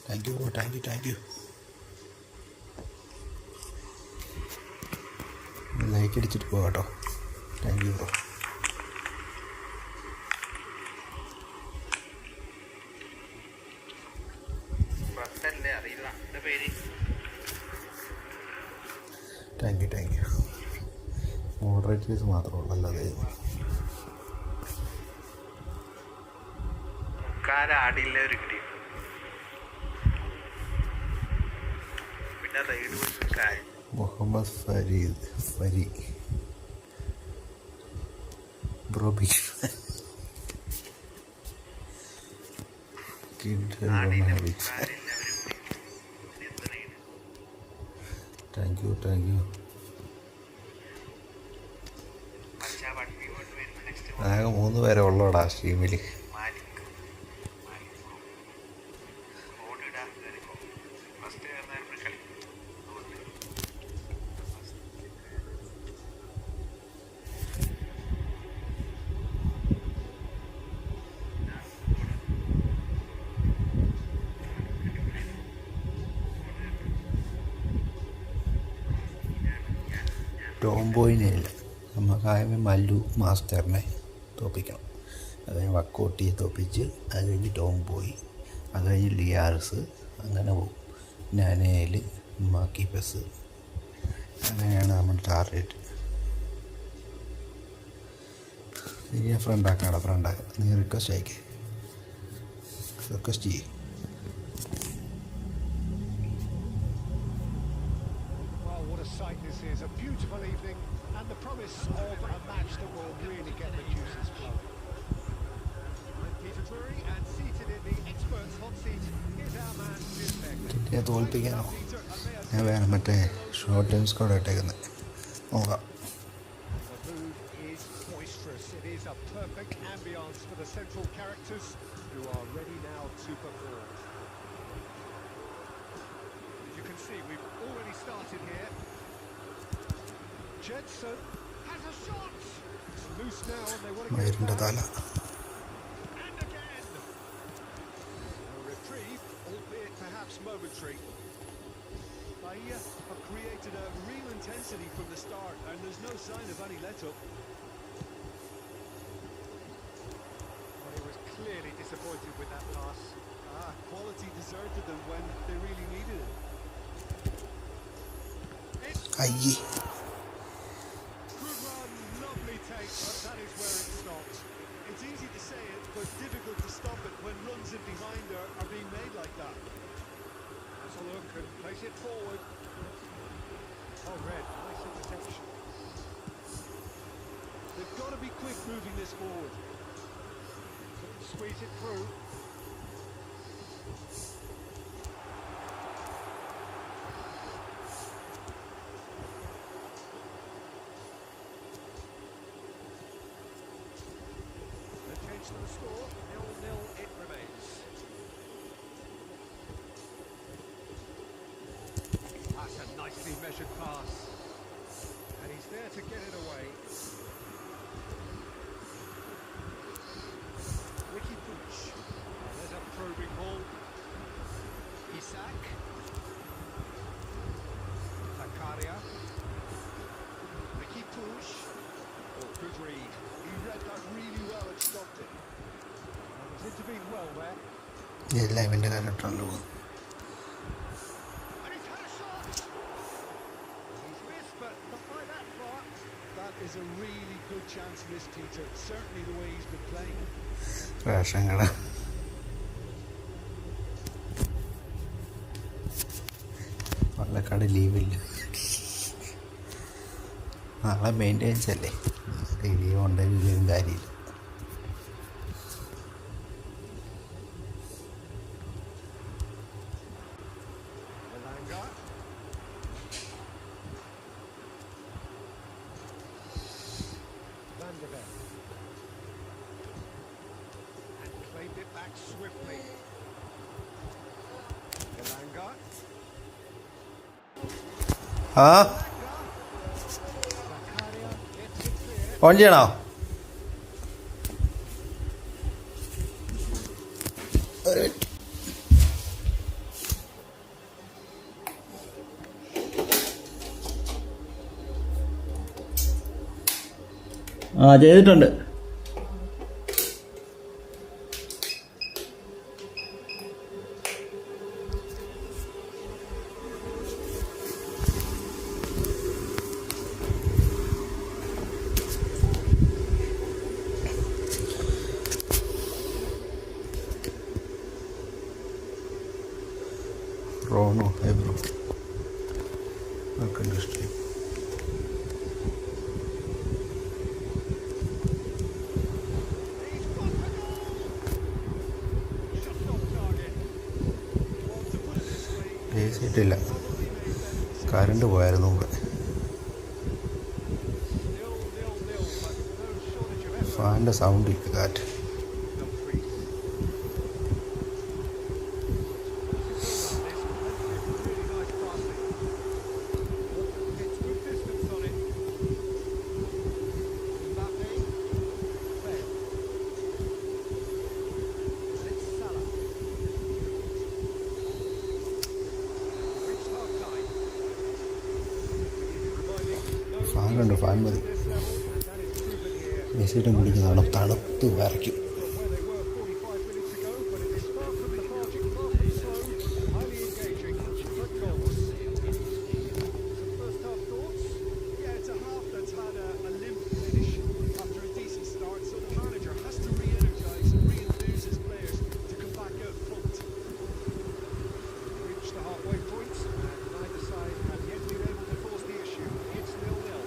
Thank you, bro. Thank you. Like അടിച്ചിട്ട് പോകാം കേട്ടോ. Thank you bro. Thank you. Moderators മാത്രമേ ഉള്ളൂ, അല്ലാതെ Muhammad Fari bro big thank you. ആകെ 3 പേരെ ഉള്ളൂടാ സ്ട്രീമിൽ. ടോംബോയിനെയില്ല, നമുക്കായ മല്ലു മാസ്റ്ററിനെ തോപ്പിക്കണം. അത് കഴിഞ്ഞ് വക്കോട്ടിയെ തോപ്പിച്ച്, അത് കഴിഞ്ഞ് ടോംബോയി, അത് കഴിഞ്ഞ് ലിയാർസ്, അങ്ങനെ പോകും. നാനയിൽ മാക്കി ബസ്, അങ്ങനെയാണ് നമ്മുടെ ടാർഗറ്റ്. നീ ഫ്രണ്ടാക്കാം. നീ റിക്വസ്റ്റ് ചെയ്യേ. Sight this is, a beautiful evening and the promise of a match that will really get the juices flowing. I'm Peter Drury and seated in the experts hot seat is our man Jim Begley. തോൽപ്പിക്കാനോ? ഞാൻ വേണം മറ്റേ short time squad ഇട്ടേക്കുന്നത് നോക്കാം. The mood is boisterous. It is a perfect ambience for the central characters who are ready now to perform. As you can see, we've already started here. Jetson has a shot. It's loose now and they want to get it back. And again. A reprieve, albeit perhaps momentary. Bahia have created a real intensity from the start and there's no sign of any let-up. But he was clearly disappointed with that pass. Quality deserted them when they really needed it. അയ്യേ, But that is where it stopped. It's easy to say it, but difficult to stop it when runs in behind are being made like that. Let's a look and place it forward. Oh, Red, nice interception. They've got to be quick moving this forward. Squeeze it through. score, 0-0 it remains. That's a nicely measured pass. And he's there to get it away. Ricky Pooch. Oh, there's a probing ball. Isak. Zakaria. Ricky Pooch. Oh, good read. He read that really well and stopped it. He's intervened well there. എല്ലാം ഇവൻ്റെ കാലിട്ടുണ്ട് പോകും. And he's had a shot. He's missed, but not by that far. That is a really good chance for this Peter. Certainly the way he's been playing. Ration കട പാലക്കാട് ലീവില്ല. നാളെ maintenance അല്ലേ, leave ഉണ്ടെങ്കിലും കാര്യമില്ല. Malanga. Van de Ven. And claimed it back swiftly. Malanga. ആ Zakaria gets it clear. On ചെയ്യണോ? ഒരു minute. ചെയ്തിട്ടുണ്ട്. Rono Ebro ഒക്കെ ഇഷ്ടം. He's got the goal. Just off target. Well, to put it this way, ജയിച്ചിട്ടില്ല, probably made better current പോയായിരുന്നു മുമ്പ്. Still 0-0, but no shortage of effort. ഫാനിൻ്റെ sound ഇല്ല, കാറ്റ്. Dumfries. Really nice passing. It's good distance on it. Mbappe. Bale. It's Salah. Reached half time. Reminding no ഫാനുണ്ട്, fan മതി. this level, and that is proven here. മെസ്സിയുടെ കുടിക്കുന്നതാണ്, തണുത്ത് വരയ്ക്കും. From where they were 45 minutes ago, but it is far from lethargic, far from slow, highly engaging, but goals. Some first half thoughts? Yeah, it's a half that's had a limp finish after a decent start, so the manager has to re-energise and re-enthuse his players to come back out front. Reached the halfway point, and neither side have yet been able to force the issue. It's 0-0.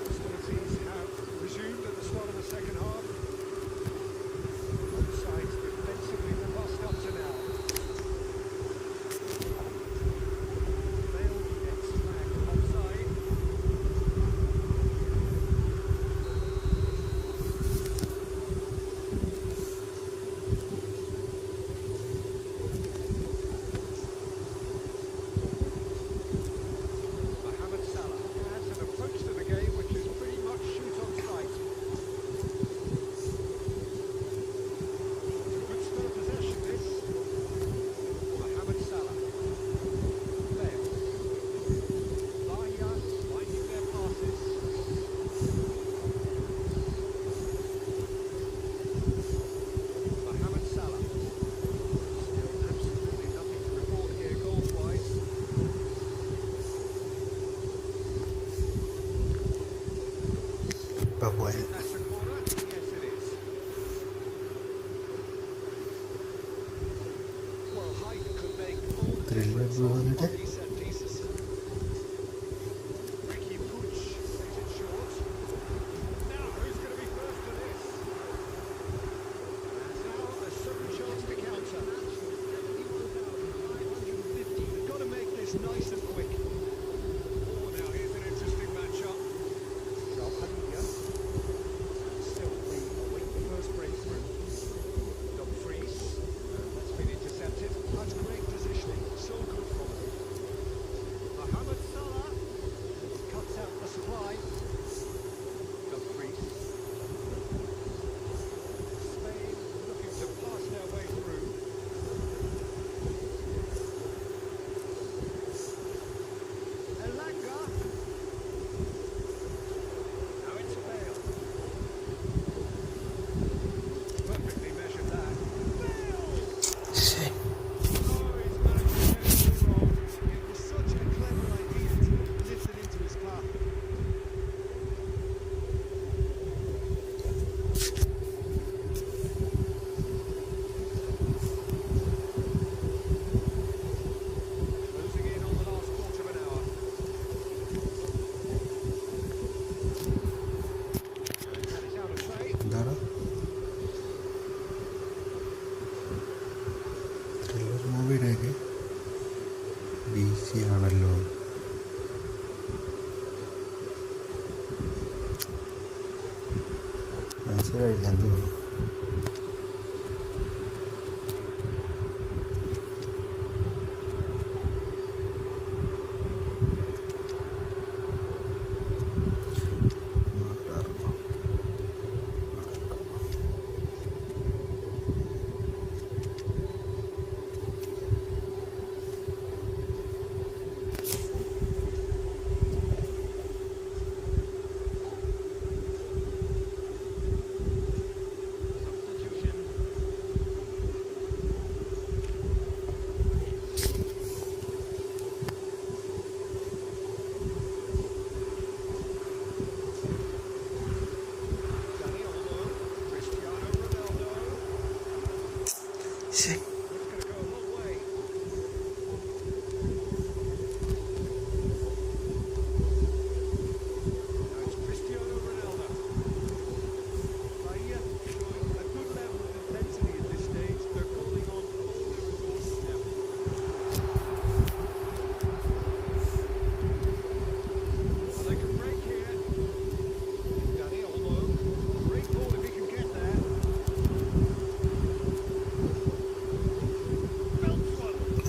Hostilities have resumed at the start of the second half. Both sides defensively robust up to now. Bale gets flagged offside. Mohamed Salah adds an approach to the game which is pretty much shoot on sight. Good spell of possession this. Mohamed Salah. Bale. Bahia finding their passes. Mohamed Salah. Still absolutely nothing to report here goals-wise. ഇപ്പം പോയാൽ That's a corner. Yes, it is. Well, height could make all the Thriller difference പോകുന്നത്. on these set pieces. Ricky Pooch plays it short. Now, who's going to be first to this? And now a certain chance to counter. 550. They've got to make this nice and quick. Oh, now here's an interesting matchup. Still, we await the first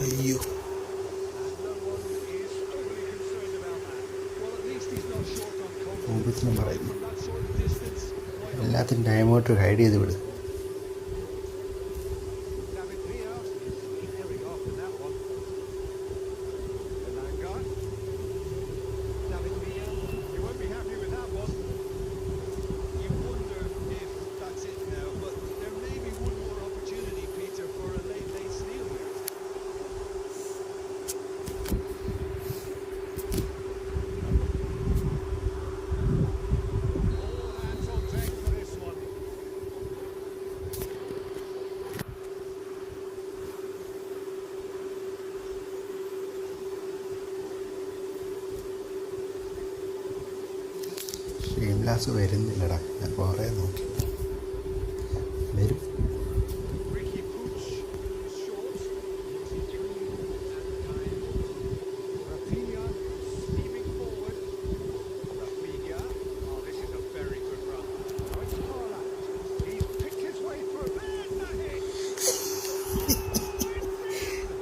അയ്യോ, ഓഫീസിനും പറയുന്നു എല്ലാത്തിനും ടൈമോട്ട് hide ചെയ്ത് വിടും. ഷീംലാസ് വരുന്നില്ലടാ, ഞാൻ കുറേ നോക്കി. വരും.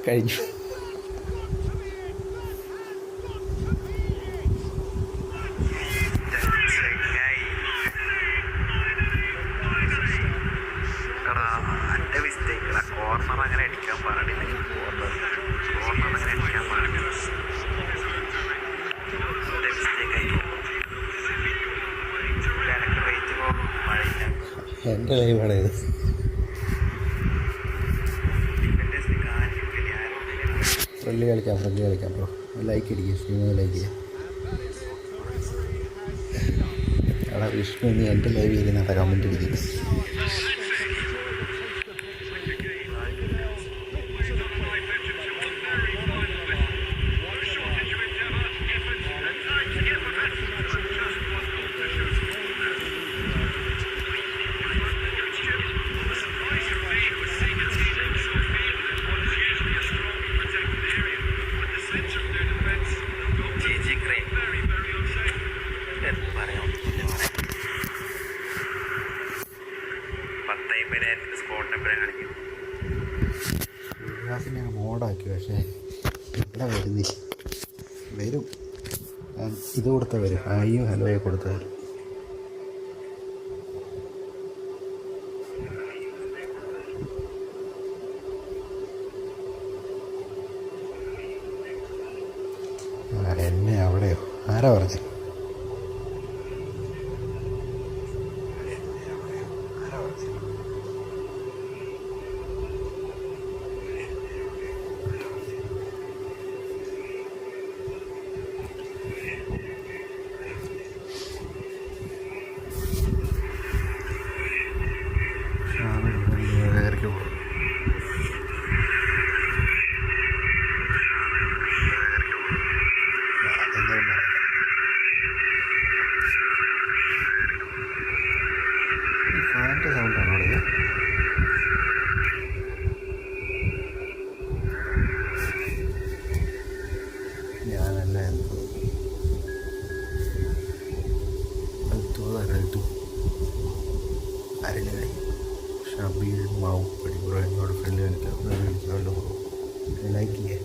കഴിഞ്ഞു. കോർണർ അങ്ങനെ അടിക്കാൻ പാടില്ല. എൻ്റെ ലൈവാണ് ഇത്. ഫ്രണ്ട്ലി കളിക്കാം ബ്രോ. ലൈക്ക് അടിക്കുക, സ്ട്രീമിൽ ലൈക്ക് ചെയ്യാം. എടാ വിഷ്ണു, നീ എൻ്റെ ലൈവ് ചെയ്യുന്ന കമൻറ്റ് അടിക്കുന്നു. ഷീംലാസിനെ മോഡാക്കി, പക്ഷേ ഇവിടെ വരുന്നില്ല. വരും. ഇത് കൊടുത്ത വരും. ആയും ഹലോയെ കൊടുത്ത വരും. എന്നെ അവിടെയോ? ആരാ പറഞ്ഞത്? ഫാൻ്റെ സൗണ്ടാണോ ഇത്? ഞാനല്ല എന്തോ അൽത്തു അരല് കളി ഷബീൽ മാവ് പടി ബ്രോ. എന്നോട് ഫ്രണ്ട് കളിക്കാം. ലൈക്ക് ചെയ്യേ.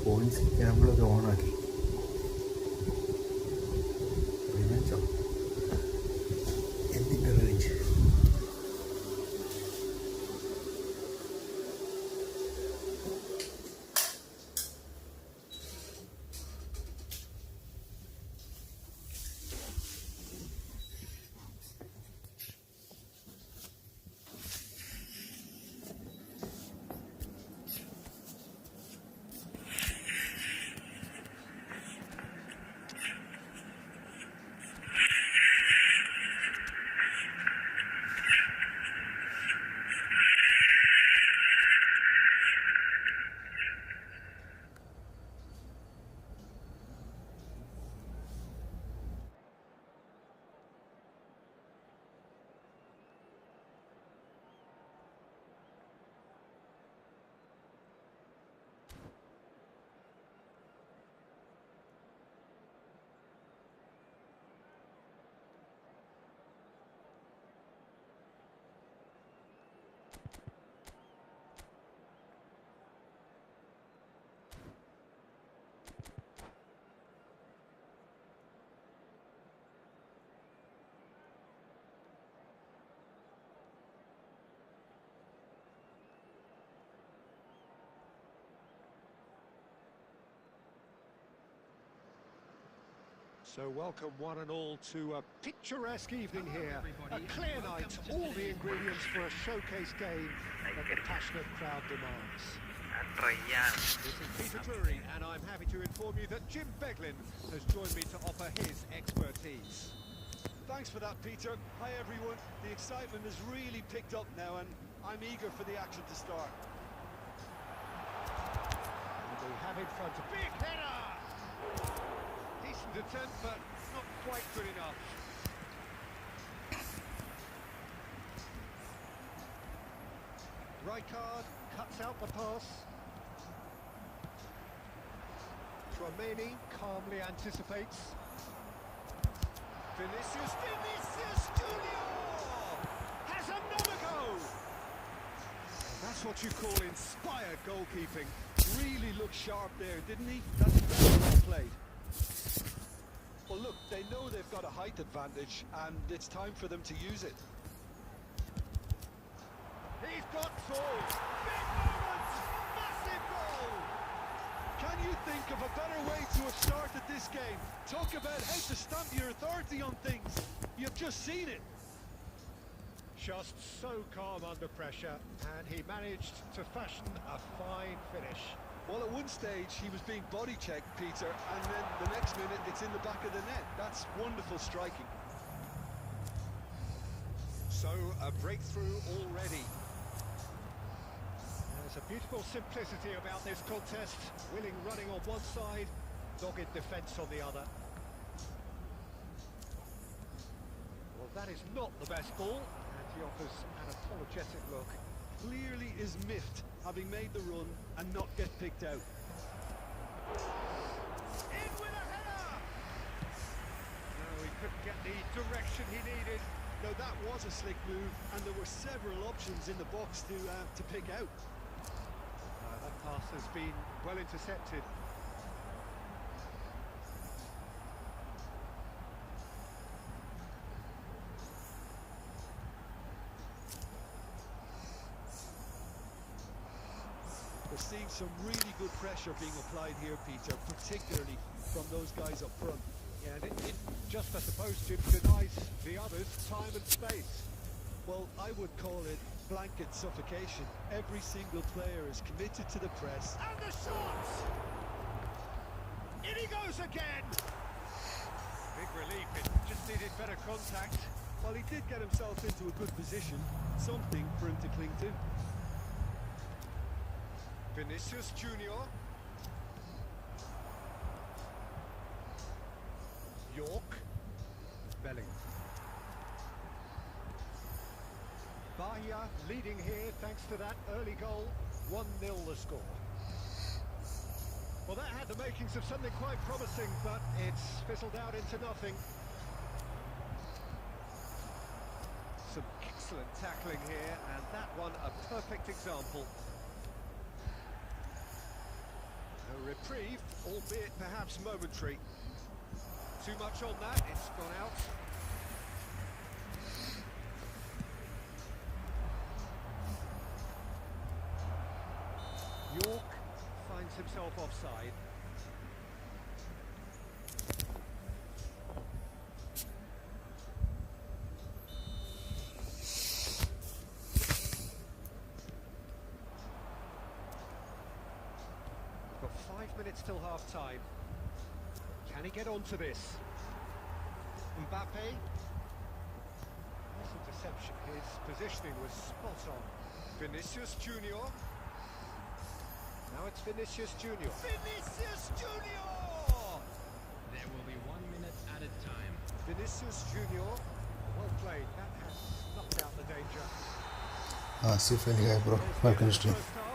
പോയിൻറ്റ്സ് ക്യാമ്പിളൊക്കെ ഓണാക്കി. എന്തിൻ്റെ range? So welcome one and all to a picturesque evening here. A clear night, all the ingredients for a showcase game that the passionate crowd demands. Try ആണ്. This is Peter Drury, and I'm happy to inform you that Jim Beglin has joined me to offer his expertise. Thanks for that, Peter. Hi, everyone. The excitement has really picked up now, and I'm eager for the action to start. And we have in front a big header! Decent attempt, but not quite good enough. Rijkaard cuts out the pass. Tchouameni calmly anticipates. Vinicius Junior has another go! And that's what you call inspired goalkeeping. Really looked sharp there, didn't he? That's very well played. Well, look, they know they've got a height advantage, and it's time for them to use it. He's got goal! Big moment! Massive goal! Can you think of a better way to have started this game? Talk about how to stamp your authority on things. You've just seen it. Just so calm under pressure, and he managed to fashion a fine finish. Well, at one stage, he was being body checked, Peter, and then the next minute, it's in the back of the net. That's wonderful striking. So, a breakthrough already. There's a beautiful simplicity about this contest. Willing running on one side, dogged defence on the other. Well, that is not the best ball, and he offers an apologetic look. Clearly is miffed, having made the run and not get picked out. In with a header! No, he couldn't get the direction he needed. No, that was a slick move, and there were several options in the box to pick out. That pass has been well intercepted. We're seeing some really good pressure being applied here, Peter, particularly from those guys up front. Yeah, and it just, I suppose, Jim, denies the others time and space. Well, I would call it blanket suffocation. Every single player is committed to the press. And the shot! In he goes again! Big relief, it just needed better contact. Well, he did get himself into a good position, something for him to cling to. Vinicius Junior. York. Bellingham. Bahia leading here thanks to that early goal. 1-0 the score. Well, that had the makings of something quite promising, but it's fizzled out into nothing. Some excellent tackling here, and that one a perfect example. A reprieve, albeit perhaps momentary. Too much on that, it's gone out. York finds himself offside. We've got 5 minutes till half-time. Can he get onto this? Mbappe. Nice interception. His positioning was spot on. Vinicius Junior. Now it's Vinicius Junior. Vinicius Junior! There will be 1 minute added time. Vinicius Junior. Well played. That has knocked out the danger. Asif Ali, bro. Welcome to stream. First half.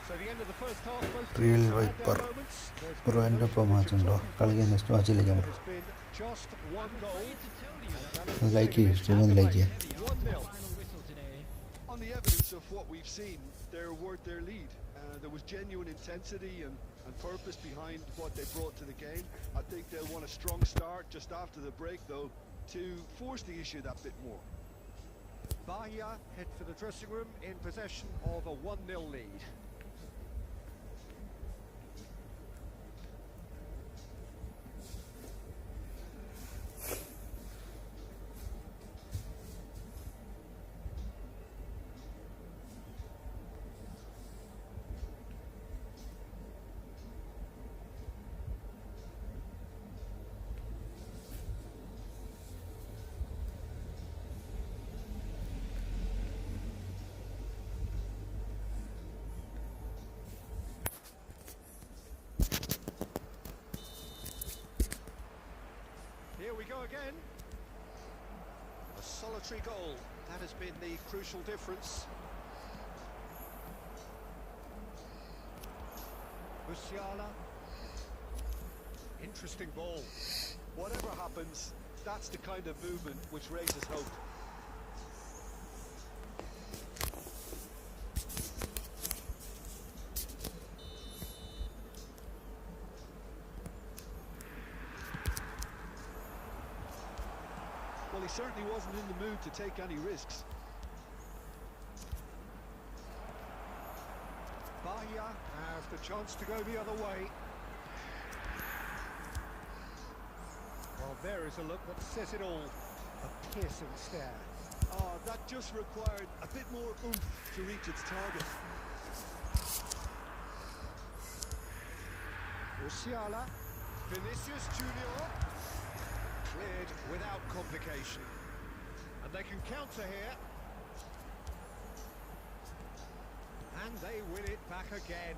So the end of the first half, both Real teams white had per. their moments. There's Bro, been എൻ്റെ no ഇപ്പോൾ match ഉണ്ടോ കളിക്കാൻ next മാച്ചിലേക്ക് There's been just one goal. Like ചെയ്യും stream ഒന്ന് like ചെയ്യാം 1-0. Final whistle today. On the evidence of what we've seen, they're worth their lead. There was genuine intensity and purpose behind what they brought to the game. I think they'll want a strong start just after the break, though, to force the issue that bit more. Bahia head for the dressing room in possession of a 1-0 lead. go again. A solitary goal. That has been the crucial difference. Musiala. Interesting ball. Whatever happens, that's the kind of movement which raises hope. Well, he certainly wasn't in the mood to take any risks. Bahia have the chance to go the other way. Well, there is a look that says it all. A piercing stare. Oh, that just required a bit more oomph to reach its target. Musiala. Vinicius Junior. Cleared without complication. And they can counter here. And they win it back again.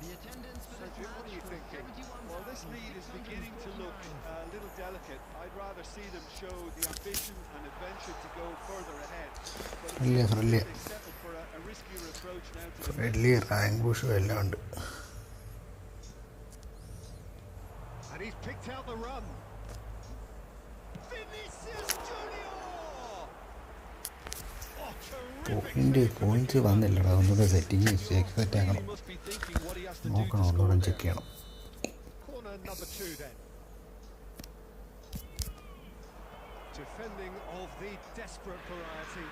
The attendance for this Sergio, what are you match was thinking? 71,649. Well, this lead is beginning to look a little delicate. I'd rather see them show the ambition and adventure to go further ahead. But it seems as if they settled for a riskier approach now to the വലിയ rank പുഷും എല്ലാം ഉണ്ട്. And he's picked out the run. Vinicius Junior! Oh, terrific! Points വന്നില്ലടാ. ഒന്നുകൂടെ setting set ആക്കണം. He must be thinking what he has to do to നോക്കണം, score ഒന്നുകൂടെ there. Check ചെയ്യണം. Corner number 2 then. Defending of the desperate variety.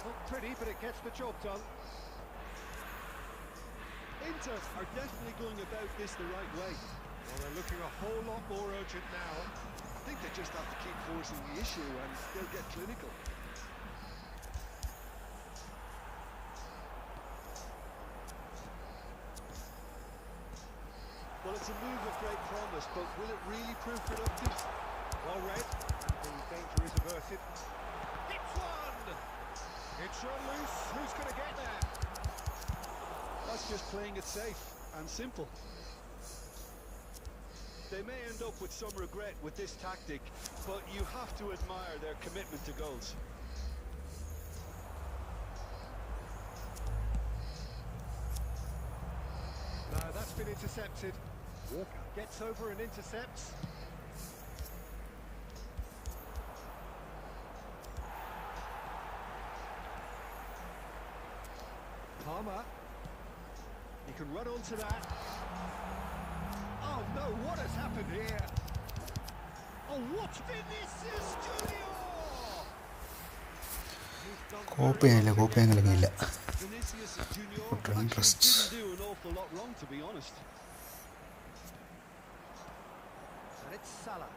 Not pretty, but it gets the job done. Inter are definitely going about this the right way. Well, they're looking a whole lot more urgent now. I think they just have to keep forcing the issue and they'll get clinical. Well, it's a move of great promise, but will it really prove productive? Well read, and the danger is averted. Hits one! It's run loose, who's going to get there? That's just playing it safe and simple. They may end up with some regret with this tactic, but you have to admire their commitment to goals. No, that's been intercepted. Walker gets over and intercepts. Palmer. He can run onto that. Oh no, what has happened here? Oh, what Vinicius Junior! Copy ചെയ്യില്ല, copy ചെയ്യാൻ കളിക്കില്ല. Vinicius Junior What actually interest. didn't do an awful lot wrong, to be honest. And it's Salah.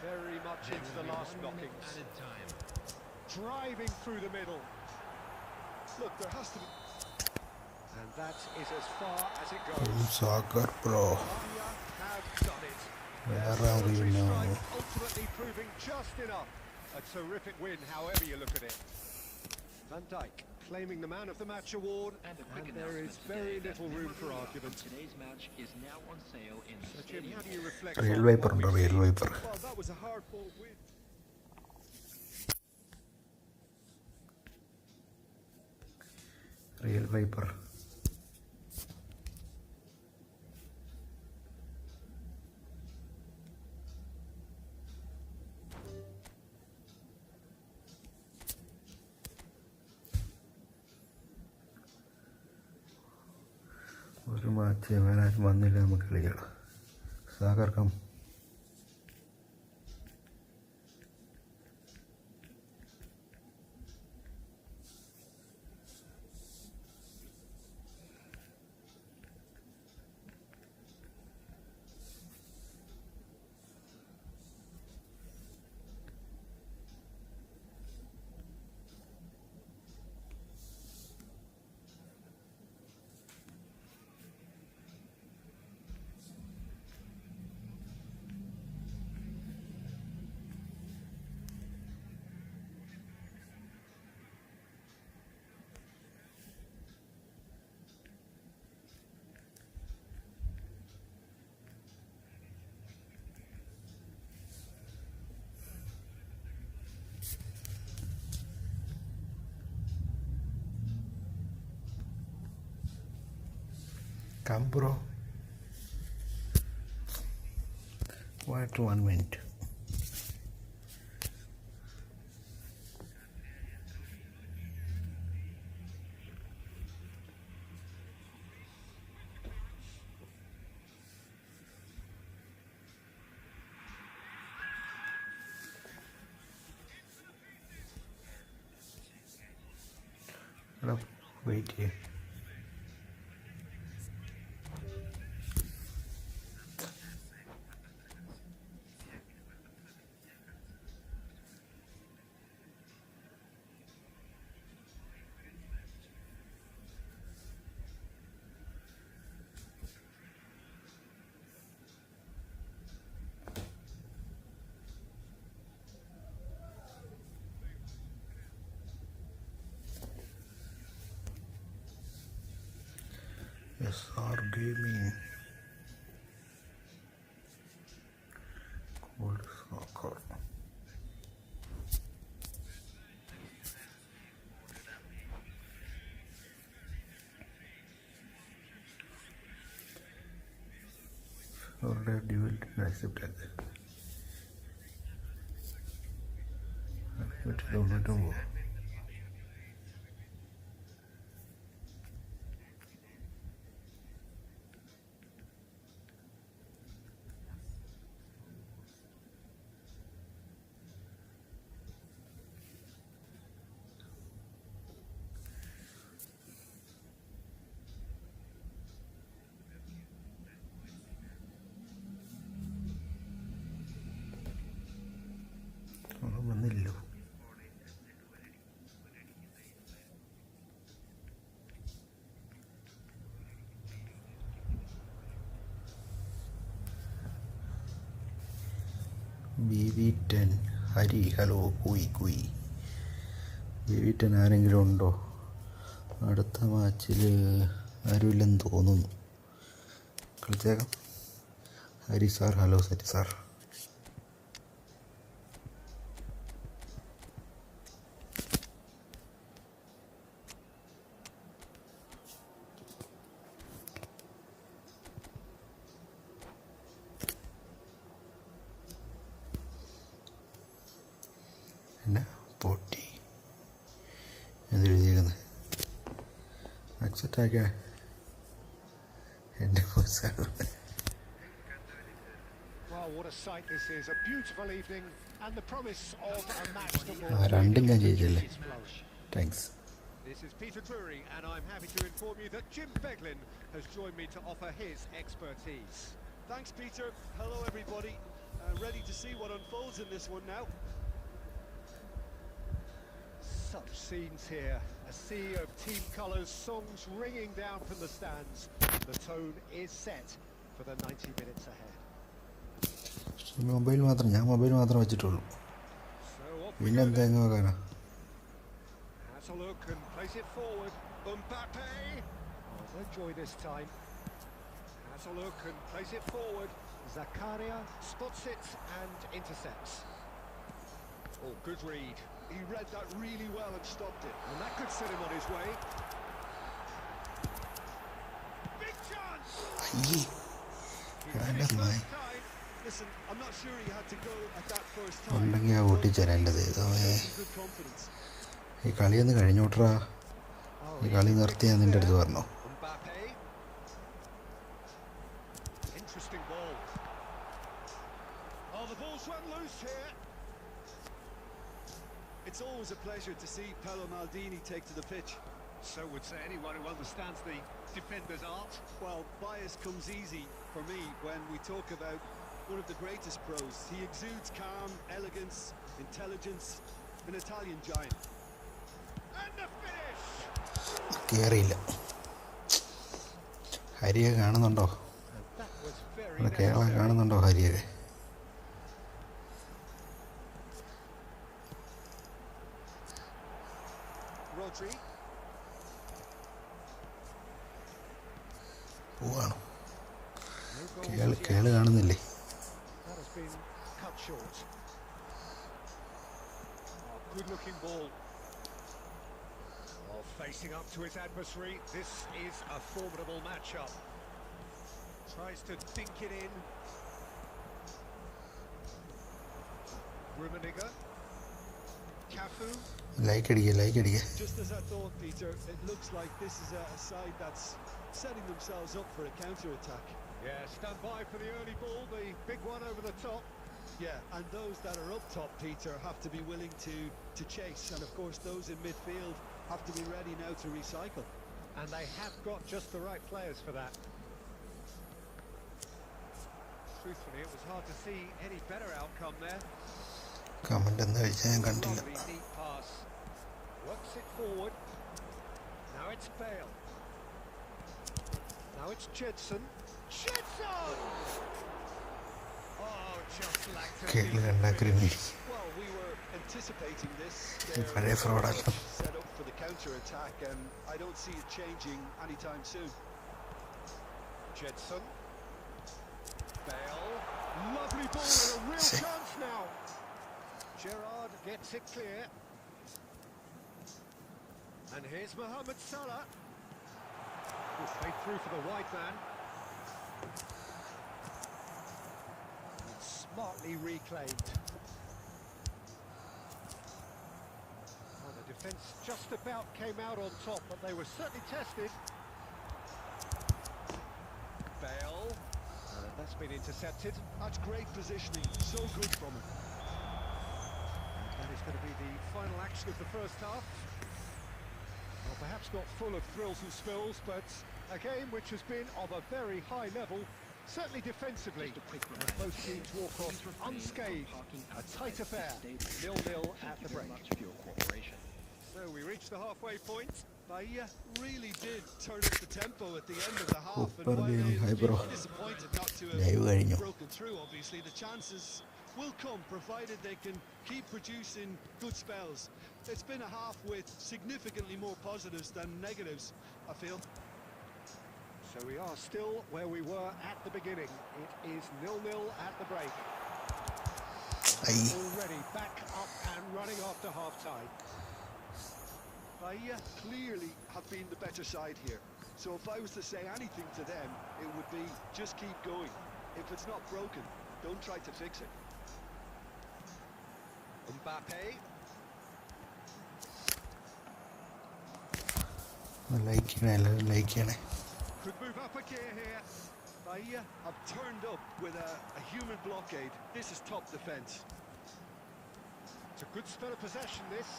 Very much There into will the be last 1 minute knockings. added time. Driving through the middle. Look, there has to be... And that is as far as it goes. Soccer pro. Bahia have done it. Where Their are we solitary now? strike ultimately proving just enough. A terrific win, however you look at it. Van Dijk claiming the Man of the Match award, And a quick and there is announcement very today that little room for memorabilia argument. from today's match is now on sale in the So, Jim, stadium. how do you reflect Real on Viper what ഉണ്ടോ? we've Real seen? Viper. Well, that was a hard-fought win. Real wiper. ഒരു match ഇവനാരും വന്നില്ല, നമുക്ക് കളിക്കണം. സാഗർക്കം Come, bro. Wait 1 minute. Hello, wait here. SR Gaming. Cold soccer. Order dual accepted. Download to go. വന്നില്ലല്ലോ. BV10 Hari hello Kui Kui. BV10 ആരെങ്കിലും ഉണ്ടോ? അടുത്ത മാച്ചിൽ ആരുമില്ലെന്ന് തോന്നുന്നു. കളിച്ചേക്കാം. ഹരി സാർ ഹലോ സരി സാർ. പിന്നെ പൊട്ടി എന്തെഴുതിയേക്കുന്നത് അക്സെപ്റ്റ് ആക്കിയ എൻ്റെ Well, what a sight this is. A beautiful evening and the promise of a match that will രണ്ടും ഞാൻ ജയിച്ചല്ലേ. is flowing. Thanks. This is Peter Drury, and I'm happy to inform you that Jim Beglin has joined me to offer his expertise. Thanks, Peter. Hello, everybody. Ready to see what unfolds in this one now. Such scenes here. A sea of team colours, songs ringing down from the stands. The tone is set for the 90 minutes ahead. Mobile മാത്രം ഞാൻ mobile മാത്രം വെച്ചിട്ടുള്ളൂ. So off we പിന്നെ go എന്താ then. നോക്കാനാ. Has a look and plays it forward. Mbappe! Oh, no joy this time. Has a look and plays it forward. Zakaria spots it and intercepts. Oh, good read. He read that really well and stopped it. And that could set him on his way. Big chance! അയ്യേ He's Yeah, in that's his mine. first time. Listen, I'm not sure he had to go at that first time. ഉണ്ടെങ്കിൽ ആ ഓട്ടിച്ചേരാ എൻ്റെ ദൈവമേ. Good confidence. ഈ കളിയൊന്ന് കഴിഞ്ഞോട്രാ. Oh, ഈ കളി നിർത്തിയാ നിൻ്റെ അടുത്ത് പറഞ്ഞോ. Mbappe. Interesting ball. Oh, the ball's run loose here. It's always a pleasure to see Paolo Maldini take to the pitch. So would say anyone who understands the defender's art. Well, bias comes easy for me when we talk about one of the greatest pros. He exudes calm, elegance, intelligence, an Italian giant. And the finish! കയറിയില്ല. ഹരിയെ കാണുന്നുണ്ടോ? That was very ഇവിടെ Keralam necessary. കാണുന്നുണ്ടോ ഹരിയെ? Rodri. പോവാണ്. No goals as കേള് yet. കാണുന്നില്ലേ? That has been cut short. Oh, good-looking ball. Oh, facing up to his adversary. This is a formidable matchup. Tries to dink it in. Rummenigge. Cafu. Like അടിക്കുക Just as I thought, Peter, it looks like this is a side that's setting themselves up for a counter-attack. Yeah, stand by for the early ball, the big one over the top. Yeah, and those that are up top, Peter, have to be willing to chase. And of course, those in midfield have to be ready now to recycle. And they have got just the right players for that. Truthfully, it was hard to see any better outcome there. Comment എന്താ കഴിച്ചാൽ ഞാൻ കണ്ടില്ല. Lovely deep pass. Works it forward. Now it's Bale. Now it's Jedson. Jedson! Oh, just lacked a curl beat. കണ്ടാക്കരുത്. Well, we were anticipating this. പഴയ ഫ്രോഡല്ല. Set up for the counter-attack, and I don't see it changing anytime soon. Jedson. Bale. Lovely ball and a real chance now. Gerrard gets it clear. And here's Mohamed Salah. Played through for the wide man. It's smartly reclaimed. Well, the defence just about came out on top, but they were certainly tested. Bale. That's been intercepted. That's great positioning. So good from him. That is going to be the final action of the first half. Well, perhaps not full of thrills and spills, but a game which has been of a very high level, certainly defensively. Both teams walk off unscathed. A tight affair, 0-0 at the break. So we reach the halfway point. Bahia really did turn up the tempo at the end of the half. And Super while game. Hi, they'll bro. be disappointed not to Live കഴിഞ്ഞു. have broken through, obviously, the chances will come, provided they can keep producing good spells. It's been a half with significantly more positives than negatives, I feel. So we are still where we were at the beginning. It is 0-0 at the break. Aye. Already back up and running after half-time. Bahia clearly have been the better side here. So if I was to say anything to them, it would be just keep going. If it's not broken, don't try to fix it. Mbappe. Like ചെയ്യണേ, എല്ലാവരും like ചെയ്യണേ. Could move up a gear here. Bahia have turned up with a human blockade. This is top defence. It's a good spell of possession, this.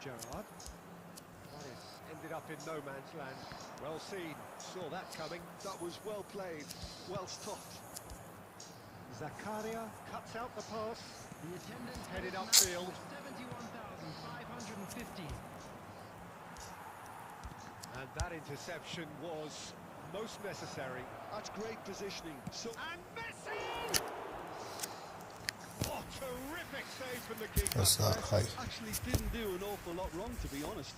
Gerrard. That is ended up in no man's land. Well seen. Saw that coming. That was well played, well stopped. Zakaria cuts out the pass. The attendance Headed goes upfield. now to 71,550. And that interception was most necessary. That's great positioning. So And Messi! Oh, terrific save from the keeper. Yes, sir. Hi. actually didn't do an awful lot wrong, to be honest.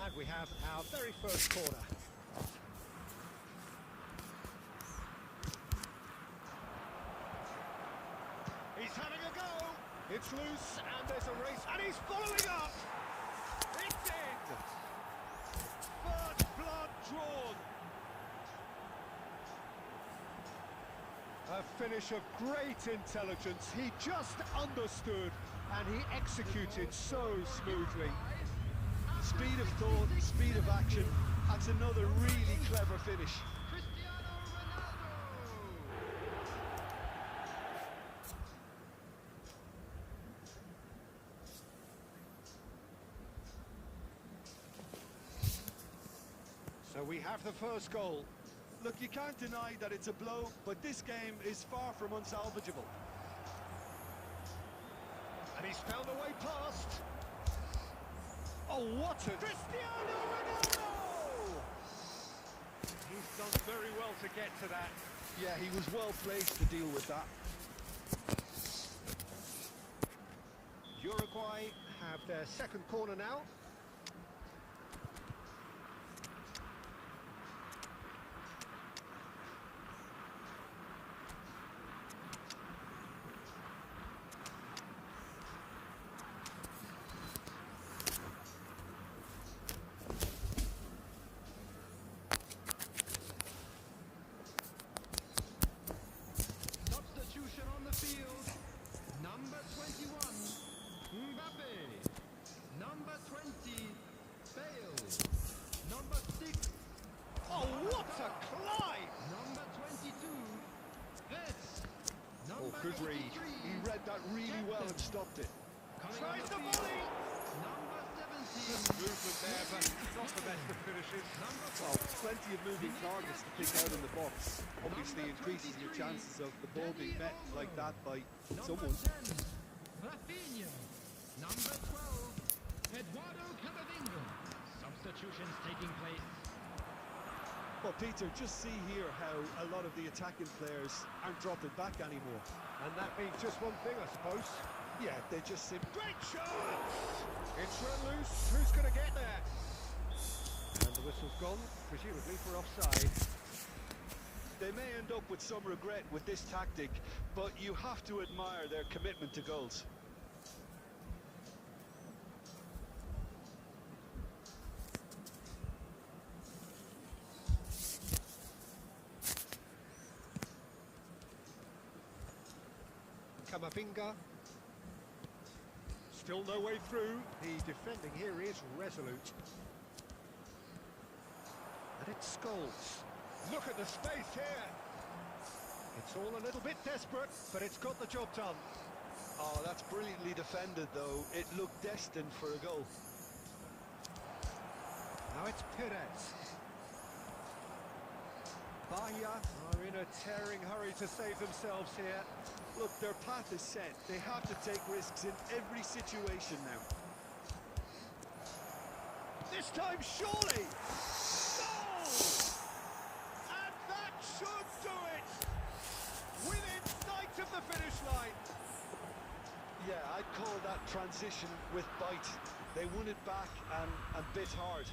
And we have our very first corner. He's having a go. It's loose and there's a race and he's following up. It's in. First blood drawn. A finish of great intelligence. He just understood and he executed so smoothly. Speed of thought, speed of action. That's another really clever finish. Cristiano Ronaldo! So we have the first goal. Look, you can't deny that it's a blow, but this game is far from unsalvageable. And he's found a way past. Oh, what a... Cristiano Ronaldo! He's done very well to get to that. Yeah, he was well placed to deal with that. Uruguay have their second corner now. and stopped it. Coming Tries the on volley! Number 17. Good movement there, but not the best of finishes. Well, plenty of moving targets to pick out in the box. Obviously increases your chances of the ball being met like that by someone. Number 10, Rafinha. Number 12, Eduardo Camavinga. Substitutions taking place. Well, Peter, just see here how a lot of the attacking players aren't dropping back anymore. And that means just one thing, I suppose. Yeah, they just seem... Great shot! It's run loose. Who's going to get there? And the whistle's gone, presumably for offside. They may end up with some regret with this tactic, but you have to admire their commitment to goals. Camavinga. Still no way through. The defending here is resolute. And it's Scholes. Look at the space here. It's all a little bit desperate, but it's got the job done. Oh, that's brilliantly defended, though. It looked destined for a goal. Now it's Perez. Bahia are in a tearing hurry to save themselves here. Look, their path is set. They have to take risks in every situation now. This time, surely! Goal! And that should do it! Within sight of the finish line. Yeah, I'd call that transition with bite. They won it back and bit hard.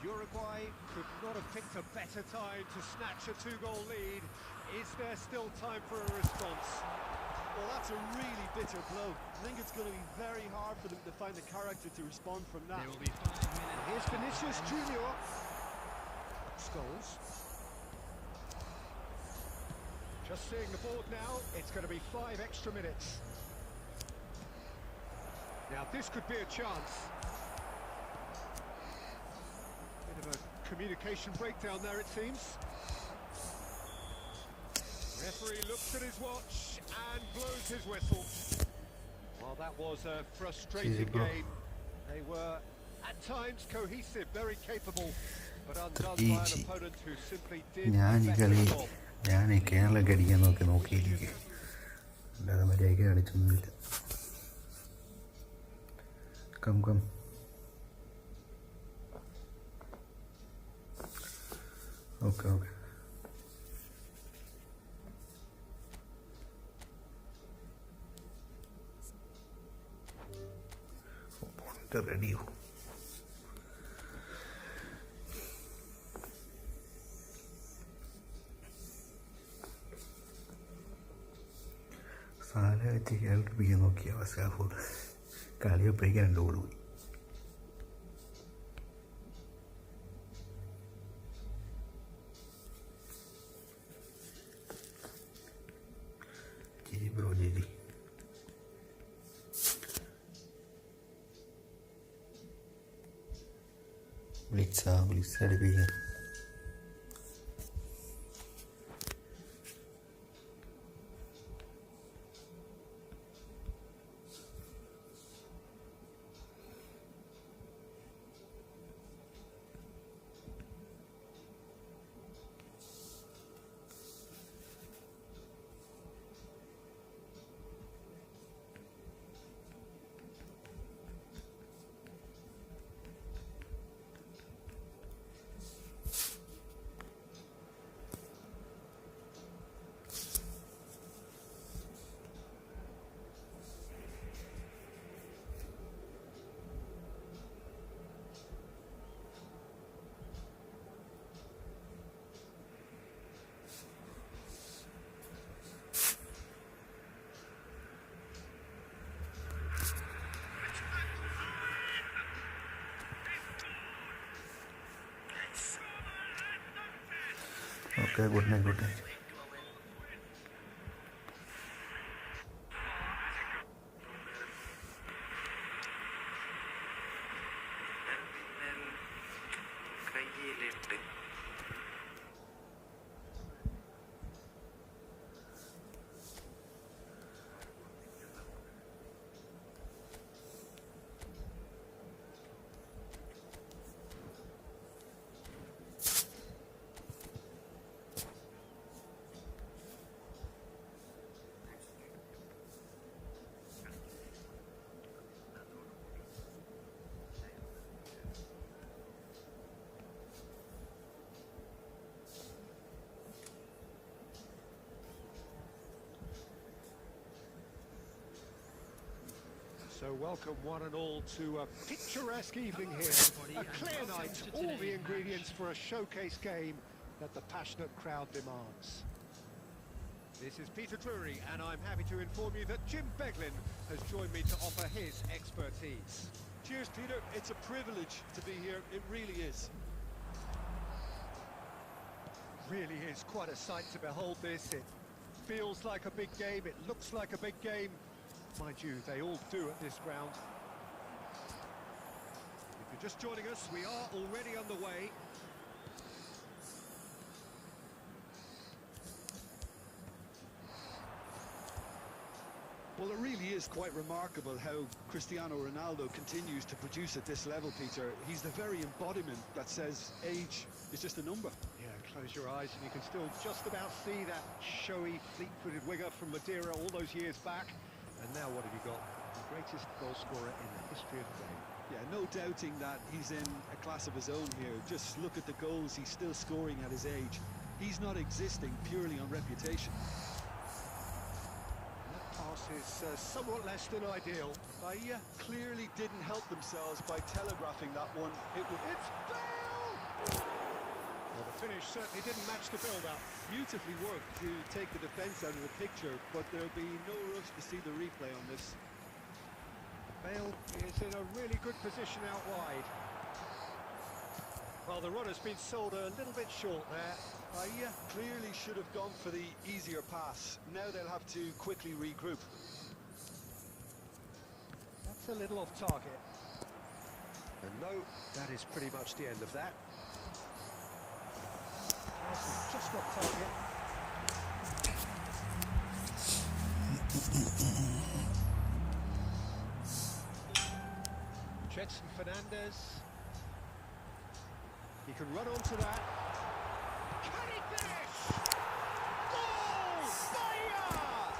Uruguay could not have picked a better time to snatch a two-goal lead. Is there still time for a response? Well, that's a really bitter blow. I think it's going to be very hard for them to find the character to respond from that. There will be 5 minutes. Here's Vinicius Junior. Scholes. Just seeing the board now, it's going to be 5 extra minutes. Now this could be a chance. Bit of a communication breakdown there, it seems. Referee looks at his watch and blows his whistle. Well, that was a frustrating bro. game. They were, at times, cohesive, very capable, but undone by an Easy. opponent who simply did ഞാൻ ഈ the കളി better job. ഞാൻ ഈ കേരളമൊക്കെ അടിക്കാൻ നോക്കിയിരിക്കുക അല്ലാതെ മര്യാദയ്ക്ക് കളിച്ചൊന്നുമില്ല. Come okay റെഡിയോ സാല വെച്ച് കേൾപ്പിക്കാൻ നോക്കിയ വസ്കാഫോട് കളിയൊപ്പിക്കാൻ 2 ഗോൾ പോയി. ബ്രോ ജിജി വിളിച്ചടിപ്പിക്കാൻ Okay, good night. കയ്യിലിട്ട് So welcome one and all to a picturesque evening here. A clear night, all the ingredients for a showcase game that the passionate crowd demands. This is Peter Drury, and I'm happy to inform you that Jim Beglin has joined me to offer his expertise. Cheers, Peter. It's a privilege to be here. It really is. Really is quite a sight to behold this. It feels like a big game, it looks like a big game. Mind you, they all do at this ground. If you're just joining us, we are already underway. Well, it really is quite remarkable how Cristiano Ronaldo continues to produce at this level, Peter. He's the very embodiment that says age is just a number. Yeah, close your eyes and you can still just about see that showy, fleet-footed winger from Madeira all those years back. And now what have you got? The greatest goal scorer in the history of the game. Yeah, no doubting that he's in a class of his own here. Just look at the goals he's still scoring at his age. He's not existing purely on reputation. That pass is somewhat less than ideal. Bahia clearly didn't help themselves by telegraphing that one. It's down! Well, the finish certainly didn't match the build-up. Beautifully worked to take the defence out of the picture, but there'll be no rush to see the replay on this. Bale is in a really good position out wide. Well, the runner's been sold a little bit short there. Bahia clearly should have gone for the easier pass. Now they'll have to quickly regroup. That's a little off target. And no, that is pretty much the end of that. Pass is just off target. Jetson Fernandez. He can run onto that. Can he finish? Goal! Fire!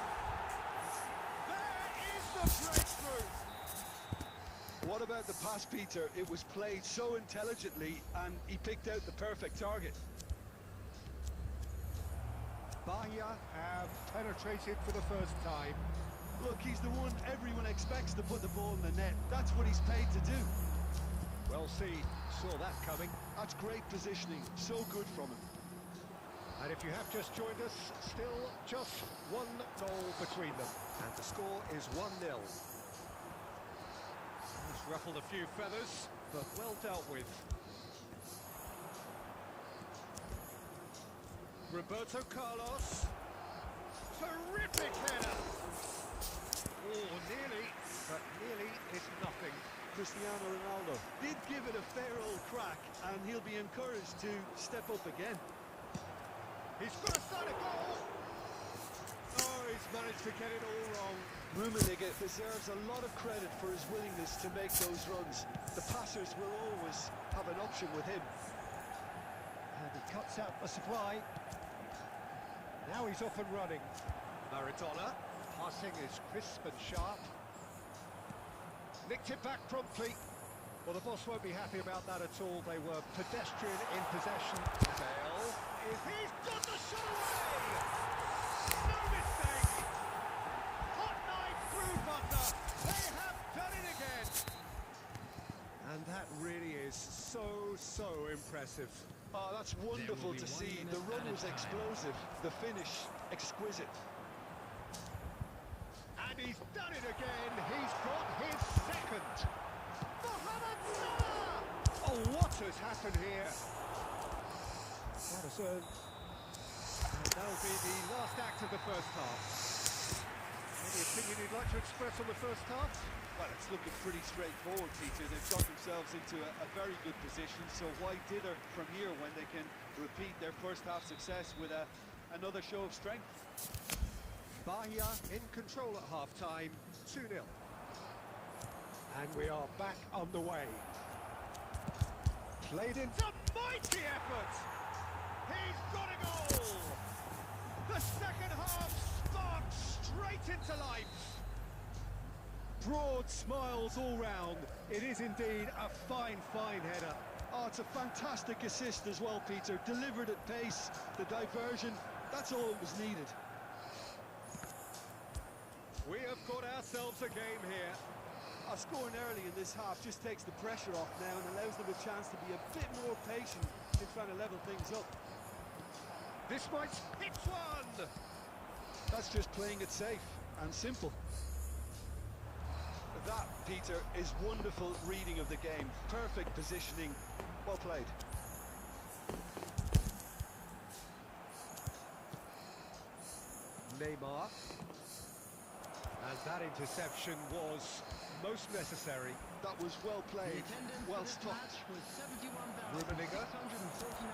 There is the breakthrough. What about the pass, Peter? It was played so intelligently and he picked out the perfect target. Bahia have penetrated for the first time. Look, he's the one everyone expects to put the ball in the net. That's what he's paid to do. Well seen, saw that coming. That's great positioning, so good from him. And if you have just joined us, still just one goal between them. And the score is 1-0. He's ruffled a few feathers, but well dealt with. Roberto Carlos. Terrific header. Oh, nearly, but nearly is nothing. Cristiano Ronaldo did give it a fair old crack, and he'll be encouraged to step up again. He's first on a goal. Oh, he's managed to get it all wrong. Rummenigge deserves a lot of credit for his willingness to make those runs. The passers will always have an option with him. And he cuts out the supply. Now he's off and running. Maradona. Passing is crisp and sharp. Nicked it back promptly. Well, the boss won't be happy about that at all. They were pedestrian in possession. Bale. He's got the shot away! No mistake! Hot knife through butter. They have done it again! And that really is so impressive. Oh, that's wonderful to see. The run was explosive, the finish exquisite. And he's done it again. He's got his second. Mohamed Salah! Oh, what has happened here? What a serve. And that'll be the last act of the first half. Any opinion you'd like to express on the first half? Well, it's looking pretty straightforward, Peter. They've got themselves into a very good position, so why dither from here when they can repeat their first half success with another show of strength? Bahia in control at half-time, 2-0. And we are back underway. Played into mighty effort! He's got a goal! The second half sparks straight into life! Broad smiles all round. It is indeed a fine header. Oh, it's a fantastic assist as well, Peter. Delivered at pace, the diversion, that's all that was needed. We have got ourselves a game here. Scoring early in this half just takes the pressure off now and allows them a chance to be a bit more patient in trying to level things up. This might hit one. That's just playing it safe and simple. That, Peter, is wonderful reading of the game. Perfect positioning. Well played. Neymar. And that interception was most necessary. That was well The played, attendance well for this stopped. match was Rummenigge. 71,649.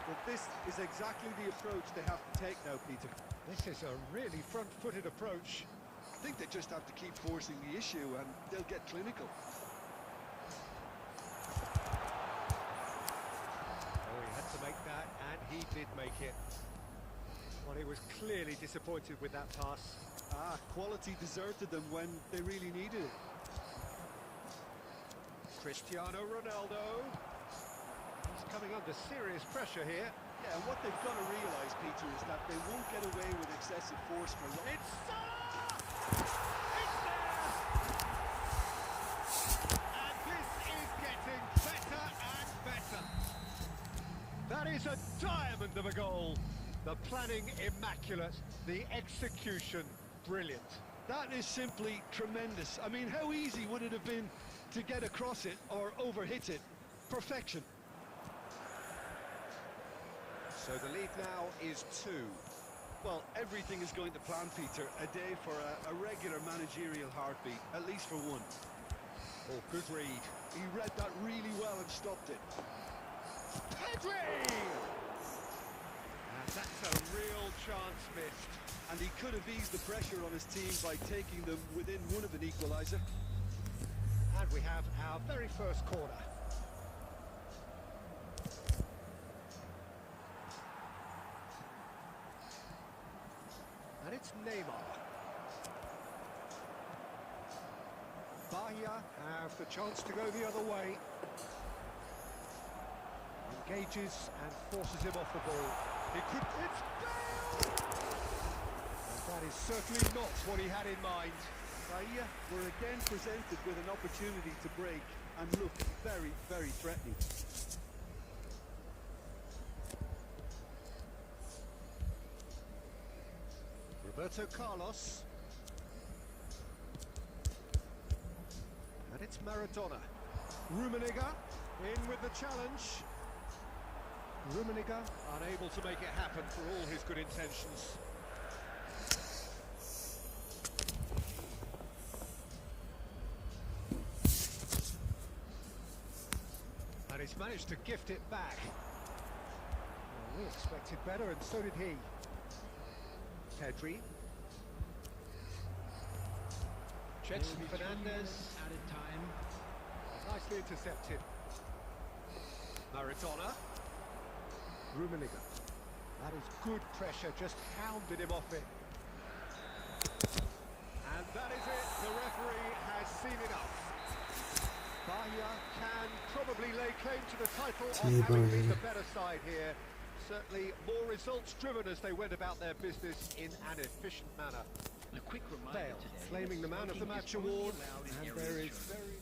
But this is exactly the approach they have to take now, Peter. This is a really front-footed approach. I think they just have to keep forcing the issue and they'll get clinical. Oh, he had to make that, and he did make it. Well, he was clearly disappointed with that pass. Quality deserted them when they really needed it. Cristiano Ronaldo. He's coming under serious pressure here. Yeah, and what they've got to realise, Peter, is that they won't get away with excessive force for long. It's Salah! It's there! And this is getting better and better. That is a diamond of a goal. The planning immaculate, the execution brilliant. That is simply tremendous. I mean, how easy would it have been to get across it or overhit it? Perfection. So the lead now is 2. Well, everything is going to plan, Peter. A day for a regular managerial heartbeat, at least for one. Oh, good read. He read that really well and stopped it. Pedri! And that's a real chance missed. And he could have eased the pressure on his team by taking them within one of an equaliser. And we have our very first corner. And it's Neymar. Bahia have the chance to go the other way. Engages and forces him off the ball. It could... It's Bale! And that is certainly not what he had in mind. Bahia were again presented with an opportunity to break and looked very, very threatening. Roberto Carlos. And it's Maradona. Rummenigge in with the challenge. Rummenigge unable to make it happen for all his good intentions. And he's managed to gift it back. Well, we expected better, and so did he. Pedri. Jetson Fernandez. Added time. Nicely intercepted. Maradona. Rummenigge. That is good pressure, just hounded him off it. And that is it. The referee has seen enough. Bahia can probably lay claim to the title of having been the better side here. Certainly more results driven as they went about their business in an efficient manner. A quick reminder Bale today claiming the that man of the smoking match is only award, allowed in and areas there is shown. very...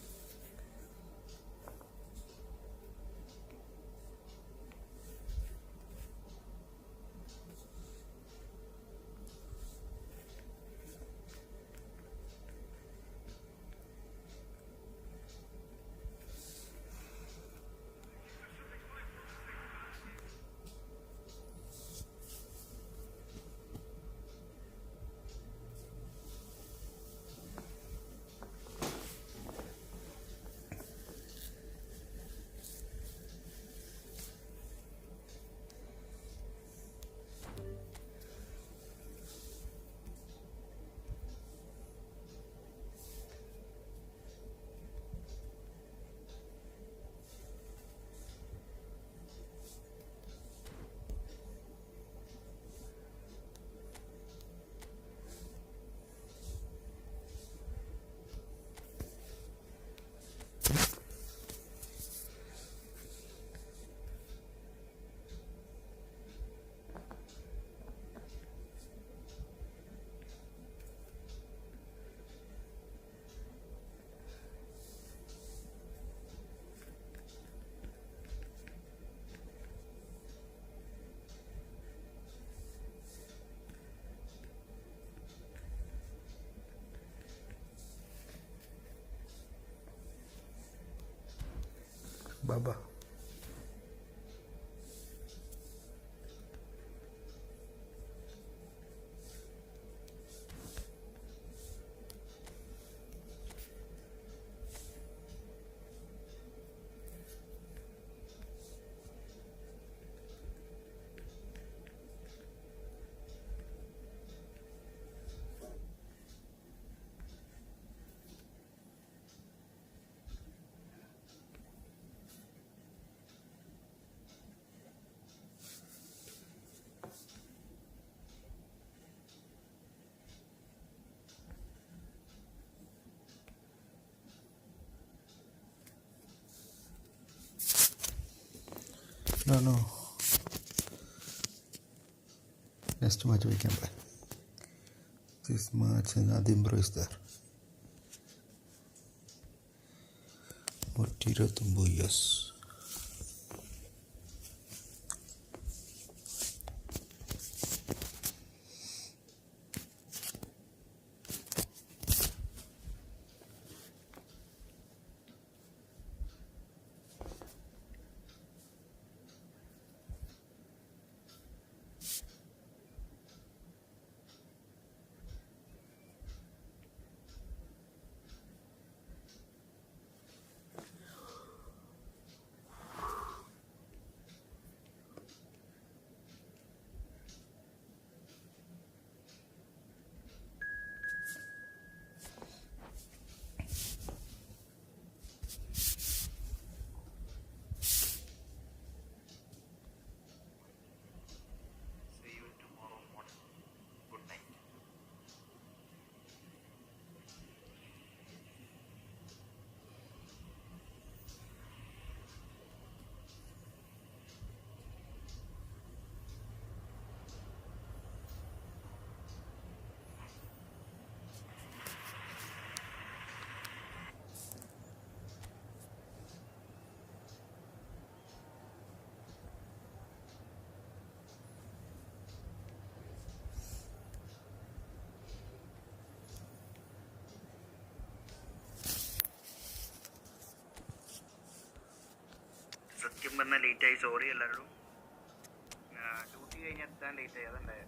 Baba. No. Next match we can play. This match Adimbro is there. 129 years. See you tomorrow morning. Good night. സത്യം പറഞ്ഞാൽ ലേറ്റായി, sorry എല്ലാവരും. Duty കഴിഞ്ഞ് എത്താൻ ലേറ്റായി, അതുണ്ടായ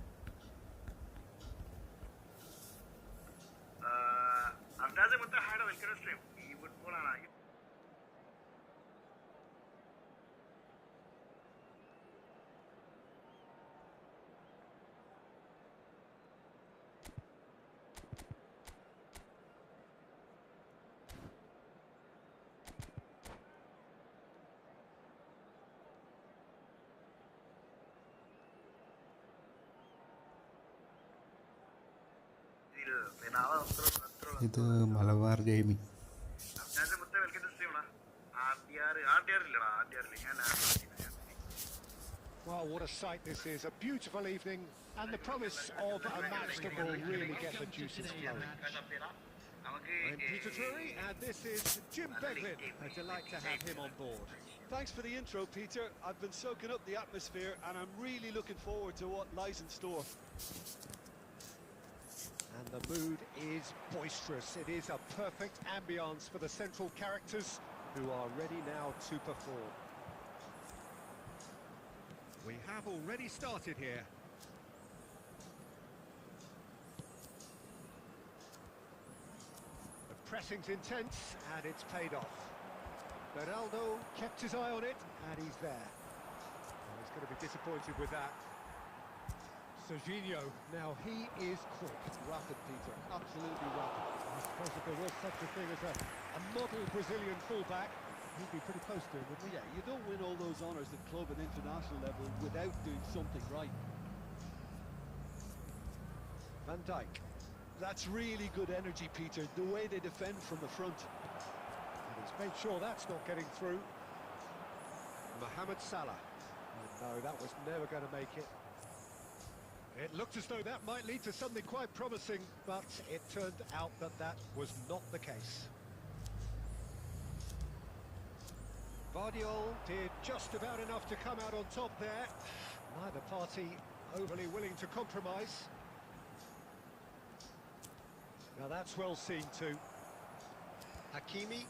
അന്താസ് മൊത്തം had welcome stream. ഈ ഫുട്ബോളാണ് ഇത് മലബാർ ഗെയിമിംഗ്. മൊത്തം വെൽക്കം സ്ട്രീമാ. ആർ.ഡി.ആർ ഇല്ലടാ, ആർ.ഡി.ആറില്ല. ഞാൻ Well, what a sight this is. A beautiful evening and the promise of a match that will really get the juices flowing. I'm Peter Drury and this is Jim Beglin. A delight to have him on board. Thanks for the intro, Peter. I've been soaking up the atmosphere and I'm really looking forward to what lies in store. And the mood is boisterous. It is a perfect ambience for the central characters who are ready now to perform. We have already started here. The pressing's intense and it's paid off. Ronaldo kept his eye on it and he's there. And he's going to be disappointed with that. Serginho, now he is quick. Rapid, Peter, absolutely rapid. I suppose if there was such a thing as a model Brazilian fullback, he'd be pretty close to him, wouldn't he? Yeah, you don't win all those honours at club and international level without doing something right. Van Dijk. That's really good energy, Peter, the way they defend from the front. And he's made sure that's not getting through. Mohamed Salah. And no, that was never going to make it. It looked as though that might lead to something quite promising, but it turned out that that was not the case. Vardiol did just about enough to come out on top there. Neither party overly willing to compromise. Now that's well seen too. Hakimi.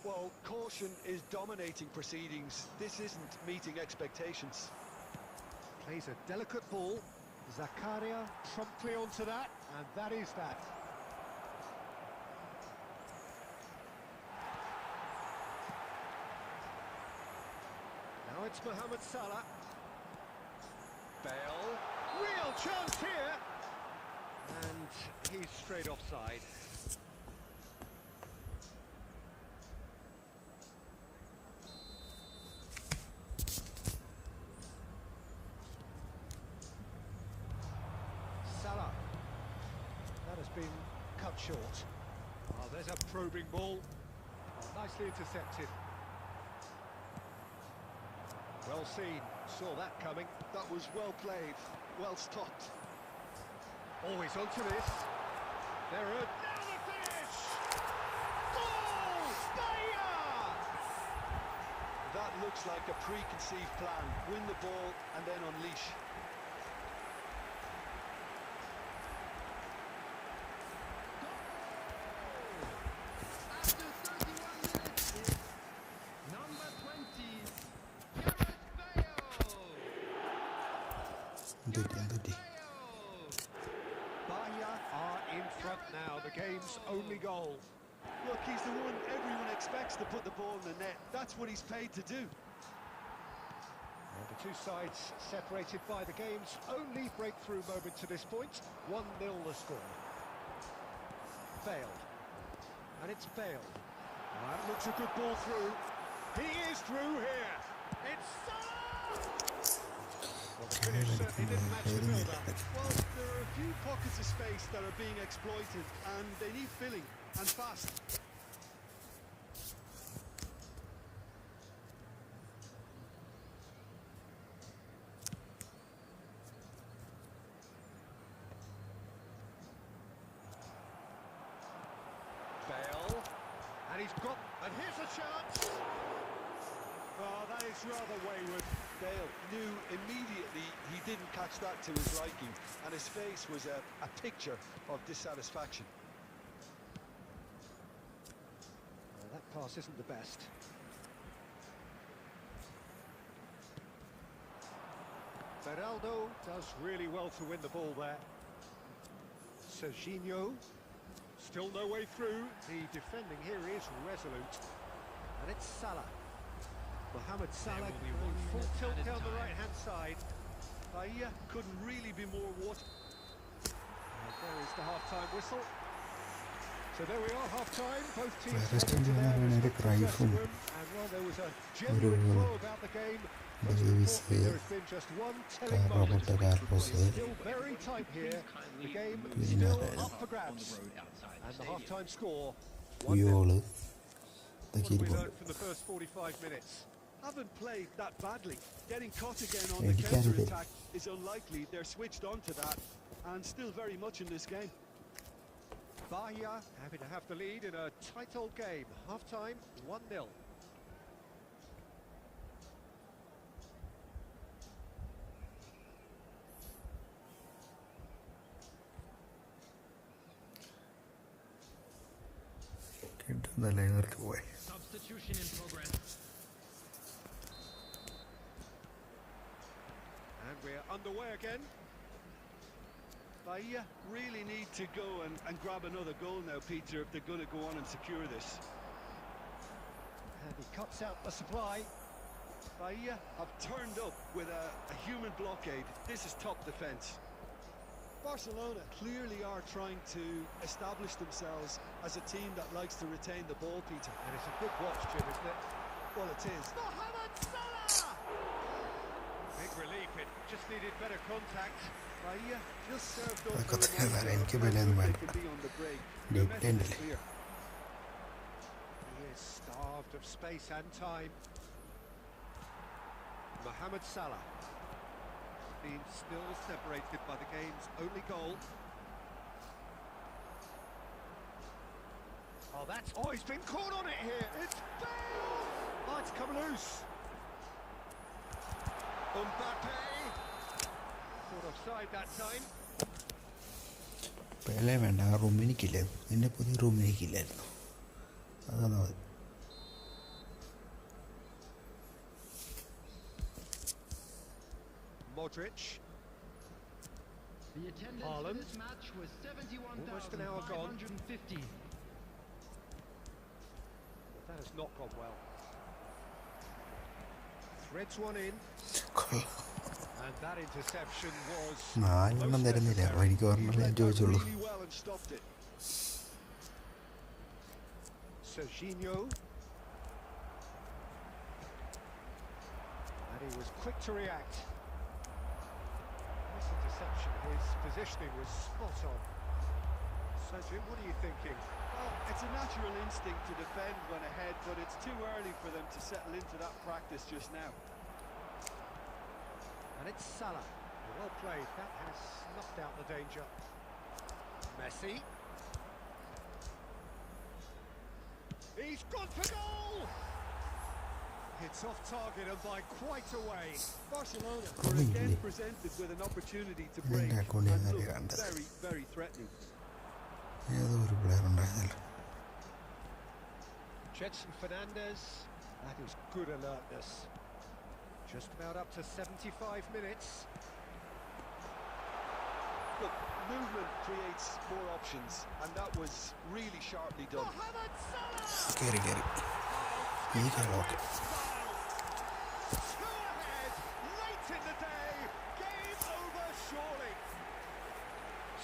Well, caution is dominating proceedings. This isn't meeting expectations. Plays a delicate ball. Zakaria promptly onto that, and that is that. Now it's Mohamed Salah. Bale, real chance here. And he's straight offside. Salah. That has been cut short. Oh, there's a probing ball. Oh, nicely intercepted. Well seen. Saw that coming. That was well played, well stopped. Always onto this. There are... Now the finish! Goal! Bayer! That looks like a preconceived plan. Win the ball and then unleash. After 31 minutes is number 20, Gareth Bale. എന്തുപറ്റി Bahia are in front now, the game's only goal. Look, he's the one everyone expects to put the ball in the net. That's what he's paid to do. And the two sides separated by the game's only breakthrough moment to this point. 1-0 the score. Bale. And it's Bale. That looks a good ball through. He is through here. It's Salah! Well, the finish certainly didn't match the build-up. Well, there are a few pockets of space that are being exploited, and they need filling, and fast. Bale. And he's got... And here's a chance! Oh, that is rather wayward. Bale knew immediately he didn't catch that to his liking, and his face was a picture of dissatisfaction. Well, that pass isn't the best. Beraldo does really well to win the ball there. Serginho, still no way through. The defending here is resolute. And it's Salah. Mohamed Salah will be going 1 full minute tilt added down the time. right-hand side. Bahia couldn't really be more water. And there is the half-time whistle. So there we are, half-time. Both teams Whereas heading to their Indiana respective cry dressing from room. And while there was a genuine flow about the game, most Davis, importantly, there has been just one telling Carlo moment. Carlos, Still very tight here. The game still up for grabs. And the half-time score, 1-0. Puyol What ഇതൊക്കെ have we ഇരിപ്പുണ്ട് learned from the first 45 minutes? Haven't played that badly. Getting caught again on Yeah, the you can do it. counter-attack is unlikely. They're switched on to that, and still very much in this game. Bahia happy to have the lead in a tight old game. Half-time, 1-0. കിട്ടുന്നല്ലേ നിർത്തി പോയി Substitution in progress. And we're underway again. Bahia really need to go and grab another goal now, Peter, if they're going to go on and secure this. And he cuts out the supply. Bahia have turned up with a human blockade. This is top defence. Barcelona clearly are trying to establish themselves as a team that likes to retain the ball, Peter. And it's a good watch, Jim, isn't it? Well, it is. Mohamed Salah! Big relief, it just needed better contact. Bahia just served up അതൊക്കെ a തന്നെ reminder എനിക്ക് of how വിലയൊന്നും good വേണ്ട they can be on the break. Deep Their method is end. clear. He is starved of space and time. Mohamed Salah being still separated by the game's only goal. Oh, that's... Oh, he's been caught on it here. It's Bale! Oh, it's come loose. Mbappe. Caught offside that time. പേലെ വേണ്ട ആ room എനിക്കില്ലായിരുന്നു എൻ്റെ പുതിയ room എനിക്കില്ലായിരുന്നു അതാണ് മതി Modric. The attendance Haaland. for this match was Almost an hour gone. 71,550. That has not gone well. Threads one in, and that interception was 4 തരുന്നില്ല. അപ്പോൾ എനിക്ക് He പറഞ്ഞാൽ ഞാൻ led that ചോദിച്ചുള്ളൂ. really well and stopped it. Serginho. And he was quick to react. This interception, his positioning was spot on. Sergin, what are you thinking? Well, it's a natural instinct to defend when ahead, but it's too early for them to settle into that practice just now. And it's Salah. Well played. That has snuffed out the danger. Messi. He's gone for goal! It's off target and by quite a way. Barcelona were again presented with an opportunity to break and look very, very threatening. ഏതോ ഒരു player ഉണ്ടായിരുന്നില്ല. Jetson Fernandez. That is good alertness. Just about up to 75 minutes. Look, movement creates more options, and that was really sharply done. കയറി ഈ കളൊക്കെ Two ahead, late in the day, game over surely.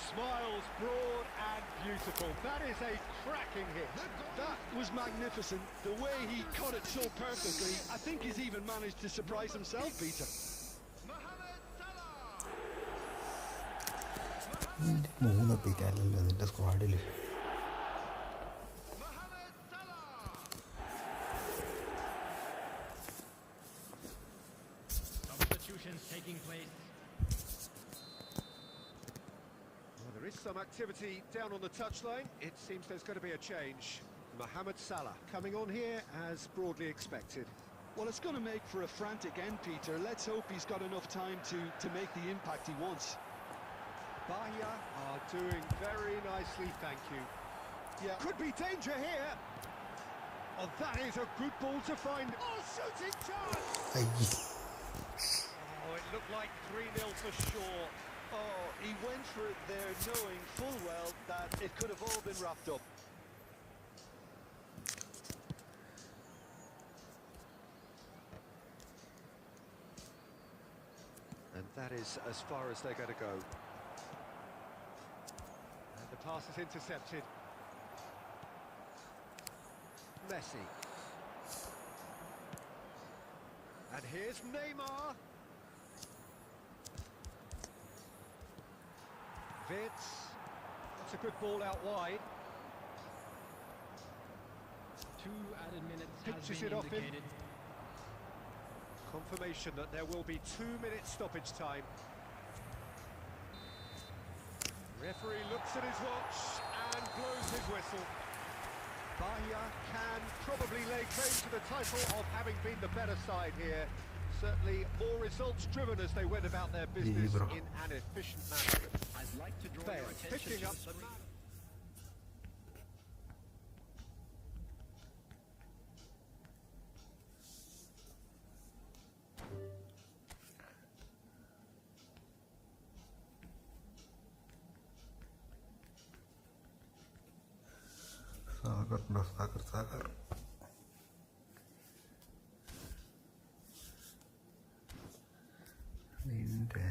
Smiles broad and beautiful. That is a cracking hit. That was magnificent. The way he cut it so perfectly, I think he's even managed to surprise himself, Peter. 3 പിക്കാലല്ലോ നിന്റെ സ്ക്വാഡിൽ. Substitutions taking place. Well, there is some activity down on the touchline. It seems there's going to be a change. Mohamed Salah coming on here as broadly expected. Well, it's going to make for a frantic end, Peter. Let's hope he's got enough time to make the impact he wants. Bahia are doing very nicely, thank you. Yeah. Could be danger here. Oh, that is a good ball to find. Oh, shooting chance! അയ്യേ, Oh, it looked like 3-0 for sure. Oh, he went for it there knowing full well that it could have all been wrapped up. And that is as far as they're going to go. And the pass is intercepted. Messi. And here's Neymar. Vitz. That's a good ball out wide. 2 added minutes Pitches has been it off him. indicated. Confirmation that there will be 2-minute stoppage time. Referee looks at his watch and blows his whistle. Bahia can probably lay claim to the title of having been the better side here. Certainly more results driven as they went about their business bro. in an efficient manner. I'd like to draw Bale your attention picking to up the the Sagar നിന്റെ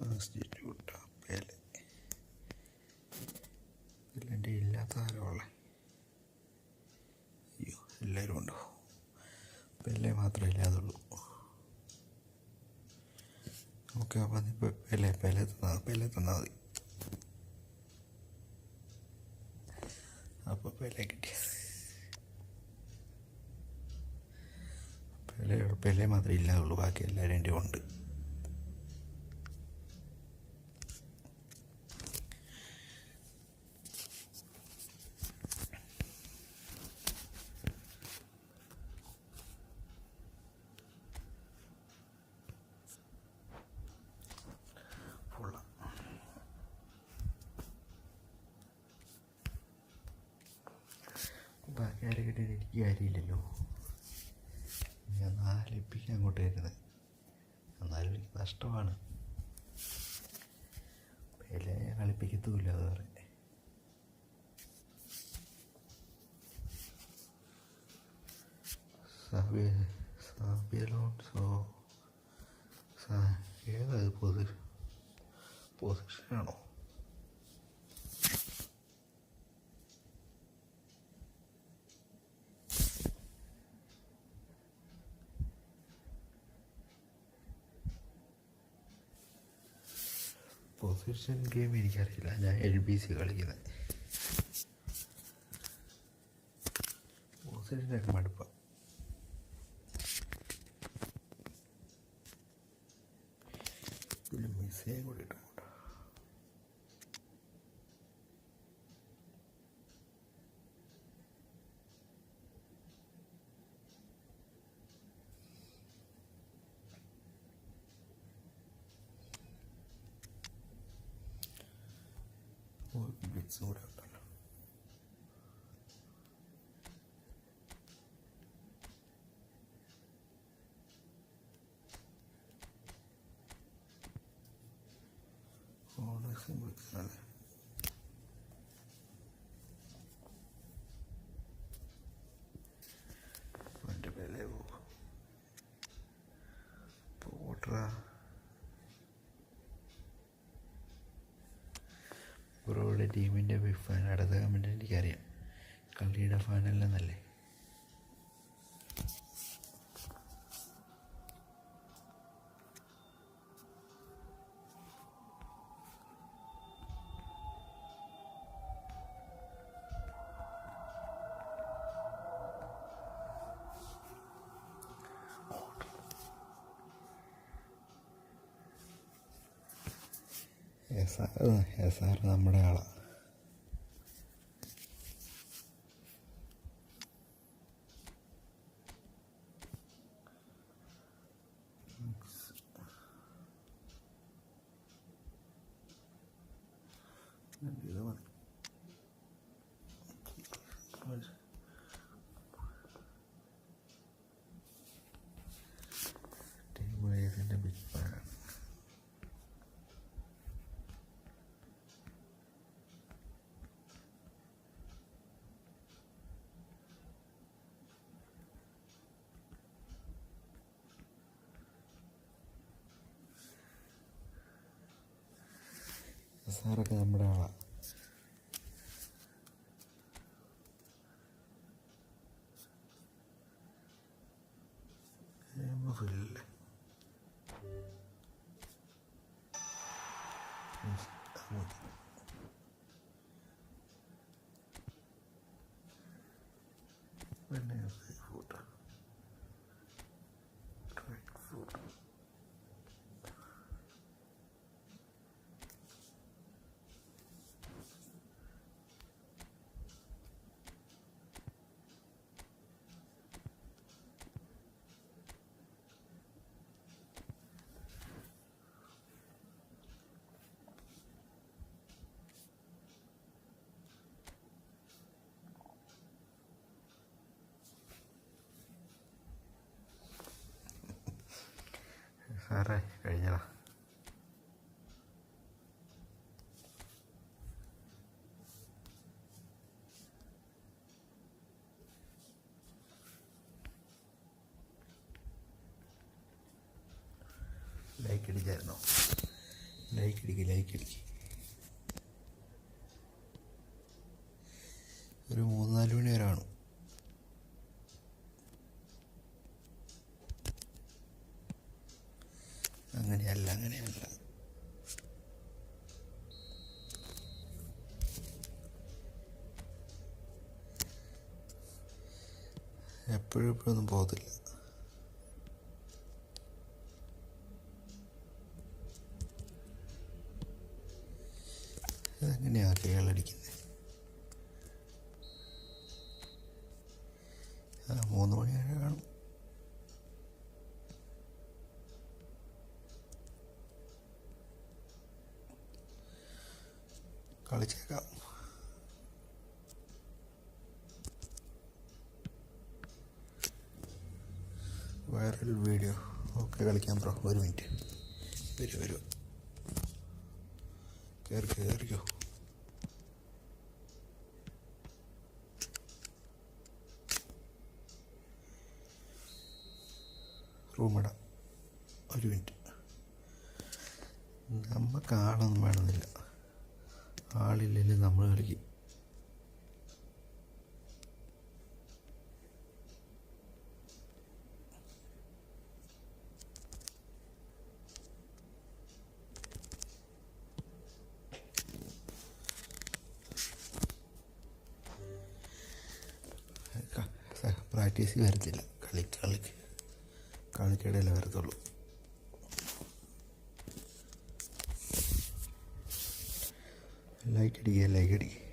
institute പേലെ ഇതിലെൻ്റെ ഇല്ലാത്ത ആരോളെ അയ്യോ എല്ലാവരും ഉണ്ടോ? പെല്ലേ മാത്രമേ ഇല്ലാതുള്ളൂ. Okay, അപ്പം ഇപ്പോൾ Pele തന്നാൽ മതി. അപ്പോൾ പെലെ കിട്ടിയ പെലെ മാത്രമേ ഇല്ലാതുള്ളൂ, ബാക്കി എല്ലാവരും എൻ്റെ ഉണ്ട്. ക്യാരറ്റ് എനിക്ക് കാര്യമില്ലല്ലോ. ഞാൻ 4 എപ്പിക്ക് അങ്ങോട്ട് വരുന്നത്. എന്നാലും എനിക്ക് നഷ്ടമാണ്. വില കളിപ്പിക്കത്തുമില്ല, അത് പറയാം. ഏതായത് പൊസിഷനാണോ? പൊസിഷൻ ഗെയിം എനിക്കറിയില്ല. ഞാൻ LBC കളിക്കുന്നത്. പൊസിഷനൊക്കെ മടുപ്പാണ്. ഇതിൽ മെസ്സേജ് കൂടി ഇട്ടുണ്ട്. ബ്ലിറ്റ്സ് കൂടെ ഉണ്ടല്ലോ. ബ്ലിറ്റ്സ് അല്ലേ. എൻ്റെ വില പോട്രാ. ബ്രോയുടെ ടീമിൻ്റെ ബിഗ് ഫാൻ. അടുത്ത കമൻറ്റ് എനിക്കറിയാം. കളിയുടെ ഫാനല്ലെന്നല്ലേ. SR നമ്മുടെ ആളാണ്. ഇത് മതി. ടീം വൈസിൻ്റെ ബിഗ് ഫാനാണ്. സാറൊക്കെ നമ്മുടെ ആളാണ്. ഫുള്ള് പിന്നെ ഫോട്ടോ ഫോട്ടോ സാറേ കഴിഞ്ഞടാ. ലൈക്ക് അടിച്ചായിരുന്നോ? ലൈക്ക് അടിക്ക്. ഒരു 3-4 മണി വരെ കാണും. അങ്ങനെയല്ല എപ്പോഴും ഒന്നും പോകത്തില്ല. ഇതെങ്ങനെയാ കേളടിക്കുന്നത്? 3 മണി വരെ കാണും. കളിച്ചേക്കാം. Viral video. ഓക്കെ, കളിക്കാം ബ്രോ. ഒരു മിനിറ്റ്. വരൂ കയറിക്കോ. റൂമിടാം. ഒരു മിനിറ്റ്. നമുക്ക് ആളൊന്നും വേണമെന്നില്ല. ആളില്ലെങ്കിൽ നമ്മൾ കളിക്കും. പ്രാക്ടീസിൽ വരത്തില്ല, കളിക്കിടയിലേ വരത്തുള്ളൂ. ലൈക്ക് അടിക്കുക.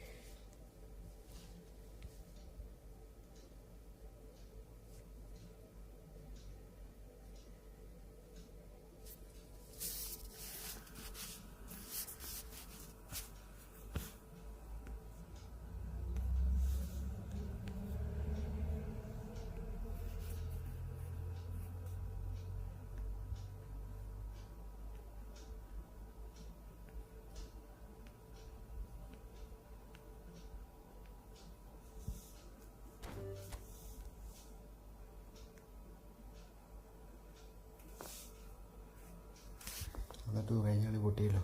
എന്നിട്ട് കഴിഞ്ഞ കളി പൊട്ടിയല്ലോ.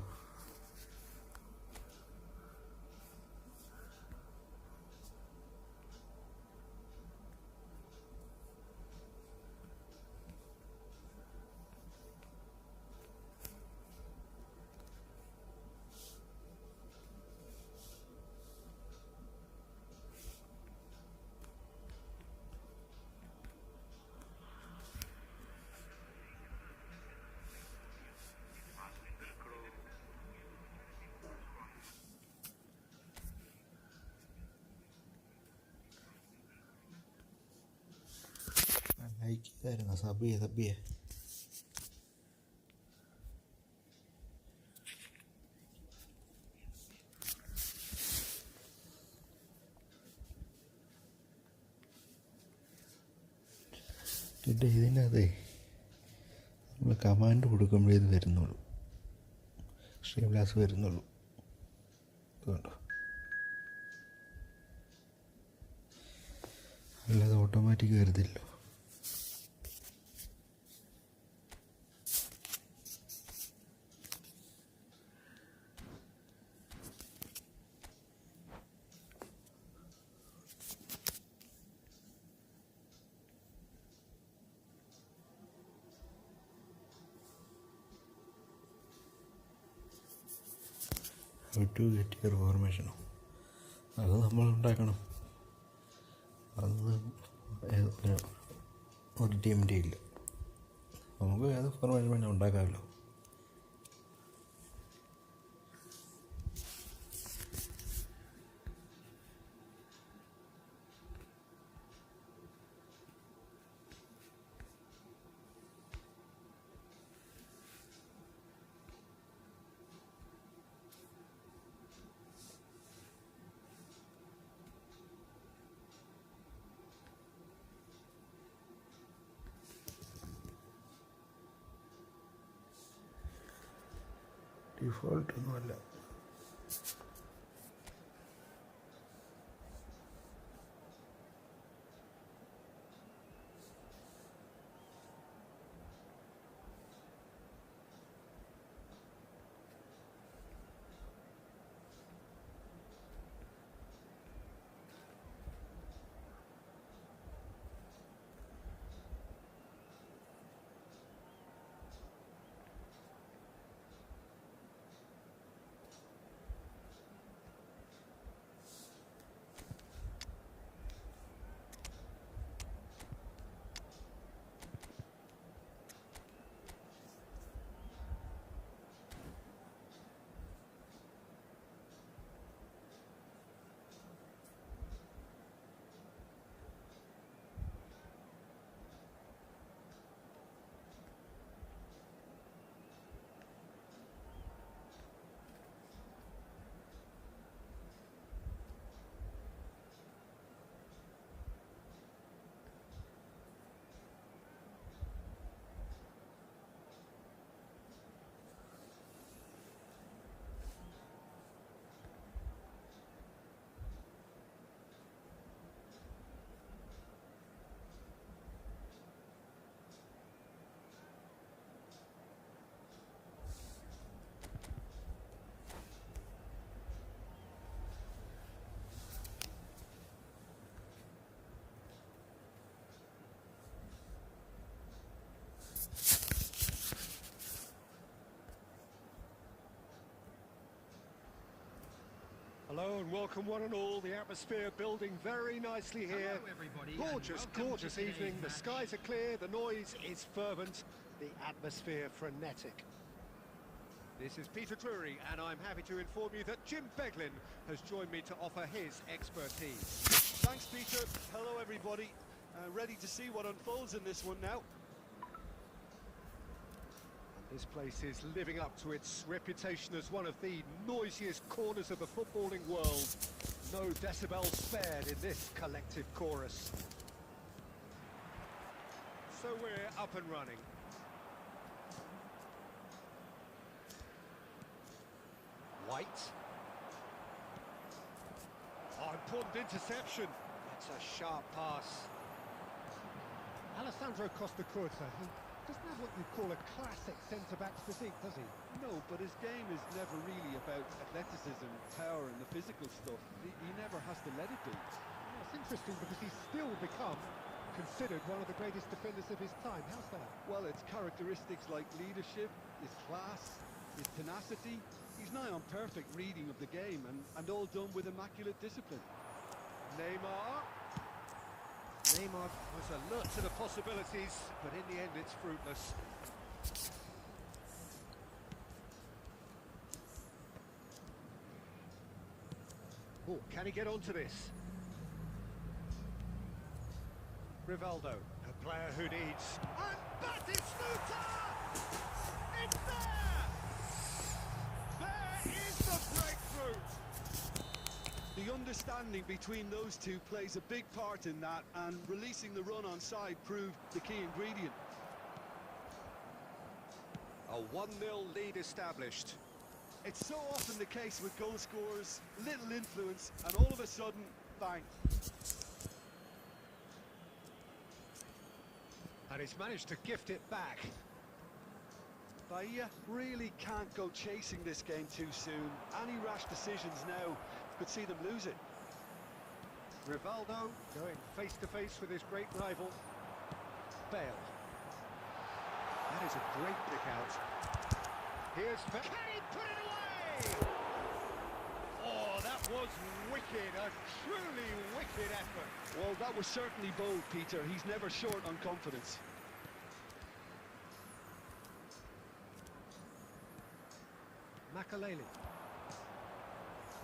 ലൈക്ക് ചെയ്തായിരുന്നു. സബ് ചെയ്യേ. ഇതിൻ്റെ അതെ നമ്മൾ കമാൻഡ് കൊടുക്കുമ്പോഴേ ഇത് വരുന്നുള്ളൂ, സ്ട്രീം ഗ്ലാസ് വരുന്നുള്ളൂ. അതുകൊണ്ടോ അല്ലാതെ ഓട്ടോമാറ്റിക് വരുന്നില്ലോ. ഹൗ ടു ഗെറ്റ് യുവർ ഫോർമേഷനോ അത് നമ്മൾ ഉണ്ടാക്കണം. അത് ഒരു ടീമിൻ്റെ ഇല്ല. നമുക്ക് ഏത് ഫോർമേഷൻ വേണം ഉണ്ടാക്കാമല്ലോ. ഡിഫോൾട്ടൊന്നുമല്ല. Hello and welcome one and all. The atmosphere building very nicely here. Hello, everybody, Gorgeous, and welcome gorgeous to today's evening. The match. skies are clear, the noise is fervent, the atmosphere frenetic. This is Peter Drury, and I'm happy to inform you that Jim Beglin has joined me to offer his expertise. Thanks, Peter. Hello, everybody. Ready to see what unfolds in this one now. This place is living up to its reputation as one of the noisiest corners of the footballing world. No decibels spared in this collective chorus. So we're up and running. White. Oh, important interception. It's a sharp pass. Alessandro Costa Curta, he doesn't have what you'd call a classic centre-back's physique, does he? No, but his game is never really about athleticism, power and the physical stuff. He never has to let it be. Well, it's interesting because he's still become considered one of the greatest defenders of his time. How's that? Well, it's characteristics like leadership, his class, his tenacity. He's nigh on perfect reading of the game and all done with immaculate discipline. Neymar. Neymar was alert to the possibilities, but in the end it's fruitless. Oh, can he get onto this? Rivaldo, a player who needs... And Batistuta! It's there! There is the breakthrough! The understanding between those two plays a big part in that, and releasing the run on side proved the key ingredient. A 1-0 lead established. It's so often the case with goal scorers, little influence, and all of a sudden, bang. And he's managed to gift it back. Bahia really can't go chasing this game too soon. Any rash decisions now could see them lose it. Rivaldo going face-to-face with his great rival, Bale. That is a great pick out. Here's... Can he put it away? Oh, that was wicked, a truly wicked effort. Well, that was certainly bold, Peter. He's never short on confidence. Makaleli.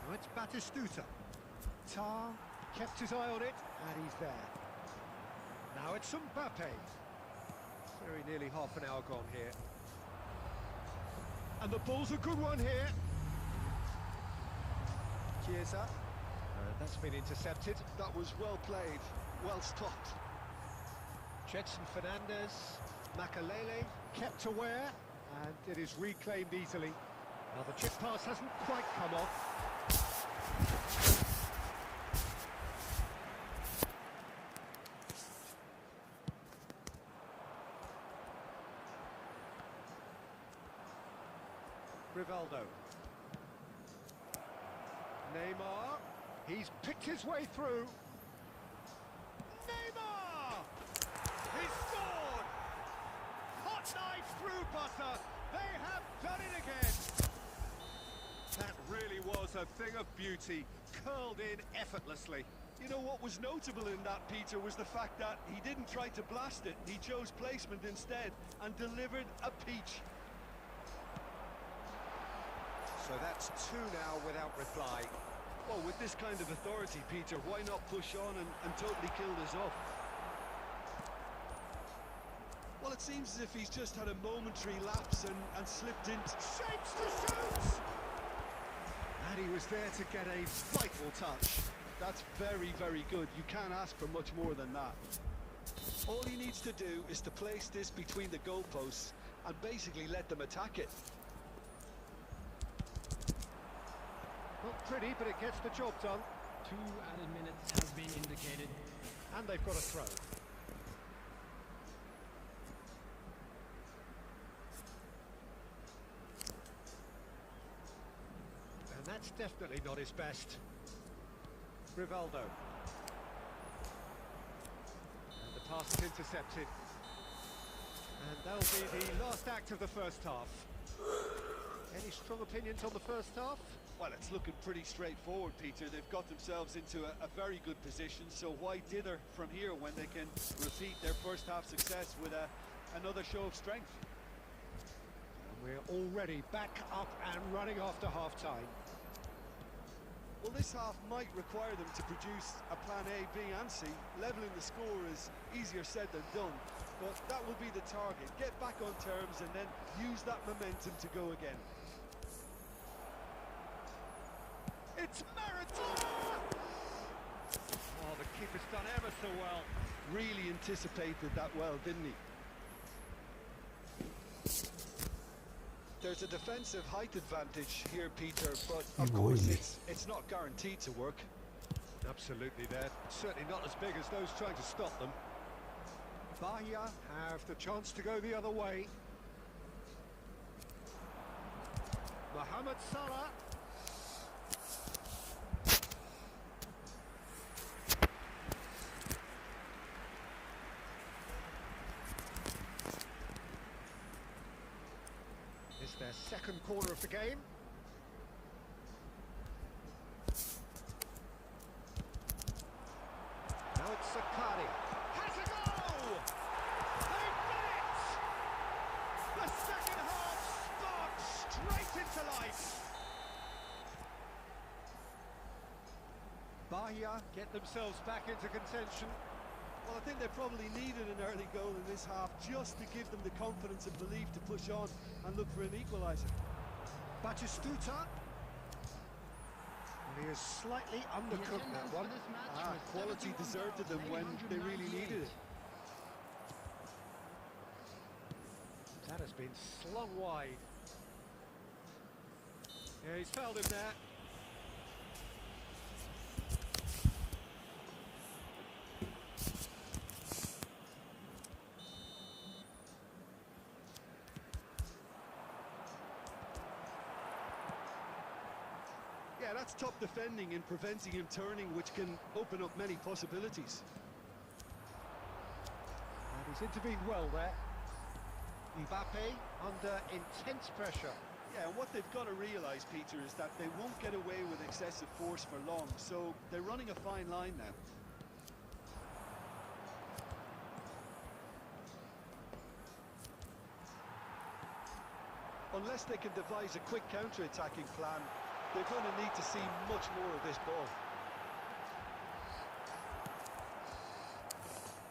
Now it's Batistuta. Tar kept his eye on it, and he's there. Now it's Mbappe. Very nearly half an hour gone here. And the ball's a good one here. Chiesa. That's been intercepted. That was well played, well stopped. Jetson Fernandez. Makaleli kept aware, and it is reclaimed easily. Now the chip pass hasn't quite come off. Rivaldo. Neymar. He's picked his way through. Neymar! He scored! Hot knife through butter. They have done it again. That really was a thing of beauty, curled in effortlessly. You know what was notable in that, Peter, was the fact that he didn't try to blast it. He chose placement instead and delivered a peach. So that's two now without reply. Well, with this kind of authority, Peter, why not push on and totally kill this off? Well, it seems as if he's just had a momentary lapse and slipped into... Shapes to shoot! And he was there to get a vital touch. That's very, very good. You can't ask for much more than that. All he needs to do is to place this between the goalposts and basically let them attack it. Not pretty, but it gets the job done. 2 added minutes has been indicated. And they've got a throw. And that's definitely not his best. Rivaldo. And the pass is intercepted. And that'll be the last act of the first half. Any strong opinions on the first half? Well, it's looking pretty straightforward, Peter. They've got themselves into a very good position, so why dither from here when they can repeat their first half success with another show of strength? And we're already back up and running after half-time. Well, this half might require them to produce a plan A, B and C. Levelling the score is easier said than done, but that will be the target. Get back on terms and then use that momentum to go again. It's Maradona! Oh, the keeper's done ever so well. Really anticipated that well, didn't he? There's a defensive height advantage here, Peter, but of course it's not guaranteed to work. Absolutely, they're certainly not as big as those trying to stop them. Bahia have the chance to go the other way. Mohamed Salah. It's their second corner of the game. Now it's Sakari. Has a goal! They've done it! The second half sparks straight into life. Bahia get themselves back into contention. Well, I think they probably needed an early goal in this half just to give them the confidence and belief to push on and look for an equaliser. Batistuta. He is slightly undercooked that one. Quality deserted them when they really needed it. That has been slung wide. Yeah, he's fouled him there. Yeah, that's top defending and preventing him turning, which can open up many possibilities. And he's intervened well there. Mbappe under intense pressure. Yeah, and what they've got to realise, Peter, is that they won't get away with excessive force for long, so they're running a fine line now. Unless they can devise a quick counter-attacking plan, they're going to need to see much more of this ball.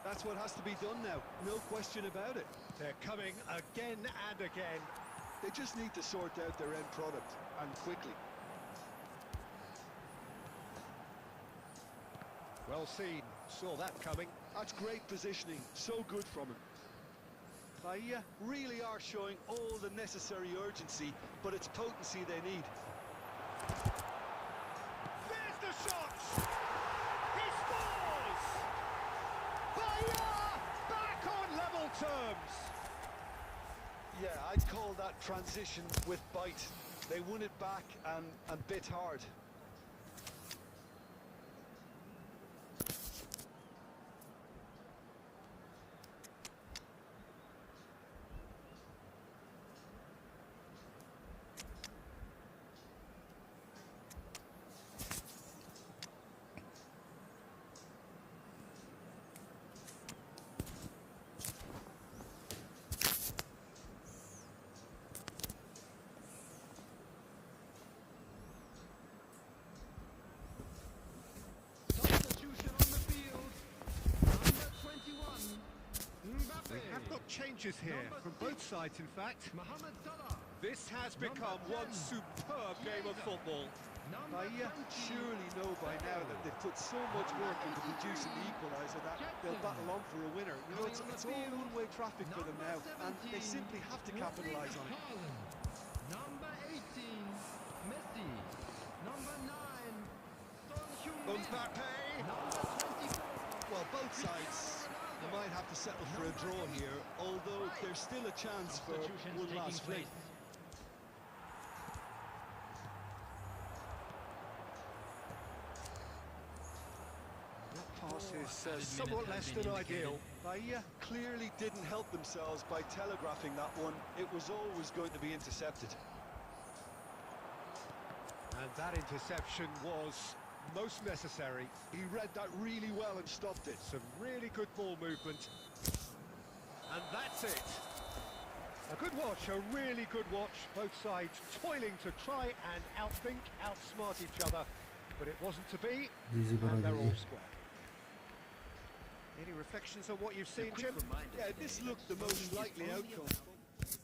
That's what has to be done now, no question about it. They're coming again and again. They just need to sort out their end product, and quickly. Well seen, saw that coming. That's great positioning, so good from him. Bahia really are showing all the necessary urgency, but it's potency they need. There's the shot! He scores! Bahia back on level terms! Yeah, I'd call that transition with bite. They won it back and bit hard. Changes here from both sides, in fact. This has become one superb game of football. Bahia surely know by now that they've put so much work into producing the equaliser that they'll battle on for a winner. You know, it's all one-way traffic for them now, and they simply have to capitalise on it. Number 18, Messi. Number 9, Mbappe. Well, both sides might have to settle for a draw here, although there's still a chance for one last fling. That pass is somewhat less than ideal. Bahia clearly didn't help themselves by telegraphing that one. It was always going to be intercepted. And that interception was most necessary. He read that really well and stopped it. Some really good ball movement. And that's it. A good watch, a really good watch. Both sides toiling to try and outthink, outsmart each other. But it wasn't to be, Easy, bro, and they're all easy. square. Any reflections on what you've seen, quick Jim? reminder Yeah, today this that looked the most scoring is likely only outcome. allowed-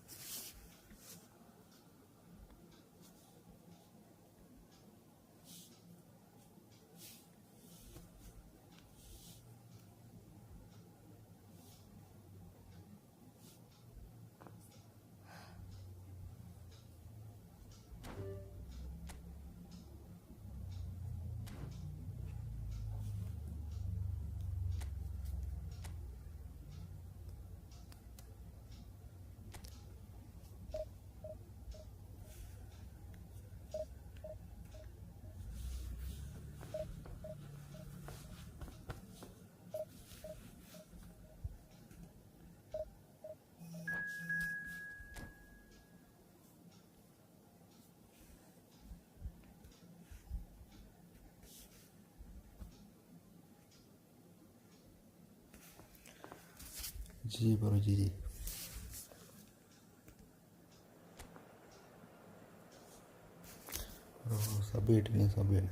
ji bro ji bro सब बेट भी हैं सब बेट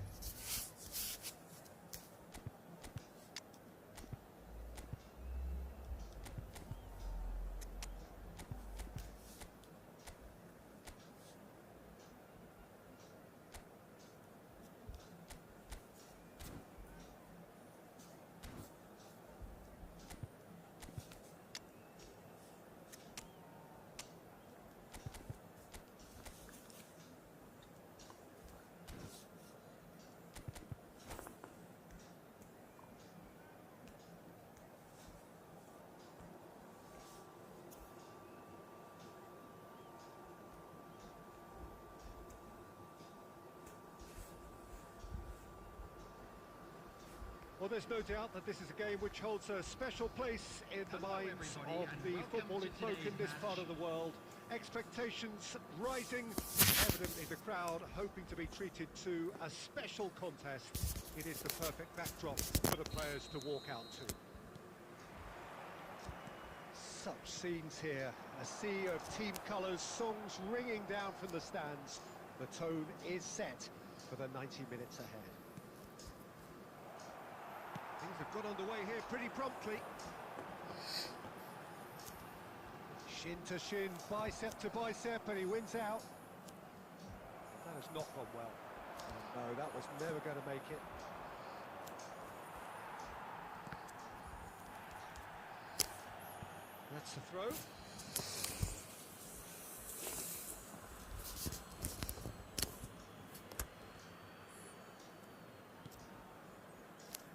Well, there's no doubt that this is a game which holds a special place in the Hello, minds everybody, of and the welcome footballing to folk in today's this part match. of the world. Expectations rising, evidently the crowd hoping to be treated to a special contest. It is the perfect backdrop for the players to walk out to. Such scenes here, a sea of team colours, songs ringing down from the stands. The tone is set for the 90 minutes ahead. Things have got underway here pretty promptly. Shin to shin, bicep to bicep, and he wins out. That has not gone well. Oh, no, that was never going to make it. That's the throw.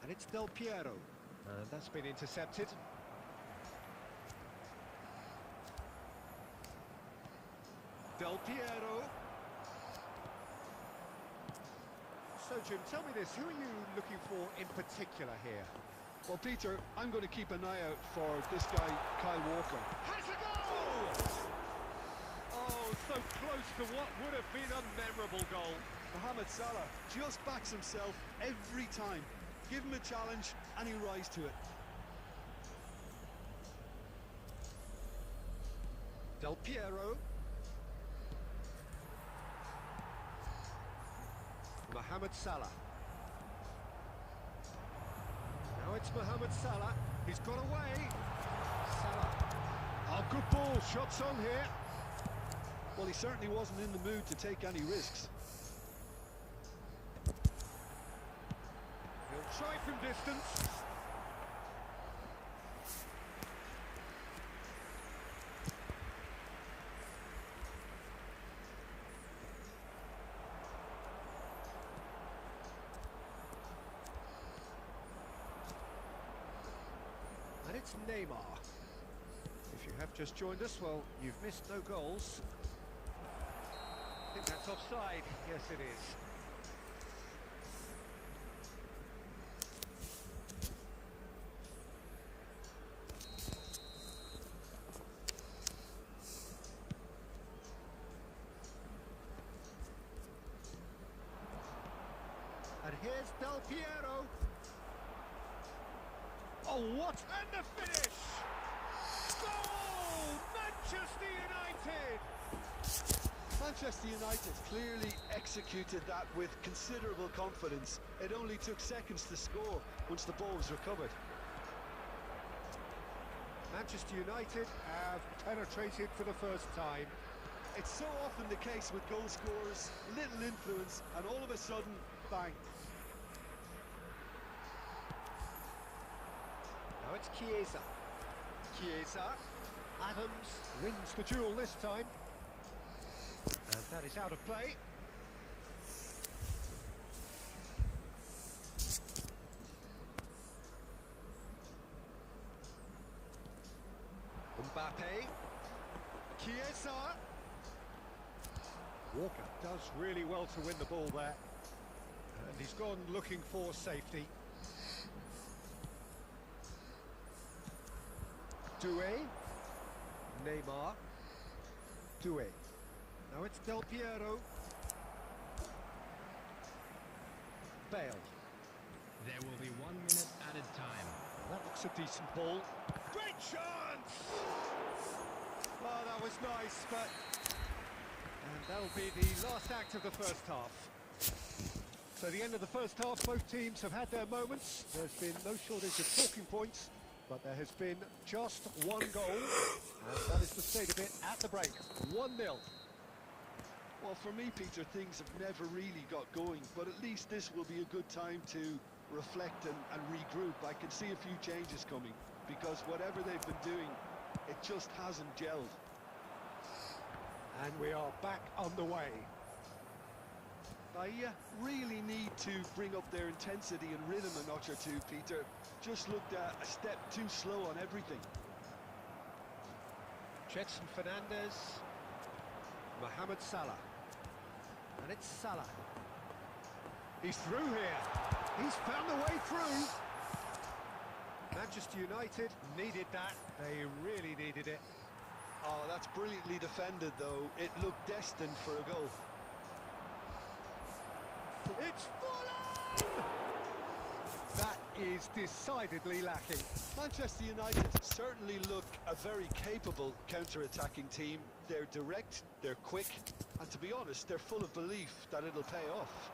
And it's Del Piero. And that's been intercepted. Del Piero. So, Jim, tell me this. Who are you looking for in particular here? Well, Peter, I'm going to keep an eye out for this guy, Kyle Walker. Has a goal! Oh, so close to what would have been a memorable goal. Mohamed Salah just backs himself every time. Give him a challenge and he'll rise to it. Del Piero. Mohamed Salah. Now it's Mohamed Salah. He's got away. Salah. Oh, good ball. Shots on here. Well, he certainly wasn't in the mood to take any risks. He'll try from distance. And it's Neymar. If you have just joined us, well, you've missed no goals. I think that's offside. Yes, it is. Here's Del Piero. Oh, what? And the finish! Goal! Manchester United! Manchester United clearly executed that with considerable confidence. It only took seconds to score once the ball was recovered. Manchester United have penetrated for the first time. It's so often the case with goal scorers, little influence, and all of a sudden, bang. Now it's Chiesa. Chiesa. Adams wins the duel this time. And that is out of play. Mbappe. Chiesa. Walker does really well to win the ball there. And he's gone looking for safety. Doué. Neymar. Doué. Now it's Del Piero. Bale. There will be 1 minute added time. That looks a decent ball. Great chance! Oh, that was nice, but... And that'll be the last act of the first half. So the end of the first half, both teams have had their moments. There's been no shortage of talking points, but there has been just one goal, and that is the state of it at the break. 1-0. Well, for me, Peter, things have never really got going, but at least this will be a good time to reflect and regroup. I can see a few changes coming, because whatever they've been doing, it just hasn't gelled. And we are back on the way. Bahia really need to bring up their intensity and rhythm a notch or two, Peter. Just looked a step too slow on everything. Jetson Fernandez. Mohamed Salah. And it's Salah. He's through here. He's found the way through. Manchester United needed that. They really needed it. Oh, that's brilliantly defended, though. It looked destined for a goal. It's Fulham! That is decidedly lacking. Manchester United certainly look a very capable counter-attacking team. They're direct, they're quick, and to be honest, they're full of belief that it'll pay off.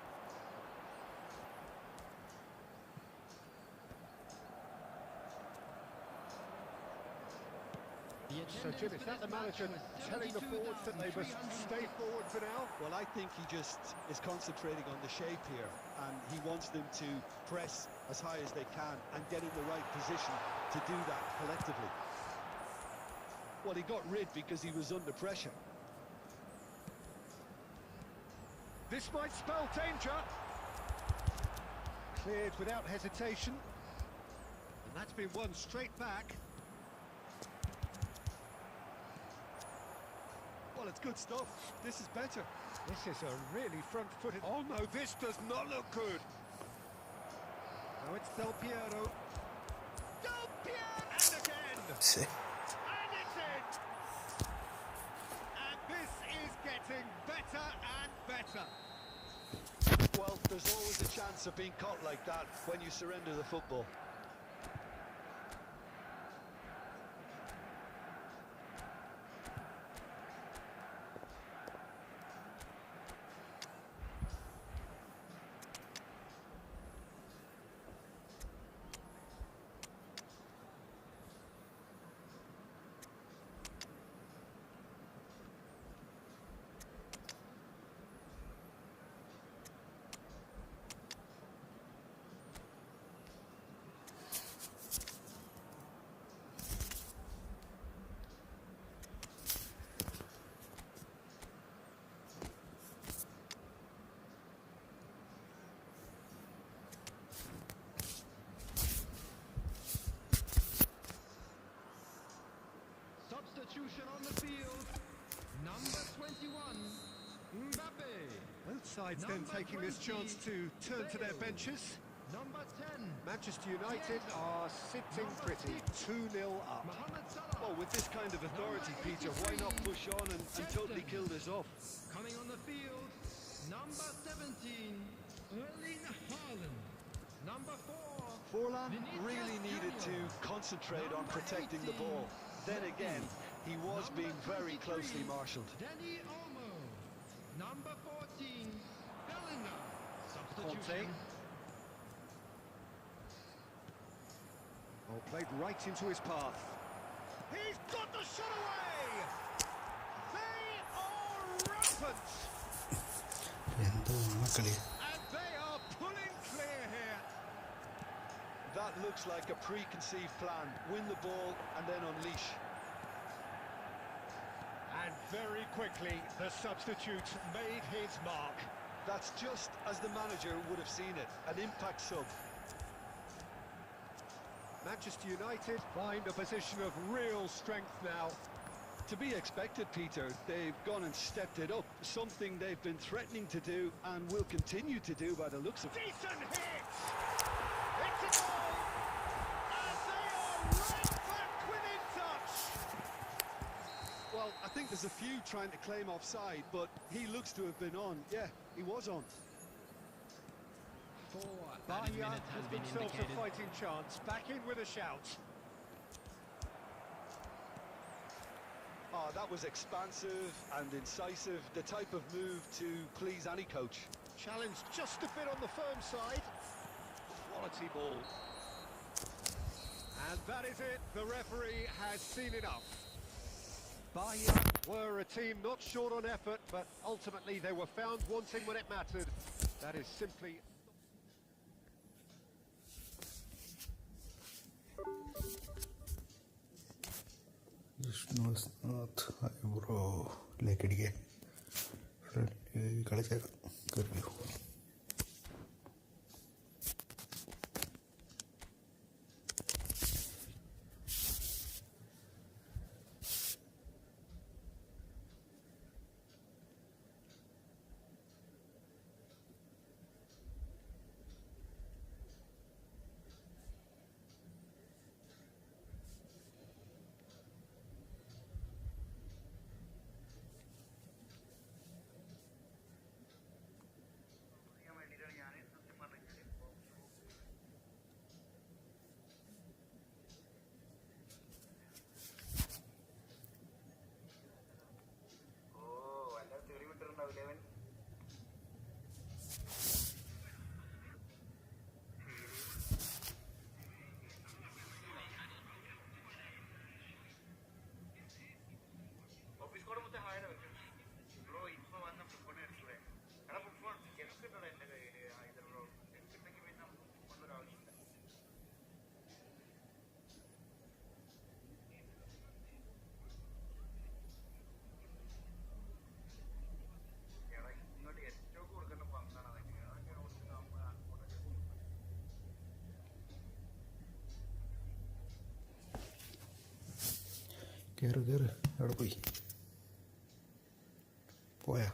So, Jim, is that the manager telling the forwards that they must stay forward for now? Well, I think he just is concentrating on the shape here, and he wants them to press as high as they can and get in the right position to do that collectively. Well, he got rid because he was under pressure. This might spell danger. Cleared without hesitation. And that's been won straight back. Well, it's good stuff. This is better. This is a really front-footed... Oh, no, this does not look good. Now it's Del Piero. Del Piero! And again! See? And it's in! And this is getting better and better. Well, there's always a chance of being caught like that when you surrender the football. Substitution on the field. Number 21, Mbappe. Both sides then taking this chance to turn to their benches. Number 10, Manchester United are sitting pretty, 2-0 up. Mohamed Salah. Well, with this kind of authority, Peter, why not push on and totally kill this off? Coming on the field, number 17, Erling Haaland. number 4. Forlan Vinicius really needed to Junior. concentrate on Number protecting the 18, ball. Then again, he was Number being very 23, closely marshalled. Danny Olmo. Number 14, Bellingham. Substitution. Oh, played right into his path. He's got the shot away! They are rampant! എന്തുവാണ് കളി? And they are pulling clear here. That looks like a preconceived plan. Win the ball and then unleash. And very quickly, the substitute made his mark. That's just as the manager would have seen it. An impact sub. Manchester United find a position of real strength now. To be expected, Peter. They've gone and stepped it up. Something they've been threatening to do and will continue to do by the looks of it. Decent hit! It's a goal! And they are right back within touch! Well, I think there's a few trying to claim offside, but he looks to have been on. Yeah, he was on. 4 added Bahia minutes has has been themselves a indicated. fighting chance. Back in with a shout. Oh, that was expansive and incisive. The type of move to please any coach. Challenge just a bit on the firm side. Quality ball. And that is it. The referee has seen enough. Bahia were a team not short on effort, but ultimately they were found wanting when it mattered. That is simply... Vishnunath bro ലേക്കടിക്കേ കളിച്ചേക്കാം കയറിയോ? ചെയ്യാൻ വേണ്ടിയിട്ടാണ് ഞാൻ സത്യം പറഞ്ഞത്. ഓ വല്ല തെറി വിട്ടിട്ടുണ്ടാവില്ലേ അവൻ? ഓഫീസ് കോഡ് മൊത്തം ഹായ് ബ്രോ ഇപ്പൊ വന്ന ഫുട്ബോൾ എടുത്തൂടെ? എടാ ഫുട്ബോൾ എനിക്കുണ്ടോ എന്റെ കയ്യില് ഹൈദർ ബ്രോ? എനിക്കുണ്ടെങ്കിൽ പിന്നെ ഒന്നൊരു ആവശ്യമില്ല. എടാ ഇങ്ങോട്ട് ഏറ്റവും കൊടുക്കേണ്ട പന്താണ് അതൊക്കെ. അതൊക്കെ കുറച്ച് നമ്മൾ അങ്ങോട്ടൊക്കെ കൊടുക്കും. കയറ് കയറ്, എവിടെ പോയി? പോയാ?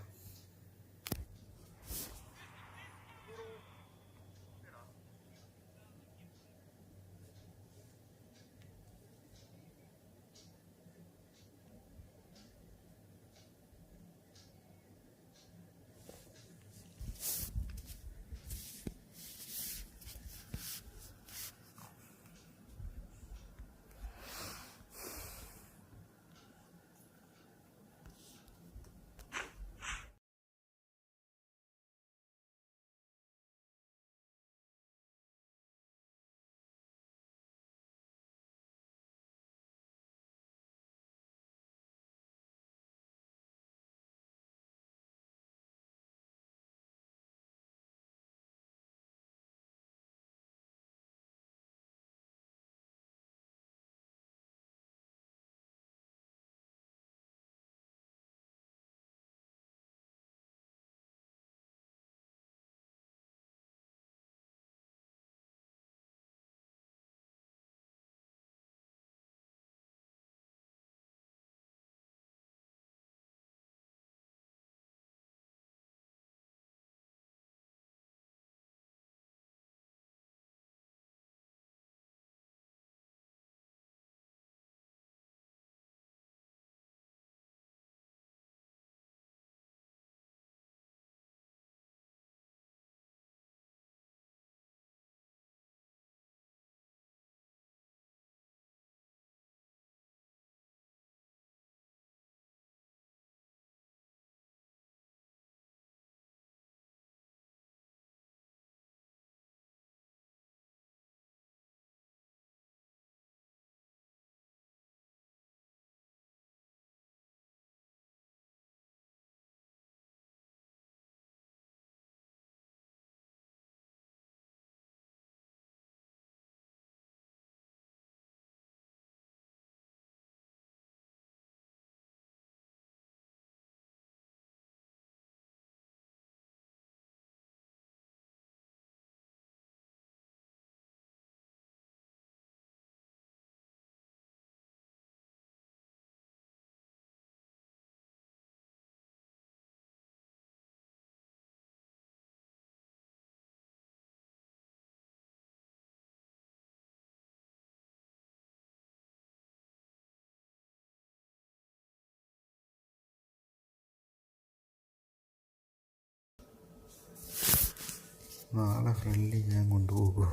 നാളെ ഫ്രണ്ട്ലി ഞാൻ കൊണ്ടുപോകുമോ?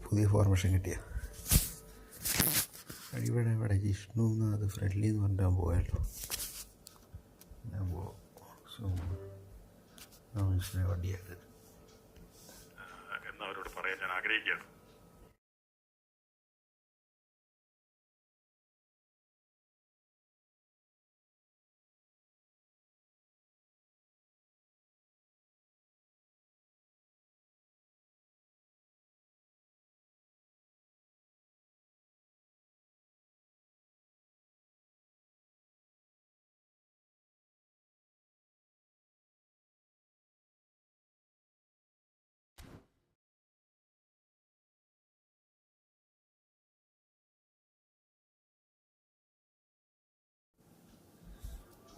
പുതിയ ഫോർമേഷൻ കിട്ടിയ ഇവിടെ ജിഷ്ണു എന്ന് അത് ഫ്രണ്ട്ലി എന്ന് പറഞ്ഞാൽ പോയല്ലോ. ഞാൻ പോകും. മനുഷ്യനെ വണ്ടിയാക്കരുത് എന്നവരോട് പറയാൻ ഞാൻ ആഗ്രഹിക്കുകയാണ്.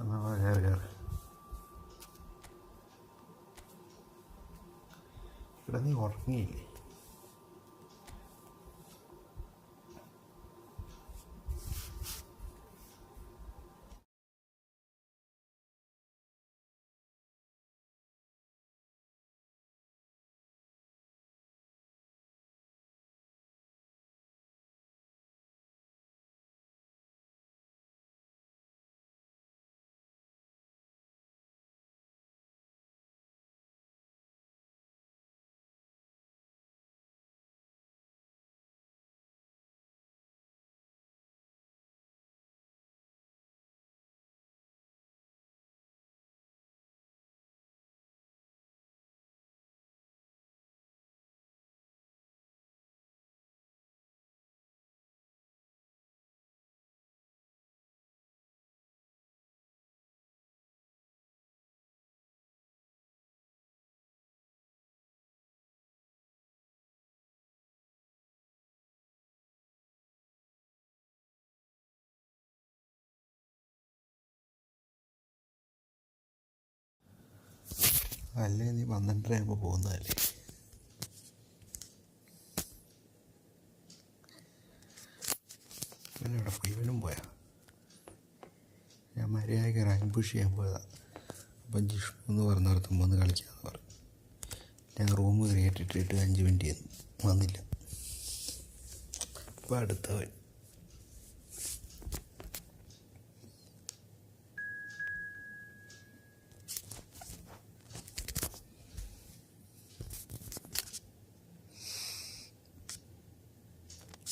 എന്നാൽ കയറി ഇവിടെ നീ ഉറങ്ങിയില്ലേ? അല്ലേ നീ 12:30 ആകുമ്പോൾ പോകുന്നതല്ലേ? ഇവിടെ പോയി ഇവനും പോയാ? ഞാൻ മര്യാദയ്ക്ക് റാങ്ക് പുഷ് ചെയ്യാൻ പോയതാണ്. അപ്പം ജിഷ്ണു എന്ന് പറഞ്ഞിടത്തും വന്ന് കളിക്കാമെന്ന് പറഞ്ഞു. ഞാൻ റൂം കയറിയിട്ടിട്ട് 5 മിനിറ്റ് ചെയ്യുന്നു, വന്നില്ല. അപ്പം അടുത്തവൻ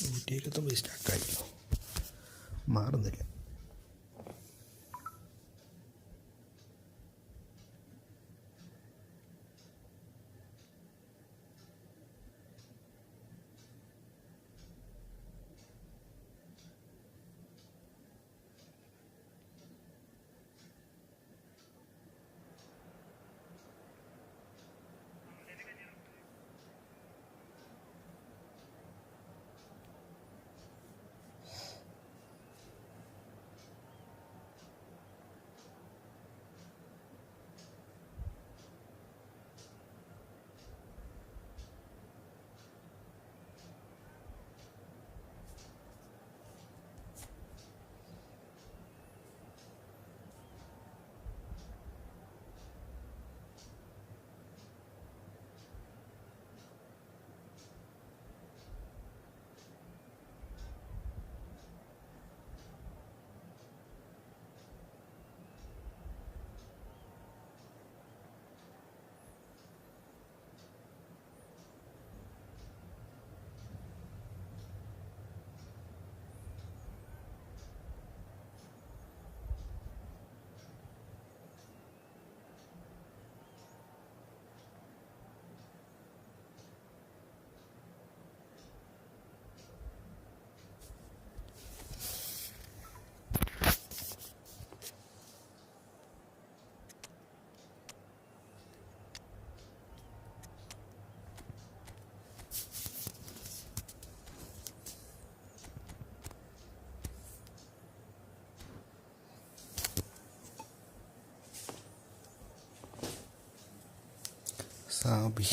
ഊട്ടിയിലെത്തുമ്പോൾ സ്റ്റക്കായില്ലോ, മാറുന്നില്ല. സാബി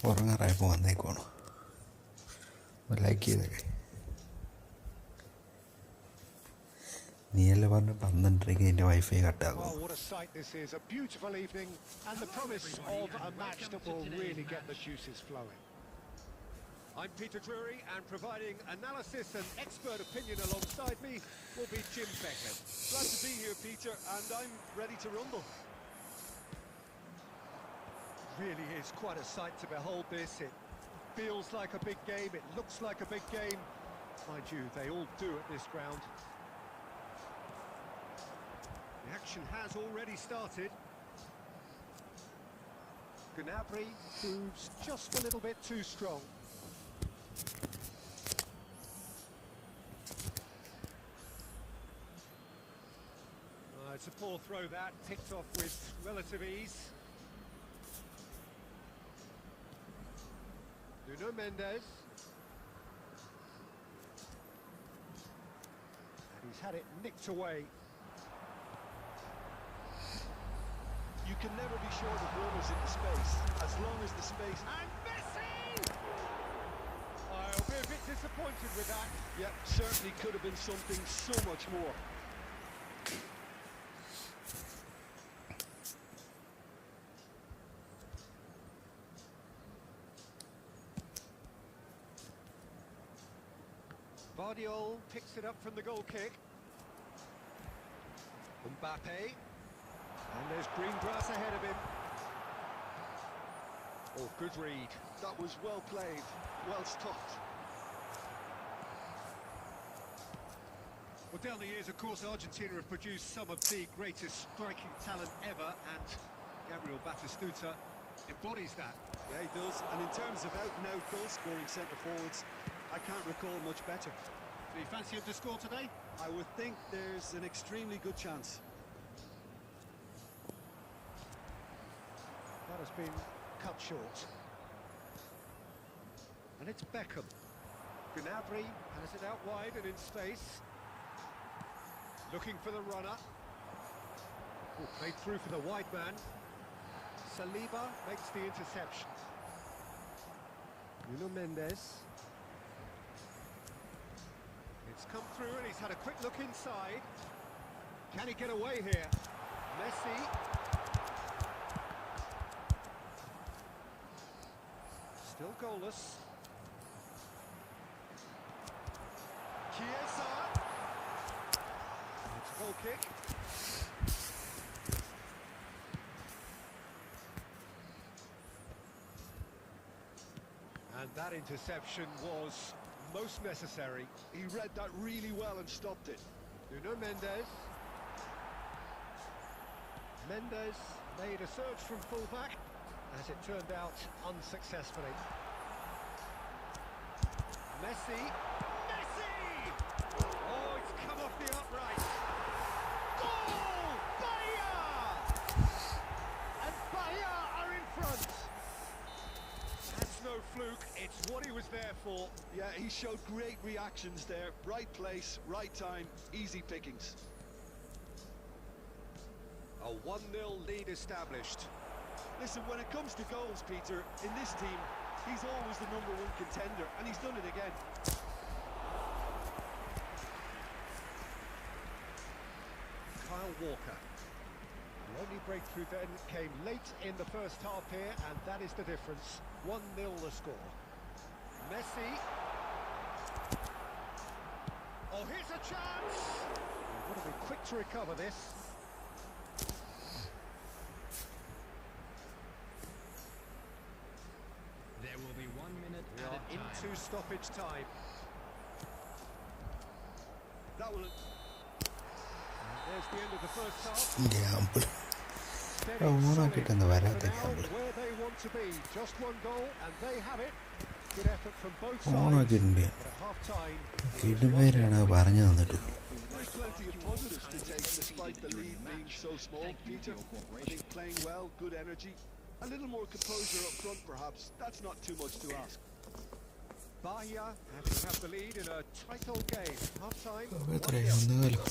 ഉറങ്ങാറായപ്പോൾ വന്നേക്കോണോ? ലൈക്ക് ചെയ്തേ. നീയല്ലേ പറഞ്ഞ 12:30 എൻ്റെ wifi കട്ടാകും. Oh, what a sight this is. A beautiful evening and the promise of a match that will really get the juices flowing. I'm Peter Drury, and providing analysis and expert opinion alongside me will be Jim Beckett. Glad to be here, Peter, and I'm ready to rumble. Really is quite a sight to behold this. It feels like a big game, it looks like a big game. Mind you, they all do at this ground. The action has already started. Gnabry proves just a little bit too strong. It's a poor throw that, picked off with relative ease. Nuno Mendes. And he's had it nicked away. You can never be sure the ball is in the space, as long as the space... And Messi! I'll be a bit disappointed with that. Yeah, certainly could have been something so much more. Bardiol picks it up from the goal kick. Mbappe. And there's green grass ahead of him. Oh, good read. That was well played, well stopped. Well, down the years, of course, Argentina have produced some of the greatest striking talent ever, and Gabriel Batistuta embodies that. Yeah, he does. And in terms of out-and-out goal-scoring centre-forwards, I can't recall much better. Do you fancy him to score today? I would think there's an extremely good chance. That has been cut short. And it's Beckham. Gnabry has it out wide and in space. Looking for the runner. Oh, played through for the wide man. Saliba makes the interception. Nuno Mendes. It's come through and he's had a quick look inside. Can he get away here? Messi. Still goalless. Chiesa. It's a goal kick. And that interception was most necessary. He read that really well and stopped it. Nuno Mendes. Mendes made a surge from full-back, as it turned out unsuccessfully. Messi. Messi! Oh, it's come off the upright. Goal! Bahia! And Bahia are in front. That's no fluke, it's what he was there for. Yeah, he showed great reactions there. Right place, right time, easy pickings. A 1-0 lead established. Listen, when it comes to goals, Peter, in this team, he's always the #1 contender, and he's done it again. Kyle Walker. The only breakthrough then came late in the first half here, and that is the difference. 1-0 the score. Messi. Oh, here's a chance! You've got to be quick to recover this. There will be 1 minute We at are a time. into stoppage time. That will... There's the end of the first half. Gamble Steady, ഓണാക്കിട്ടെന്ന് solid, വരാത്ത and now Gamble where they want to be. Just one goal, and they have it. Good effort from both sides. ഓണാക്കിയിട്ടുണ്ട് But at half-time, കിടുമേരാണ് പറഞ്ഞു തന്നിട്ടു. There's plenty of positives to take despite the lead being so small, Peter. I think playing well, good energy. A little more composure up front, perhaps. That's not too much to ask. Bahia having to have the lead in a tight old game. Half-time. എത്രയായി? 1-0.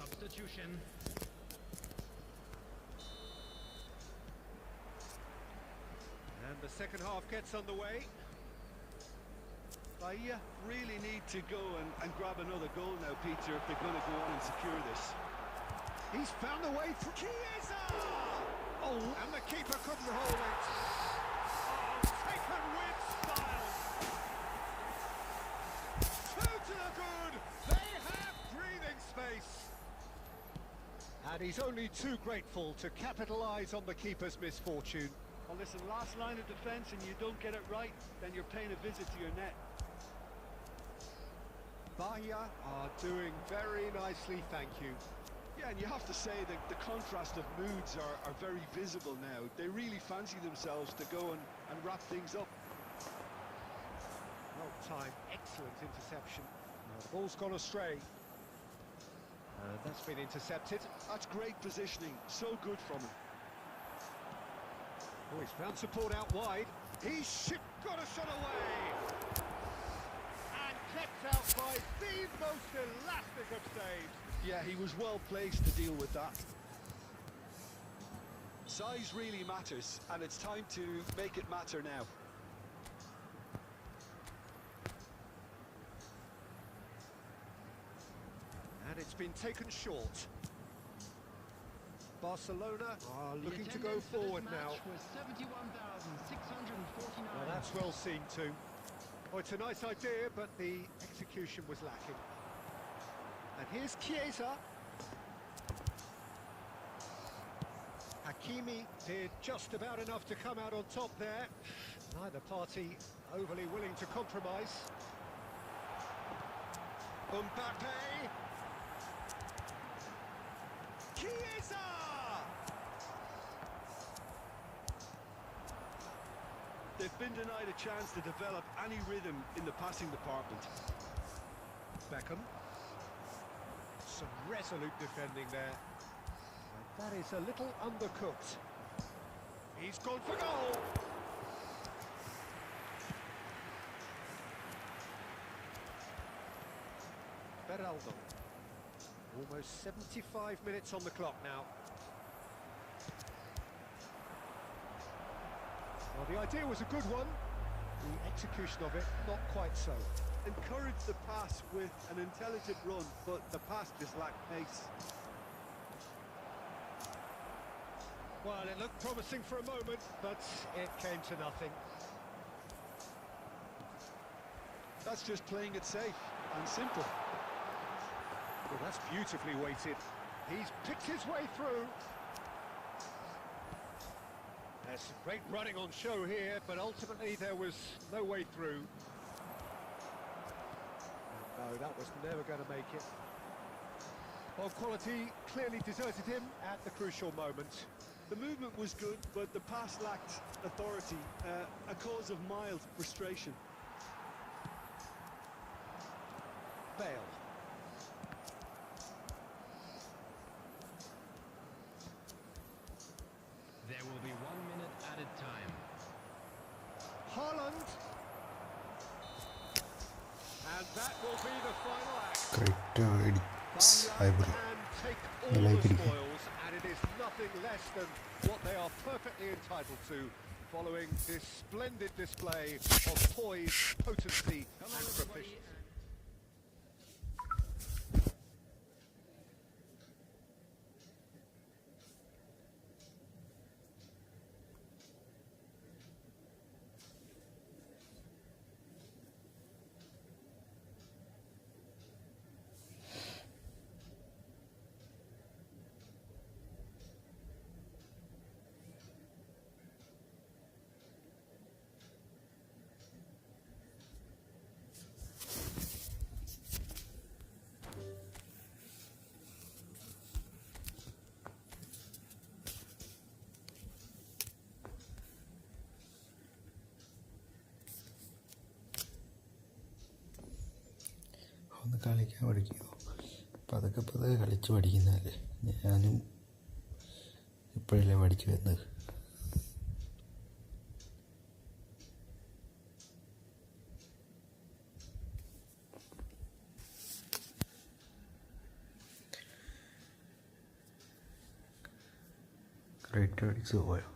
Substitution. second half gets underway. Bahia really need to go and grab another goal now, Peter, if they're going to go on and secure this. He's found a way through. Chiesa! Oh, and the keeper couldn't hold it. Oh, taken with style. Two to the good. They have breathing space. And he's only too grateful to capitalise on the keeper's misfortune. Well, listen, last line of defence and you don't get it right, then you're paying a visit to your net. Bahia are doing very nicely, thank you. Yeah, and you have to say that the contrast of moods are very visible now. They really fancy themselves to go and wrap things up. Well timed, excellent interception. The ball's gone astray. That's been intercepted. That's great positioning, so good from him. Oh, he's found support out wide. He's got a shot away! And kept out by the most elastic of saves. Yeah, he was well placed to deal with that. Size really matters, and it's time to make it matter now. And it's been taken short. Barcelona are looking to go forward now. Well, that's well seen too. Oh, it's a nice idea, but the execution was lacking. And here's Chiesa. Hakimi did just about enough to come out on top there. Neither party overly willing to compromise. Mbappe. Chiesa! They've been denied a chance to develop any rhythm in the passing department. Beckham. Some resolute defending there. And that is a little undercooked. He's gone for goal! Beraldo. Almost 75 minutes on the clock now. Well, the idea was a good one. The execution of it, not quite so. Encourage the pass with an intelligent run, but the pass just lacked pace. Well, it looked promising for a moment, but it came to nothing. That's just playing it safe and simple. Well, that's beautifully weighted. He's picked his way through. There's some great running on show here, but ultimately there was no way through. No, that was never going to make it. Well, quality clearly deserted him at the crucial moment. The movement was good, but the pass lacked authority, a cause of mild frustration. Bale. There will be 1 minute added time. Haaland. And that will be the final act. Great Bahia can take all I like the it. spoils, and it is nothing less than what they are perfectly entitled to, following this splendid display of poise, potency, and proficiency. ഒന്ന് കളിക്കാൻ പഠിക്കുമോ? പതുക്കെ പതുക്കെ കളിച്ച് പഠിക്കുന്നതല്ലേ. ഞാനും ഇപ്പോഴല്ലേ പഠിച്ചു വരുന്നത്. Great അടിച്ച് പോയോ?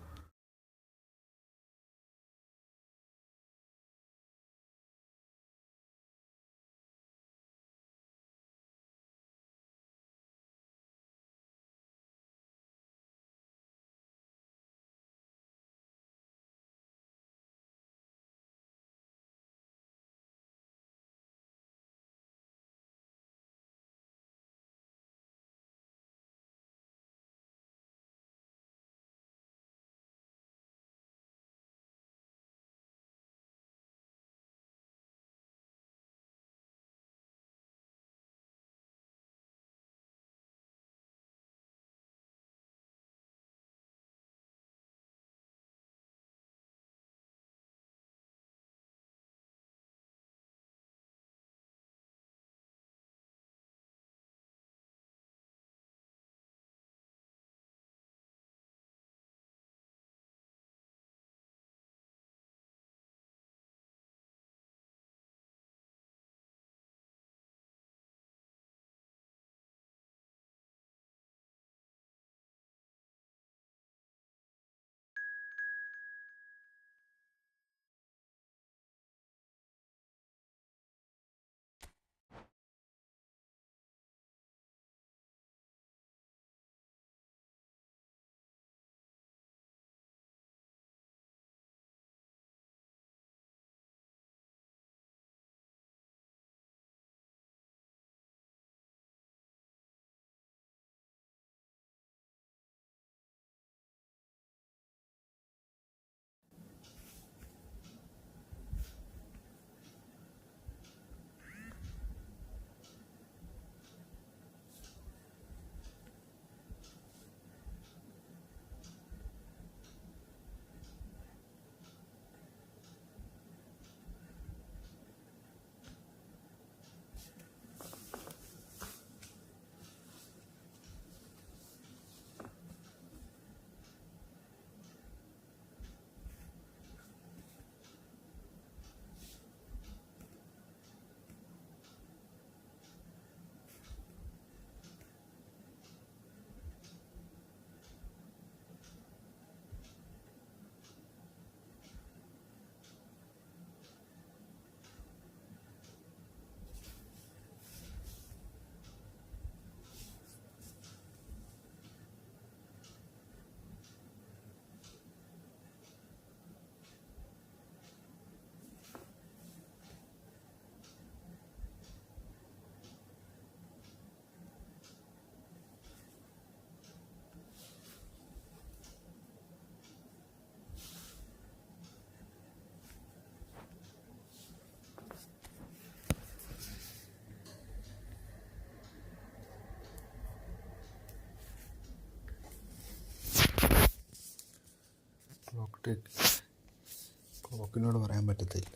ക്ലോക്കിനോട് പറയാൻ പറ്റത്തില്ല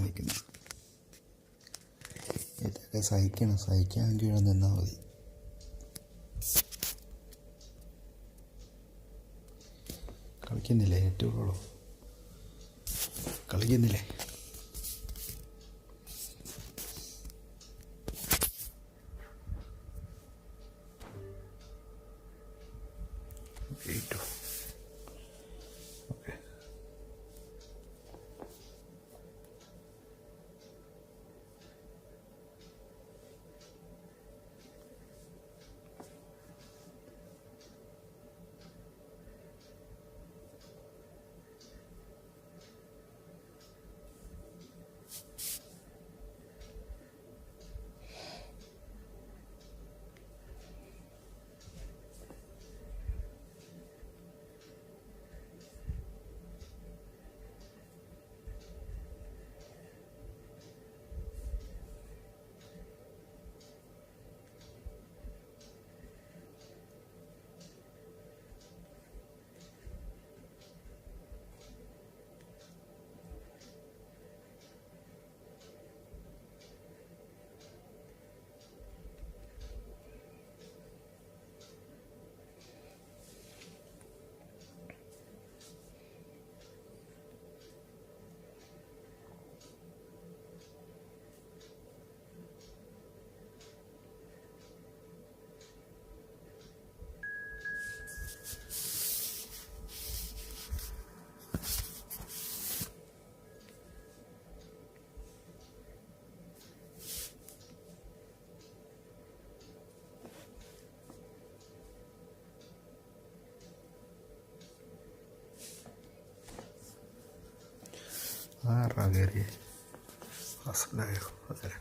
നിൽക്കുന്നു. ഇതൊക്കെ സഹിക്കാൻ വേണ്ടി ഇവിടെ നിന്നാൽ മതി. കളിക്കുന്നില്ലേ? ഏറ്റവും കളിക്കുന്നില്ലേ? കേട്ടോ. ഓക്കെ. ആരാ കയറിയേ? അസലായോ? അതെ.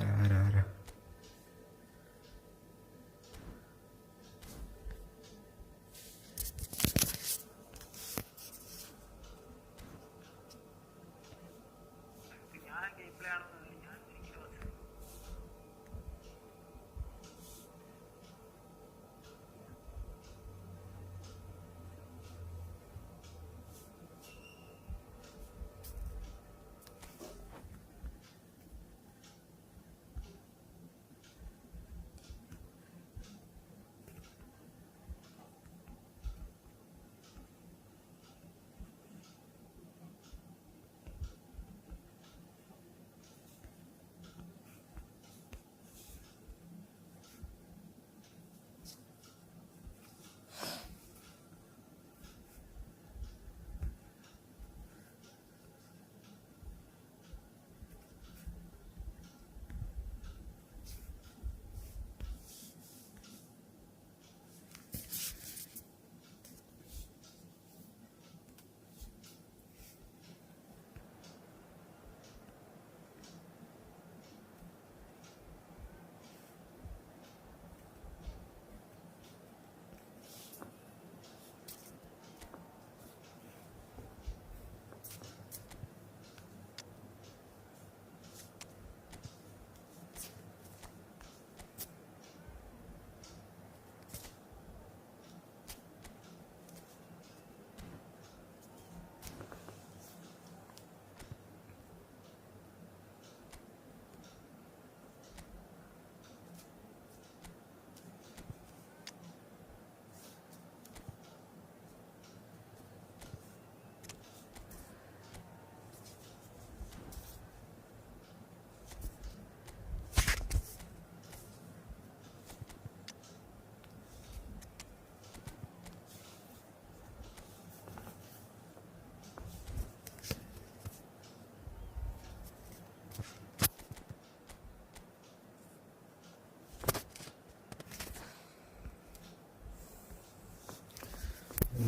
ആരാ? ഞാൻ ഗെയിം പ്ലേ ആണെന്ന് ഞാൻ ഇങ്ങനെ വന്നു.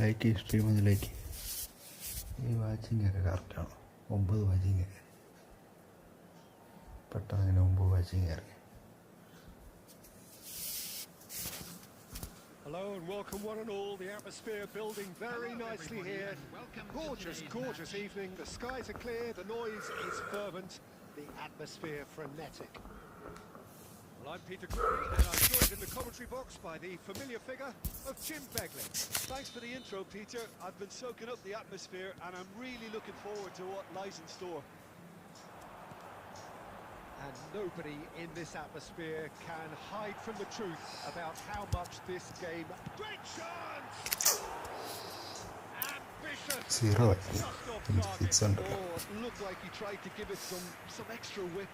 ലൈക്ക് സ്ട്രീം ഒന്ന് ലൈക്ക്. ഈ വാച്ചിങ്ങൊക്കെ കറക്റ്റാണ്. 9 വാച്ചിങ് ഒക്കെ പെട്ടെന്ന് അങ്ങനെ 9 വാച്ചിങ് ഇറങ്ങി. Hello and welcome one and all. The atmosphere building very nicely here. Gorgeous evening. The skies are clear, the noise is fervent, the atmosphere frenetic. Well, Well, I'm Peter Courtney, and I'm joined in the commentary box by the familiar figure of Jim Begley. Thanks for the intro, Peter. I've been soaking up the atmosphere, and I'm really looking forward to what lies in store. And nobody in this atmosphere can hide from the truth about how much this game... Great chance! Ambitious! 0 Just off target. 6 ഉണ്ട്. Oh, looked like he tried to give it some extra whip.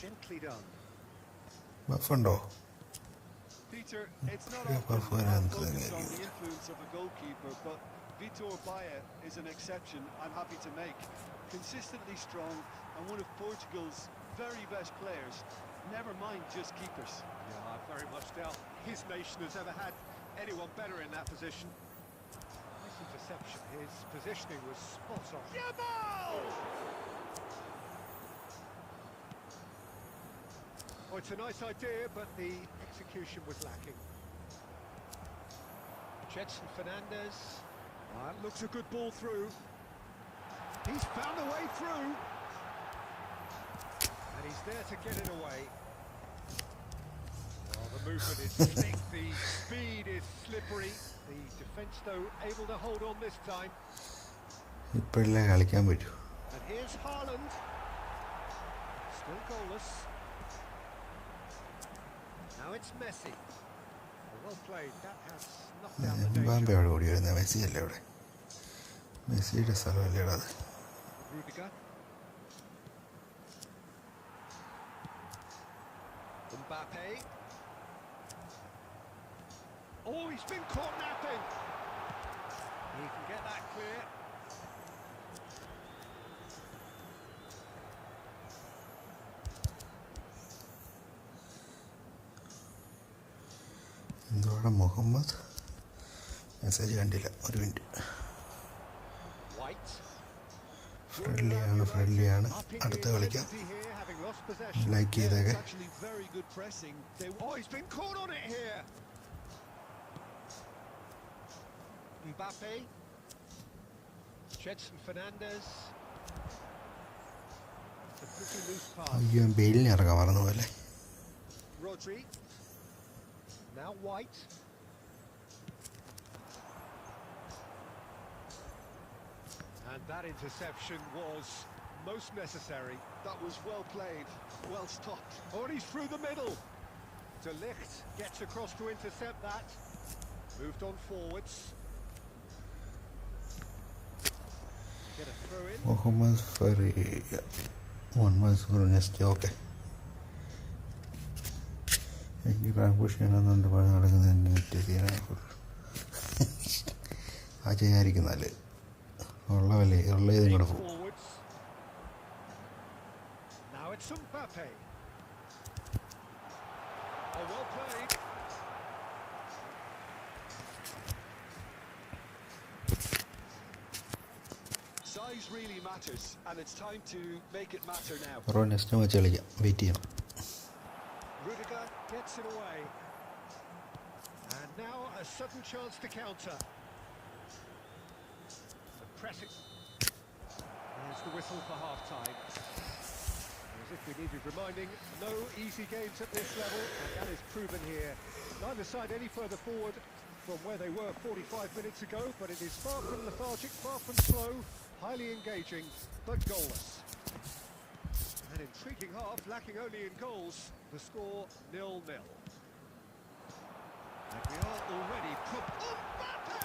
Gently done. ബഫുണ്ടോ? Peter, it's not Yeah, often but I'm for focused on an- the influence of a goalkeeper, but Vitor Baia is an exception I'm happy to make. Consistently strong and one of Portugal's very best players. Never mind just keepers. Yeah, I very much doubt his nation has ever had anyone better in that position. Nice interception. His positioning was spot on. Jamal! Oh, it's a nice idea, but the execution was lacking. Jetson Fernandez. That looks a good ball through. He's found a way through. And he's there to get it away. Oh, the movement is slick, the speed is slippery. The defence, though, able to hold on this time. ഇപ്പോഴല്ലേ കളിക്കാൻ പറ്റൂ. And here's Haaland. Still goalless. Now it's Messi. Well played. That has knocked down the danger. Mbappé അവിടെ ഓടി വരുന്നത്, Messi അല്ലേ അവിടെ? മെസ്സിയുടെ സ്ഥലമല്ലേടാ അത്. Rudiger. Mbappe. Oh, he's been caught napping. He can get that clear. എന്തോടെ മുഹമ്മദ് മെസ്സേജ് കണ്ടില്ല, ഒരു മിനിറ്റ്. White. ഫ്രണ്ട്ലിയാണ്. അടുത്ത കളിക്കാം. ലൈക്ക് ചെയ്തേക്കെ. Actually very good pressing. Oh, he's been caught on it here. Mbappe. Jetson Fernandez. It's a pretty loose pass. അയ്യോ, ബെയിലിന് ഇറങ്ങാൻ മറന്നു പോലെ. Rodri. Now White. And that interception was most necessary. That was well played, well stopped. Oh, and he's through the middle. De Ligt gets across to intercept that. Moved on forwards. Get a throw in. Muhammad Fareed next. Okay, എനിക്ക് റാങ്കുഷ് ചെയ്യണമെന്നുണ്ട്. പഴയ നടക്കുന്നതിന് net ചെയ്യാൻ ആ ചെയ്യാതിരിക്കുന്നല്ലേ ഉള്ളതല്ലേ, ഉള്ള ഇതും കൂടെ പോകും. Forwards. Now it's Mbappe. Oh, well played. Size really matters, and it's time to make it matter now. അപ്പോൾ നെക്സ്റ്റ് മാച്ച് കളിക്കാം, വെയിറ്റ് ചെയ്യണം. Rudiger gets it away. And now a sudden chance to counter. The pressing. There's the whistle for half-time. As if we needed reminding, no easy games at this level, and that is proven here. Neither side any further forward from where they were 45 minutes ago, but it is far from lethargic, far from slow, highly engaging, but goalless. An intriguing half, lacking only in goals. The score 0-0. And we are already... Mbappe!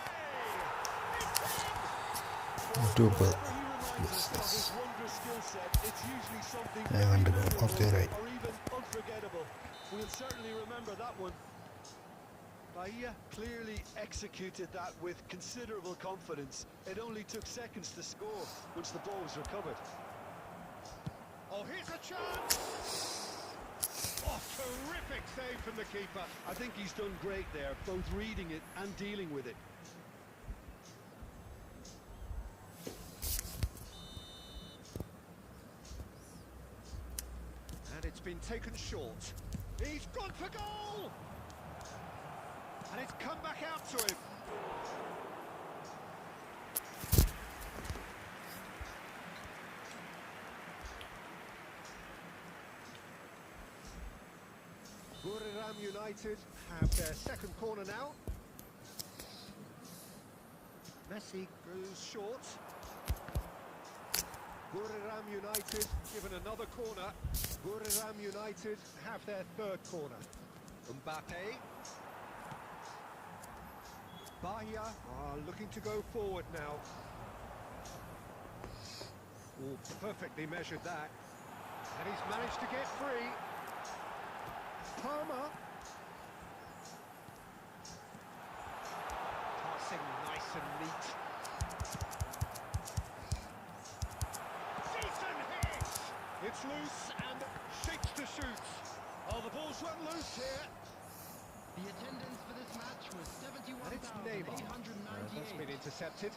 Super. Whenever he reminds us of his wondrous skill set, it's usually something Yeah, very wonderful. memorable Okay, right. or even unforgettable. We'll certainly remember that one. Bahia clearly executed that with considerable confidence. It only took seconds to score once the ball was recovered. Oh, here's a chance! Oh, terrific save from the keeper. I think he's done great there, both reading it and dealing with it. And it's been taken short. He's gone for goal! And it's come back out to him. Buriram United have their second corner now. Messi goes short. Buriram United given another corner. Buriram United have their third corner. Mbappe. Bahia are looking to go forward now. Oh, perfectly measured that. And he's managed to get free. Palmer. Passing nice and neat. Decent hit! It's loose and shakes to shoot. Oh, the ball's run loose here. The attendance for this match was And it's Neymar. That's been 71,898. intercepted.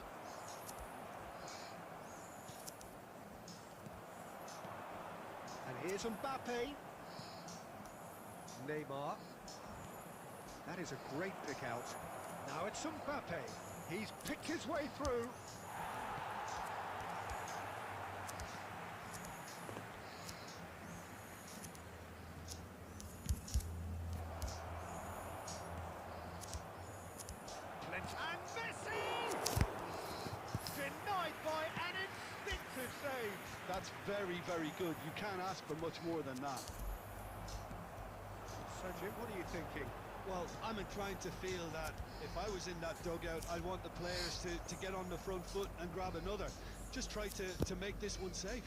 And here's Mbappe. Neymar. That is a great pick out. Now it's Mbappe. He's picked his way through. And Messi! Denied by an instinctive save. That's very, very good. You can't ask for much more than that. So Jim, what are you thinking? Well, I'm inclined to feel that if I was in that dugout, I'd want the players to get on the front foot and grab another. Just try to make this one safe.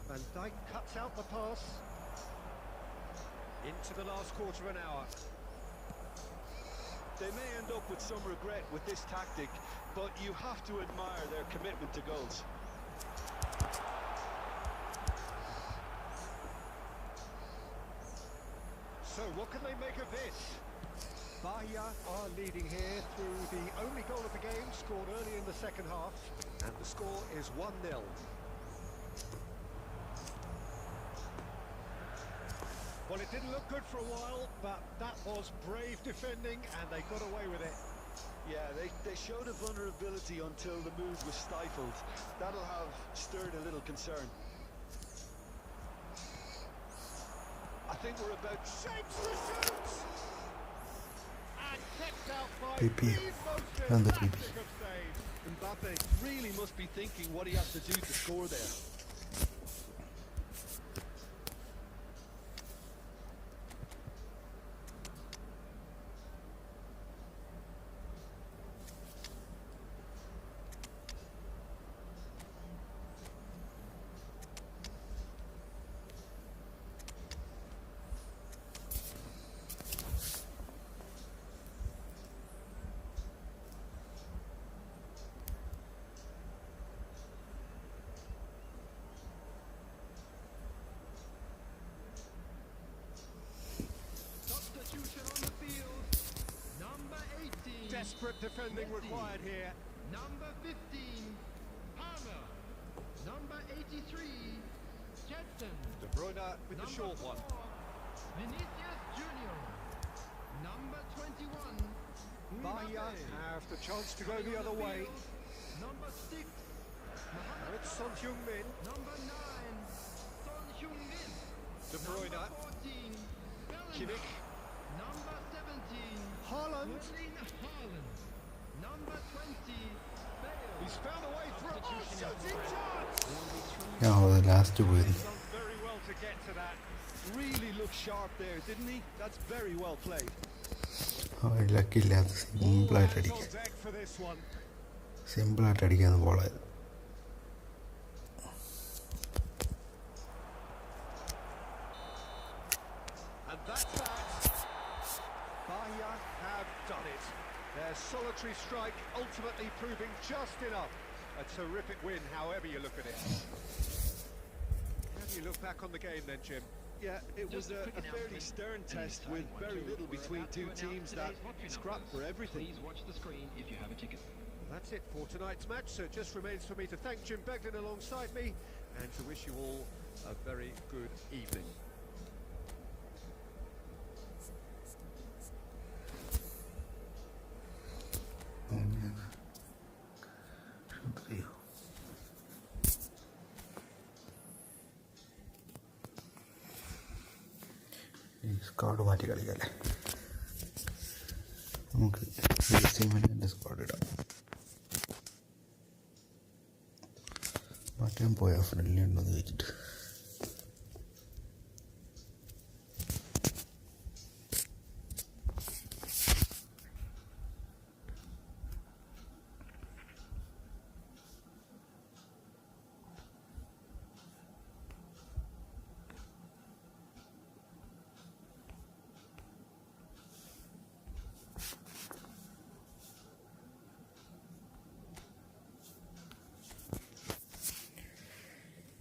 Van Dijk cuts out the pass. Into the last quarter of an hour. They may end up with some regret with this tactic, but you have to admire their commitment to goals. So what can they make of this? Bahia are leading here through the only goal of the game, scored early in the second half, and the score is 1-0. Well, it didn't look good for a while, but that was brave defending, and they got away with it. Yeah, they showed a vulnerability until the move was stifled. That'll have stirred a little concern. I think we're about... Shapes to shoot! And kept out by PP. the most And the fantastic PP. of saves. Mbappe really must be thinking what he has to do to score there. Substitution on the field. Number 18. Desperate defending Messi. required here. Number 15. Palmer. Number 83. Jetson. De Bruyne with the Number short 4, one. Vinicius Junior. Number 21. Bahia Mbappe. have the chance to go Coming the on other way. field, Number 6. Now it's Son Heung-min. Number 9. Son Heung-min. De Bruyne. Number 14. Bellingham. Kimmich. Number 17. Haaland. Erling Haaland. Number 20. Bale. He's found a way through. Oh, shooting chance! ഞാൻ അത് last പോയത് Done very well to get to that. Really looked sharp there, didn't he? That's very well played. ലക്കില്ലാത്ത സിമ്പിളായിട്ട് Hands on അടിക്കാൻ deck for this one. സിമ്പിളായിട്ട് അടിക്കാന്ന് ബോളായത് And that's that. Bahia have done it. Their solitary strike ultimately proving just enough. A terrific win, however you look at it. How do you look back on the game then, Jim? Yeah, it was Just a a quick fairly announcement. stern test Anytime with one, very two, little we're between about two to announce teams that today's lottery scrapped numbers. for everything. Please watch the screen if you have a ticket. That's it for tonight's match, so it just remains for me to thank Jim Begden alongside me and to wish you all a very good evening. ഈ squad മാറ്റി കളിക്കല്ലേ. നമുക്ക് സിമിൻ്റെ squad ഇടാം. മാറ്റാൻ പോയാൽ friendly ഉണ്ടോയെന്ന് ചോദിച്ചിട്ട്.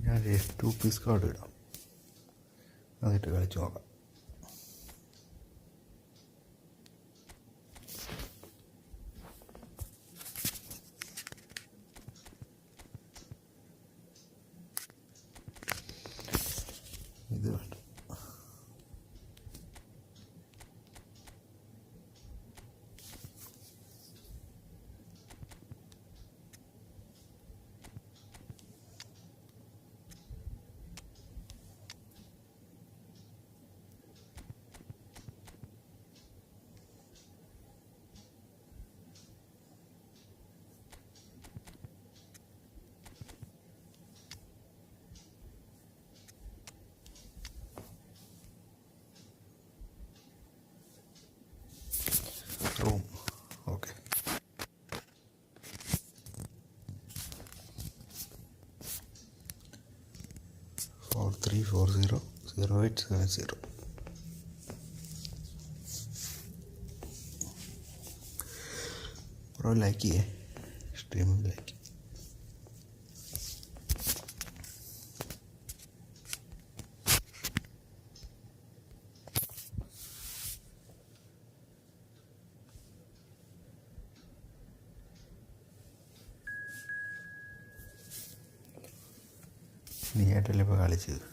ഞാൻ 2 പീസ് കാർഡ് ഇടാം, അതിട്ട് കളിച്ച് നോക്കാം. ഇത് വേണ്ട. Room okay. 43400870. ബ്രോ ലൈക്ക് ചെയ്യേ, സ്ട്രീം ലൈക്ക്. നീ ആയിട്ടല്ലേ ഇപ്പോൾ കളിച്ചത്.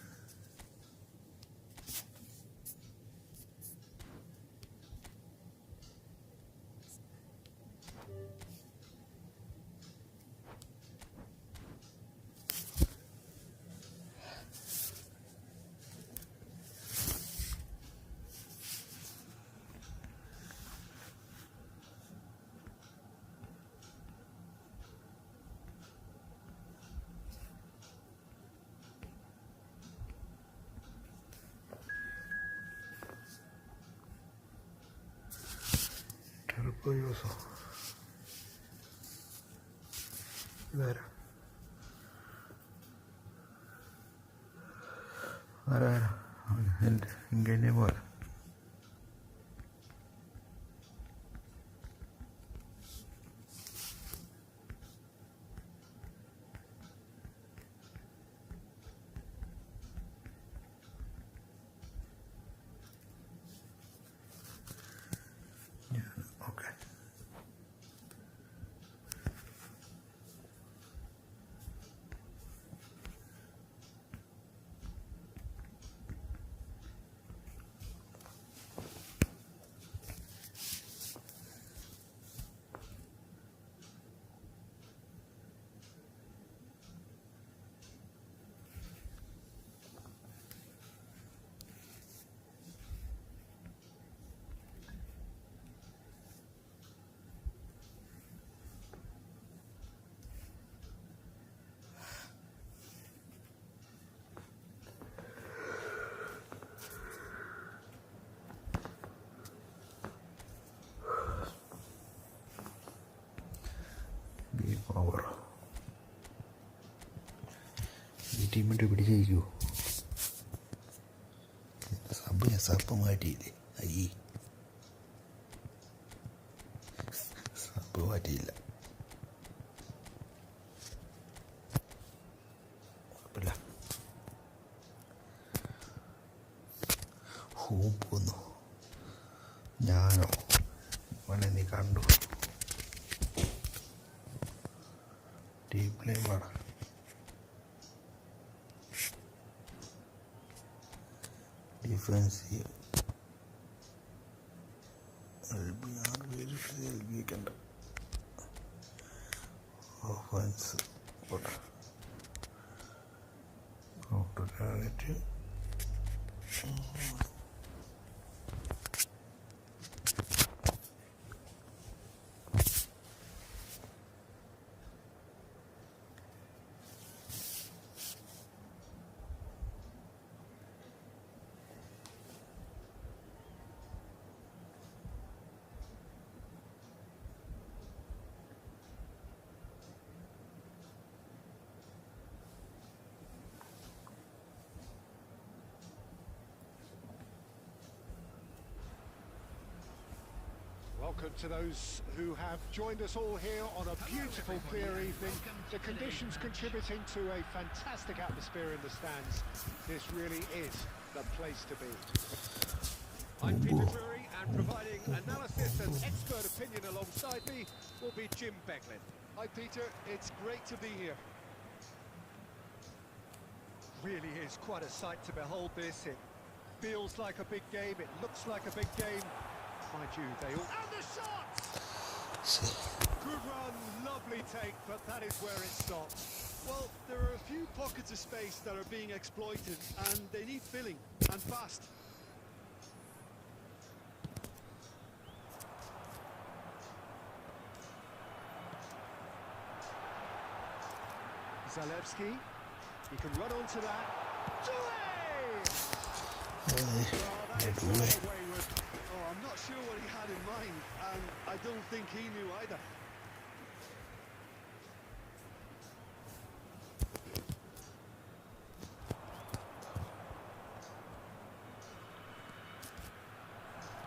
യൂസോ ഇതാരാ ആരാ എൻ്റെ ഇങ്ങനെ പോലെ. ഓക്കെ. പവർ ഈ ടീമിൻ്റെ പിടിച്ചേക്കൂ. സപ്പ് മാറ്റിയില്ലേ? അയ്യേ, സപ്പ് മാറ്റിയില്ല. കുഴപ്പമില്ല. ഹോം പോന്നു. ഞാനോ മോനെ നീ കണ്ടു. ടീം പ്ലേ വേണം. ഡിഫൻസീവ് എൽബിക്കണ്ട. Offence counter target Welcome to those who have joined us all here on a beautiful clear evening. The conditions contributing to a fantastic atmosphere in the stands. This really is the place to be. I'm Peter Drury, and providing analysis and expert opinion alongside me will be Jim Becklin. Hi Peter, it's great to be here. Really is quite a sight to behold this. It feels like a big game, it looks like a big game. Mind you, they all... And the shot! Good run, lovely take, but that is where it stops. Well, there are a few pockets of space that are being exploited, and they need filling, and fast. Zalewski, he can run onto that. Wayward. Oh, I'm not sure what he had in mind, and I don't think he knew either.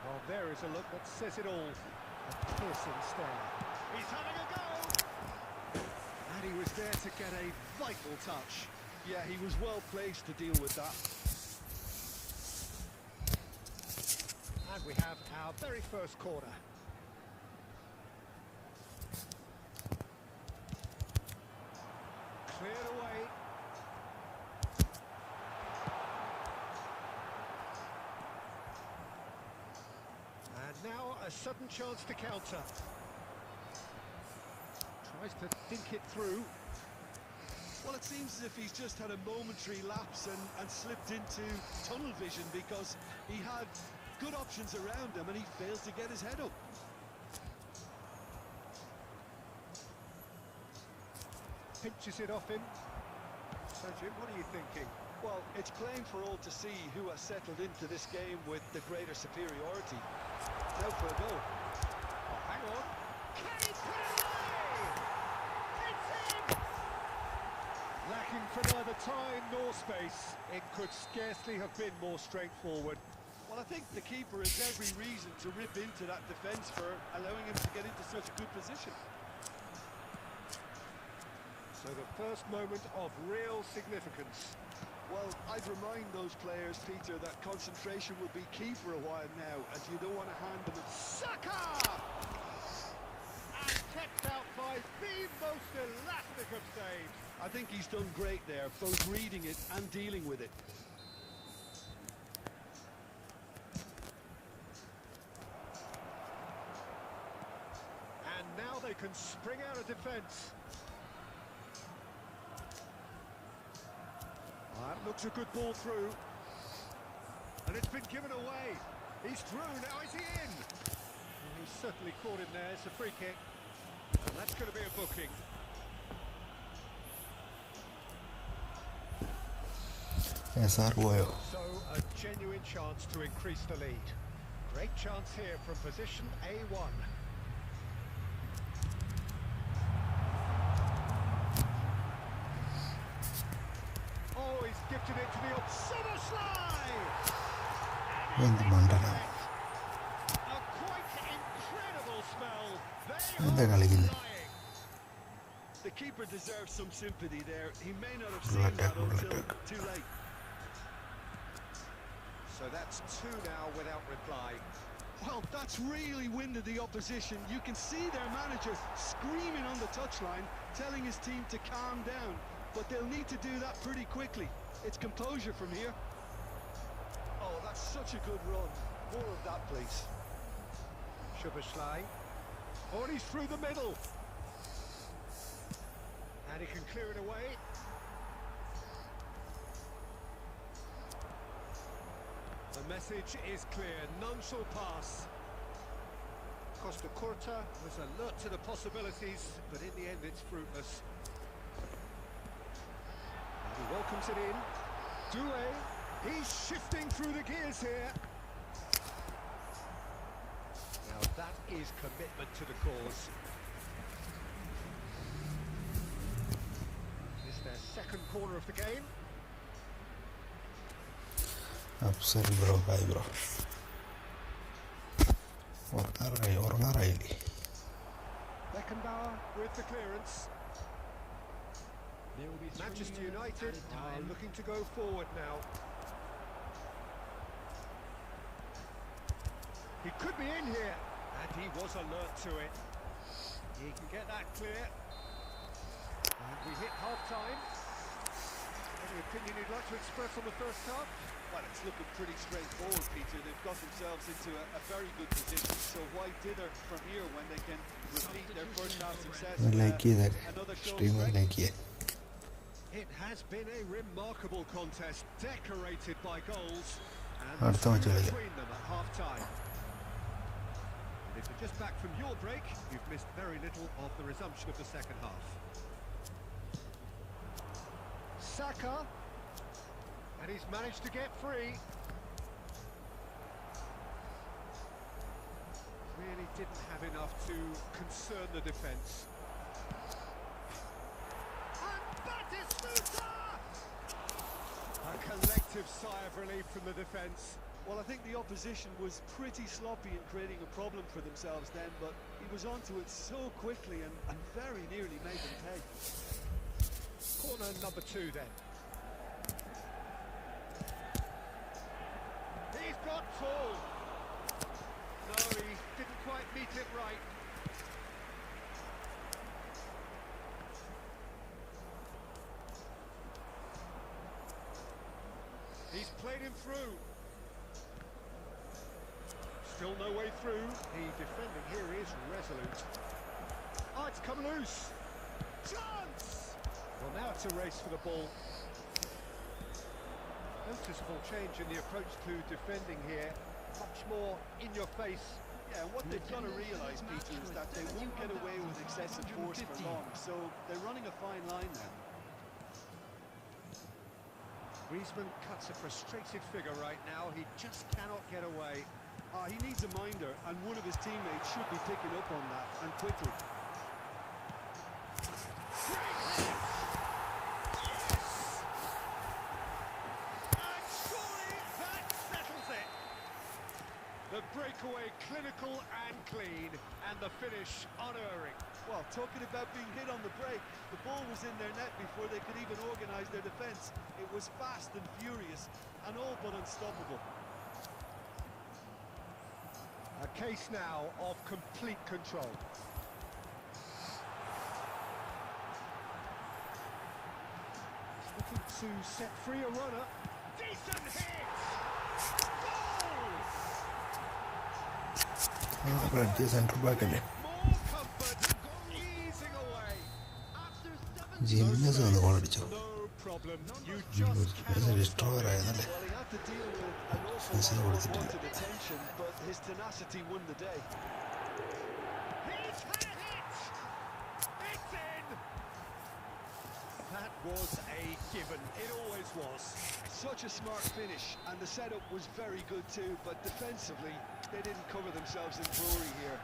Well, there is a look that says it all. A piercing stare. He's having a go! And he was there to get a vital touch. Yeah, he was well placed to deal with that. And we have our very first corner. Cleared away. And now a sudden chance to counter. Tries to think it through. Well, it seems as if he's just had a momentary lapse and slipped into tunnel vision, because he had good options around him and he fails to get his head up. Pinches it off him. So Jim, what are you thinking? Well, it's plain for all to see who has settled into this game with the greater superiority. Now for a goal. Oh, hang on. Can he put it away? It's in! Lacking for neither time nor space. It could scarcely have been more straightforward. Well, I think the keeper has every reason to rip into that defence for allowing him to get into such a good position. So the first moment of real significance. Well, I'd remind those players, Peter, that concentration will be key for a while now, as you don't want to hand them a... Saka! And kept out by the most elastic of saves. I think he's done great there, both reading it and dealing with it. And now they can spring out of defence. That looks a good ball through. And it's been given away. He's through, now is he in? Well, he's certainly caught him there, it's a free kick. And that's going to be a booking. So a genuine chance to increase the lead. Great chance here from position A1. Oh, he's gifted it to the summer slide! in the Mandala. A quite incredible smell. എന്താ കളിക്കുന്നത്? The keeper deserves some sympathy there. He may not have seen that until too late. So that's two now without reply. Well, that's really winded the opposition. You can see their manager screaming on the touchline, telling his team to calm down. But they'll need to do that pretty quickly. It's composure from here. Oh, that's such a good run. More of that, please. Szoboszlai. Oh, and he's through the middle. And he can clear it away. The message is clear. None shall pass. Costa Curta was alert to the possibilities, but in the end it's fruitless. And he welcomes it in. Doué, he's shifting through the gears here. Now that is commitment to the cause. Is their second corner of the game. Upset bro, hi bro. ഉറങ്ങാറായില്ലേ? Beckenbauer with the clearance. Manchester United are looking to go forward now. He could be in here, and he was alert to it. He can get that clear. And we hit half-time. Any opinion you'd like to express on the first half? Well, it's looking pretty straightforward, Peter. They've got themselves into a very good position. So why dither from here when they can repeat their first half success? Like ചെയ്തേ, Another show stream strength. Like ചെയ്യേ. It has been a remarkable contest, decorated by goals. And അടുത്ത match കളിക്കാം. between them at half-time. If you're just back from your break, you've missed very little of the resumption of the second half. Saka, and he's managed to get free. Really didn't have enough to concern the defence. And Batistuta! A collective sigh of relief from the defence. Well, I think the opposition was pretty sloppy in creating a problem for themselves then, but he was onto it so quickly and very nearly made them pay. Corner number 2 then. He's got full. No, he didn't quite meet it right. He's played him through. Still no way through. The defending here is resolute. Oh, it's come loose. Chance! Well, now it's a race for the ball. Noticeable change in the approach to defending here. Much more in your face. Yeah, and what they've got to realise, Peter, is that they won't get away with excessive force for long, so they're running a fine line now. Griezmann cuts a frustrated figure right now. He just cannot get away. He needs a minder, and one of his teammates should be picking up on that, and quickly. And surely that settles it. The breakaway clinical and clean, and the finish unerring. Well, talking about being hit on the break, the ball was in their net before they could even organise their defence. It was fast and furious, and all but unstoppable. A case now of complete control. He's looking to set free a runner. Decent hit! Goal! Central back അല്ലേ? More comfort, easing away. ജിംനസ് വന്ന് ഗോളടിച്ചോ? No problem. You just cannot destroyer ആയതല്ലേ? Well, he had to deal with an awful This is lot what of it's doing. unwanted attention, but his tenacity won the day. He's had it! It's in! That was a given. It always was. Such a smart finish, and the setup was very good too, but defensively, they didn't cover themselves in glory here.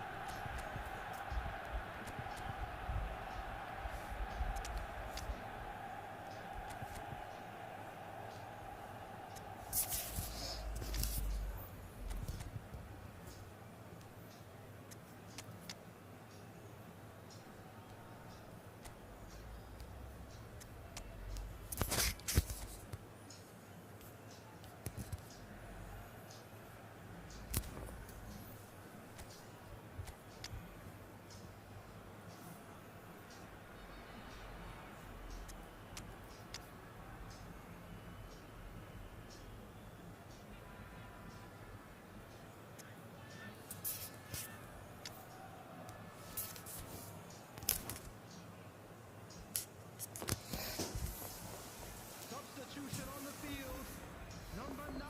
Substitution on the field. Number 9.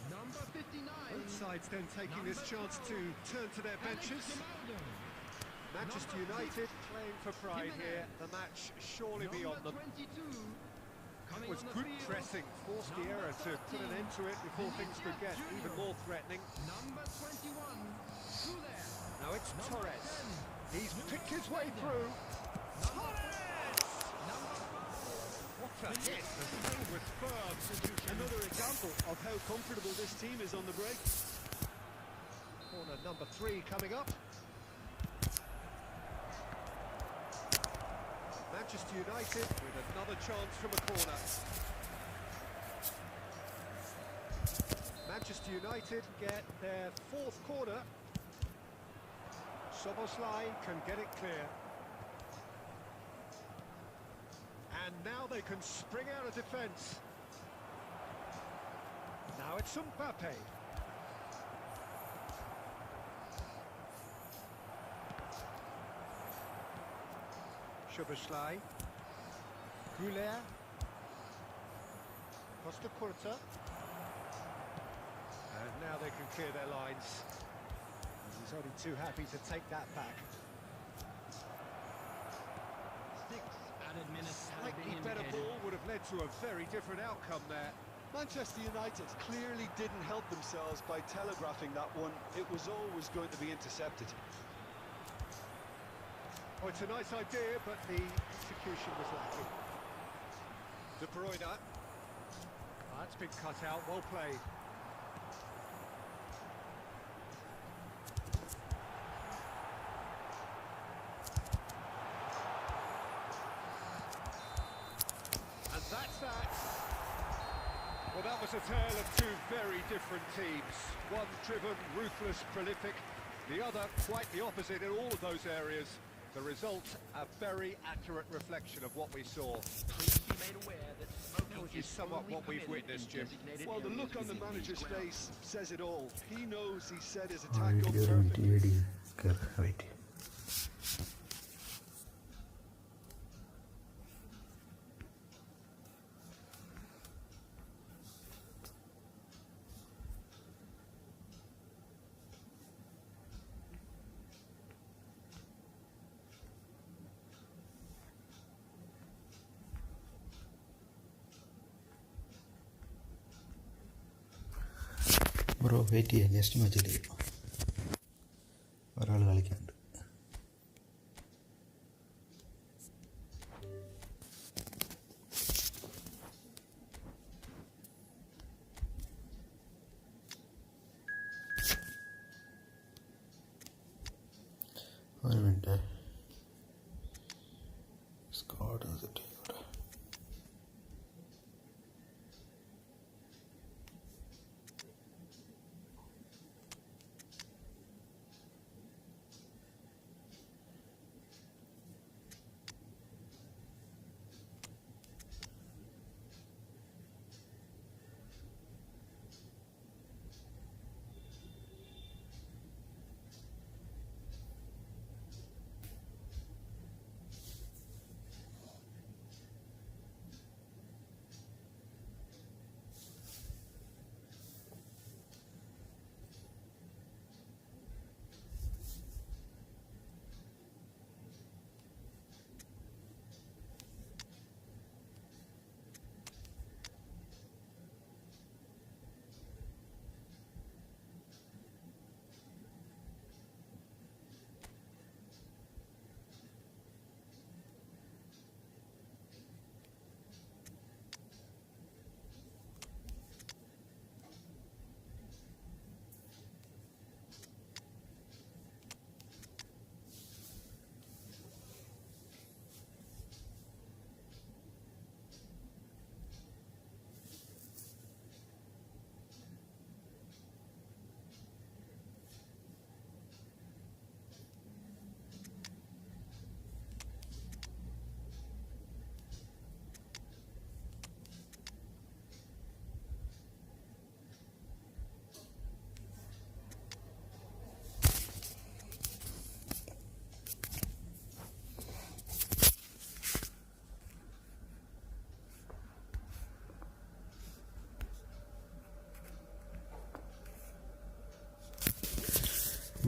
Number 59. Both sides then taking this chance to turn to their benches. Manchester United playing for pride here. The match surely beyond them. It was good pressing, forced the error to put an end to it before things could get even more threatening. Number 21. Through there. Now it's Torres. He's picked his way through. Torres! What a hit! The thing was firm. Another example of how comfortable this team is on the break. Corner number 3 coming up. Manchester United with another chance from a corner. Manchester United get their 4th corner. Soboslai can get it clear. And now they can spring out of defence. Now it's Mbappe. Soboslai. Goulet. Costa Curta. And now they can clear their lines. He's only too happy to take that back. 6 added minutes have been Slightly better indicated. ball would have led to a very different outcome there. Manchester United clearly didn't help themselves by telegraphing that one. It was always going to be intercepted. Oh, it's a nice idea, but the execution was lacking. De Bruyne. That's been cut out, well played. And that's that. Well, that was a tale of 2 very different teams. One driven, ruthless, prolific. The other quite the opposite in all of those areas. The result, a very accurate reflection of what we saw. Please be made aware that smoking Which is somewhat only what we've permitted witnessed, in Jim. designated Well, the areas look on the within manager's these grounds. face says it all. He knows he set his ആ attack up video perfectly. Wait. Bro wait ചെയ്യാം, next മാച്ചിൽ ഒരാൾ കളിക്കാനുണ്ട്. ഒരു minute, squad set ചെയ്തോട്ടെ.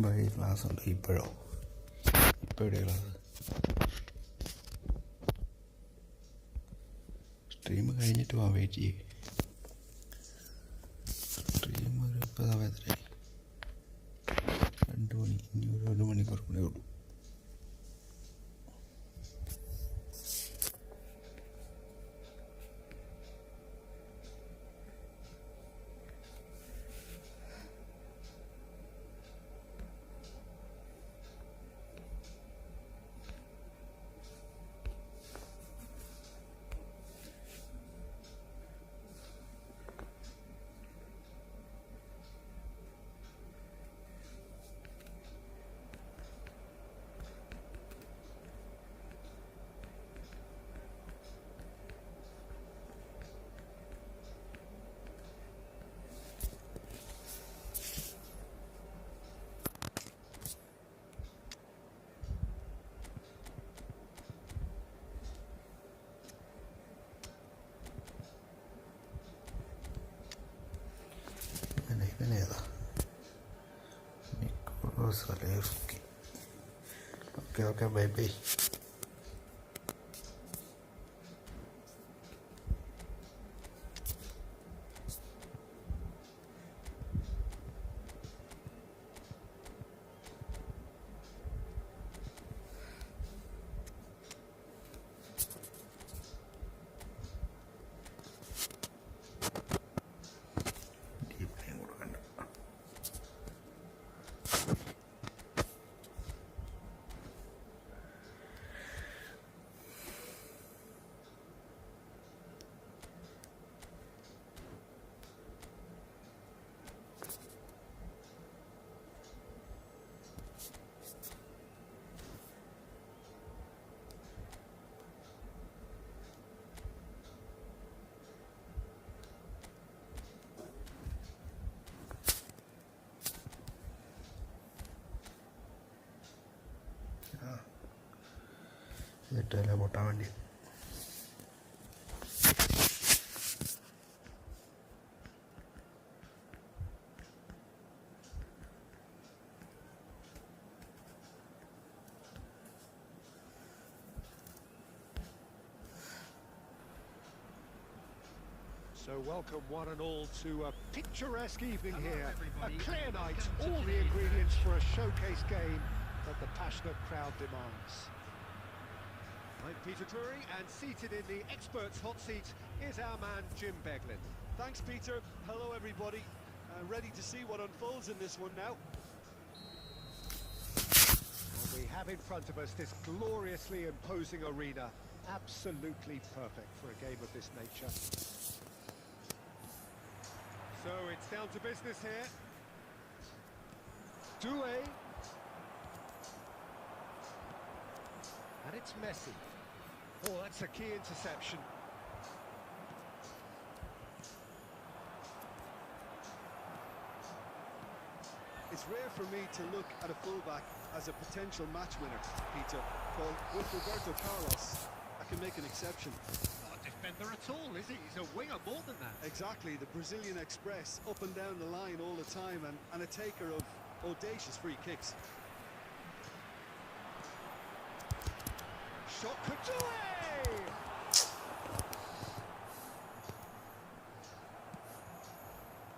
ബൈ class ഉണ്ട് ഇപ്പോഴോ? ഇപ്പോഴേ ക്ലാസ്? സ്ട്രീം കഴിഞ്ഞിട്ട് പോകാൻ വെയിറ്റ് ചെയ്യേ. സ്ട്രീം ഒരു ഇപ്പോൾ എത്രയായി? 2 മണി. ഇനി ഒരു മണിക്കൂർ കൂടെ ഉള്ളൂ. ഏതാ നിക്കോളോസ്കി. Okay okay, bye bye. ഇതിട്ടല്ലേ പൊട്ടാൻ വേണ്ടി. So welcome one and all to a picturesque evening Hello, here. everybody. A clear night, Welcome to all the today's ingredients match. for a showcase game that the passionate crowd demands. I'm Peter Drury, and seated in the experts' hot seat is our man Jim Beglin. Thanks, Peter. Hello, everybody. Ready to see what unfolds in this one now. Well, we have in front of us this gloriously imposing arena. Absolutely perfect for a game of this nature. So it's down to business here. Doué. And it's Messi. Oh, that's a key interception. It's rare for me to look at a fullback as a potential match winner, Peter. But with Roberto Carlos, I can make an exception. Not a defender at all, is he? He's a winger more than that. Exactly, the Brazilian Express, up and down the line all the time, and a taker of audacious free kicks. Shot could do it!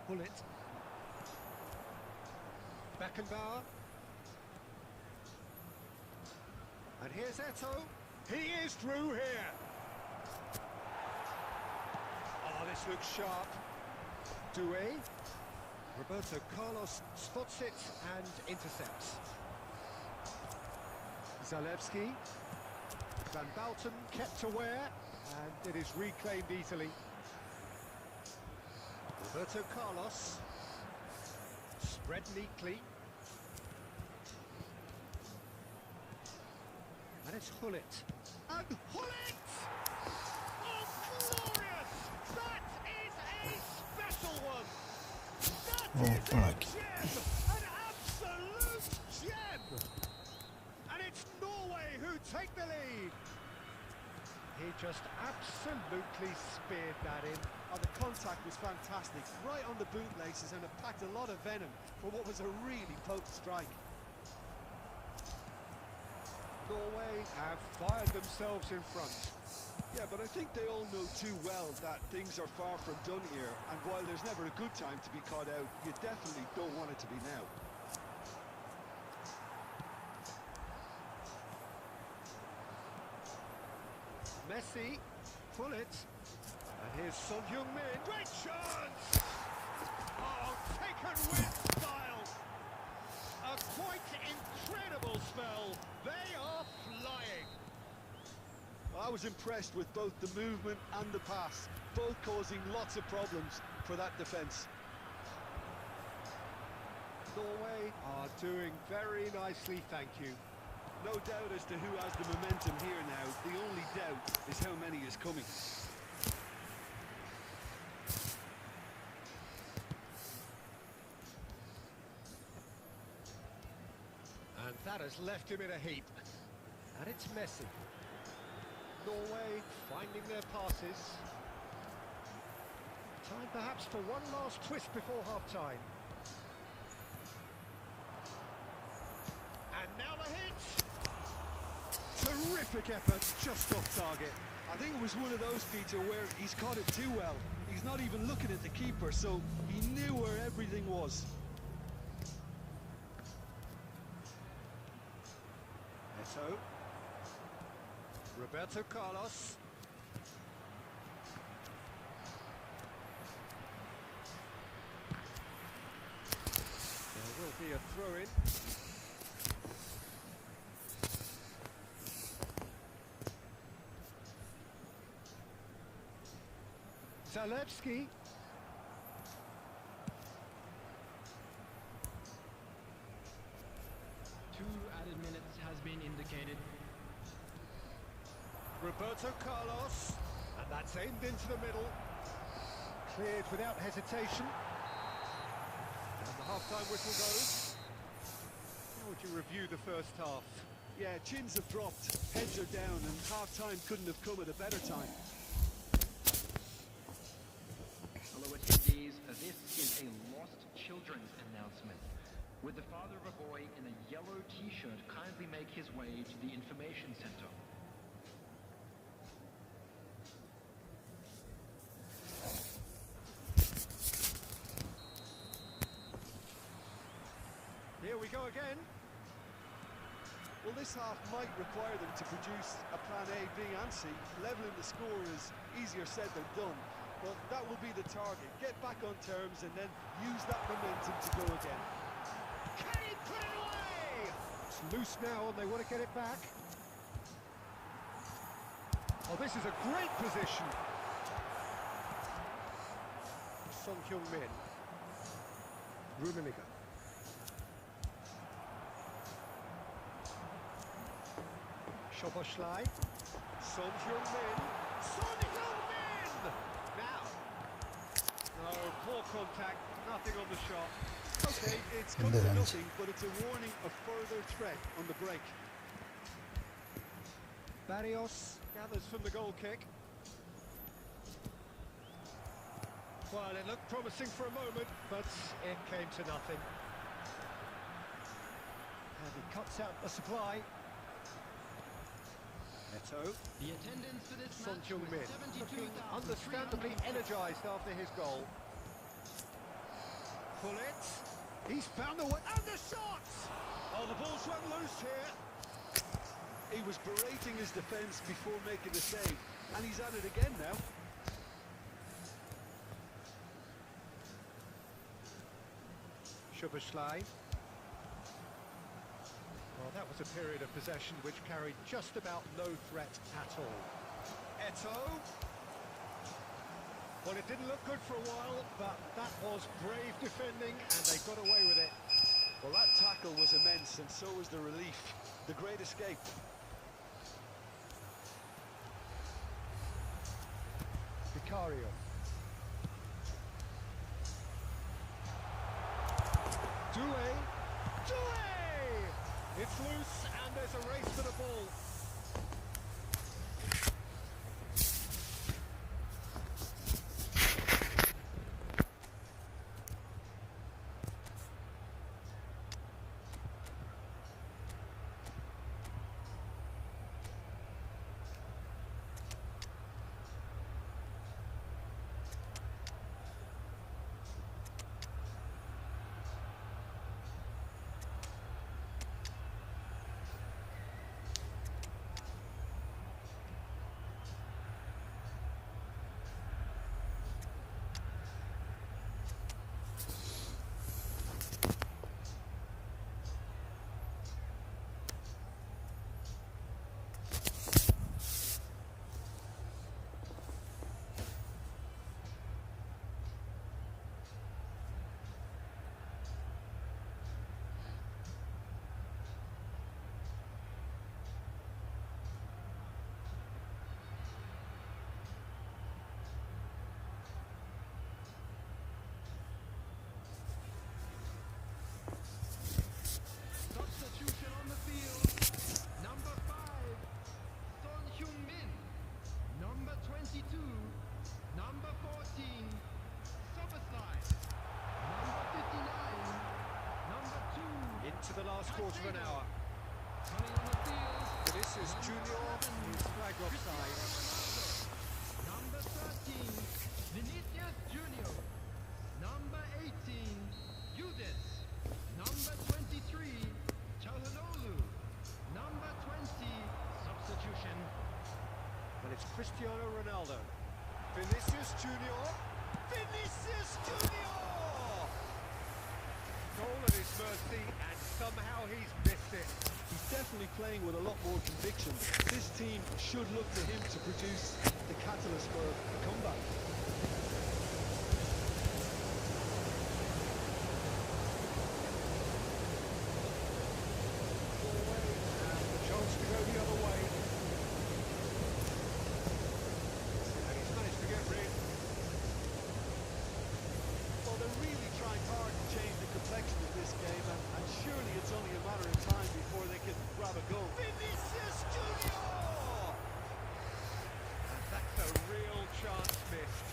Bullet. Beckenbauer. And here's Eto'o. He is through here. Oh, this looks sharp. Doué. Roberto Carlos spots it and intercepts. Zalewski. Van Bouten kept aware, and it is reclaimed easily. Roberto Carlos. Spread neatly. And it's Hullet. And Hullet! Oh, glorious! That is a special one! That Oh, is a fuck. gem! An absolute gem! And it's Norway who take the lead! He just absolutely speared that in. Oh, the contact was fantastic, right on the bootlaces, and it packed a lot of venom for what was a really potent strike. Norway have fired themselves in front. Yeah, but I think they all know too well that things are far from done here, and while there's never a good time to be caught out, you definitely don't want it to be now. Messi, Bullet, and here's Son Heung-min. Great chance! Oh, taken with style! A quite incredible spell. They are flying. I was impressed with both the movement and the pass, both causing lots of problems for that defence. Norway are doing very nicely, thank you. No doubt as to who has the momentum here now. The only doubt is how many is coming. And that has left him in a heap. And it's Messi. Norway finding their passes. Time perhaps for one last twist before half-time. And now the hit. Terrific effort, just off target. I think it was one of those, Peter, where he's caught it too well. He's not even looking at the keeper, so he knew where everything was. Neto. Roberto Carlos. There will be a throw-in. Zalewski. 2 added minutes has been indicated. Roberto Carlos. And that's aimed into the middle. Cleared without hesitation. And the half-time whistle goes. How would you review the first half? Yeah, chins have dropped, heads are down, and half-time couldn't have come at a better time. Hello attendees, this is a lost children's announcement. Would the father of a boy in a yellow t-shirt kindly make his way to the information center? Here we go again. Well, this half might require them to produce a plan A, B and C. Levelling the score is easier said than done, but that will be the target. Get back on terms and then use that momentum to go again. Can he put it away? It's loose now and they want to get it back. Oh, this is a great position. Son Heung-min. Rummenigge. Szoboszlai. Son Heung-min. Son Heung-min! Now. No, poor contact, nothing on the shot. Okay, it's come to nothing, but it's a warning of further threat on the break. Barrios gathers from the goal kick. Well, it looked promising for a moment, but it came to nothing. And he cuts out the supply. Neto. The attendance for this Son match was Heung-min looking understandably 72,300. energised after his goal. Pull it. He's found the way. And the shot! Oh, the ball's run loose here. He was berating his defence before making the save, and he's at it again now. Szoboszlai. Well, that was a period of possession which carried just about no threat at all. Eto. Well, it didn't look good for a while, but that was brave defending, and they got away with it. Well, that tackle was immense, and so was the relief. The great escape. Vicario. Doué. It's loose, and there's a race for the ball. Substitution on the field. Number 5, Son Heung-min. Number 22, number 14, Szoboszlai. Number 59, number 2. Into the last quarter of an hour. Coming on the field. Vinicius Junior is flagged offside. Number 13, Vinicius Junior. Number 18, Judas. Number 23, Çalhanoğlu. Number 20, substitution. And it's Cristiano Ronaldo. Vinicius Junior. Vinicius Junior! Goal at his mercy, and somehow he's missed it. He's definitely playing with a lot more conviction. This team should look to him to produce the catalyst for a comeback. And the chance to go the other way. And he's managed to get rid. Well, they're really trying hard to change the complexion of this game, and surely it's only a matter of time before they can grab a goal. Vinicius Junior! And that's a real chance missed.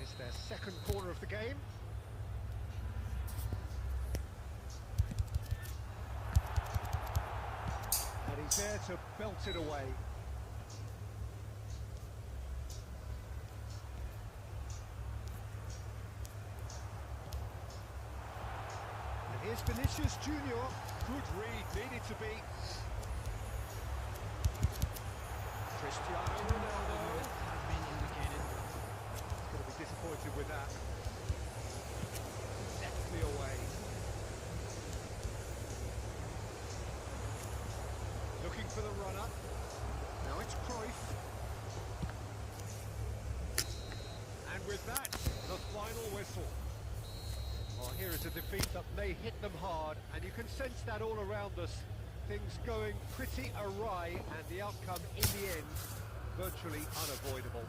It's their second corner of the game. And he's there to belt it away. And here's Vinicius Junior. Good read, needed to be. Cristiano Ronaldo. Has been indicated. Going to be disappointed with that. Deftly away. Looking for the runner. Now it's Cruyff. And with that, the final whistle. Well, here is a defeat that may hit them hard, and you can sense that all around us. Things going pretty awry, and the outcome in the end, virtually unavoidable.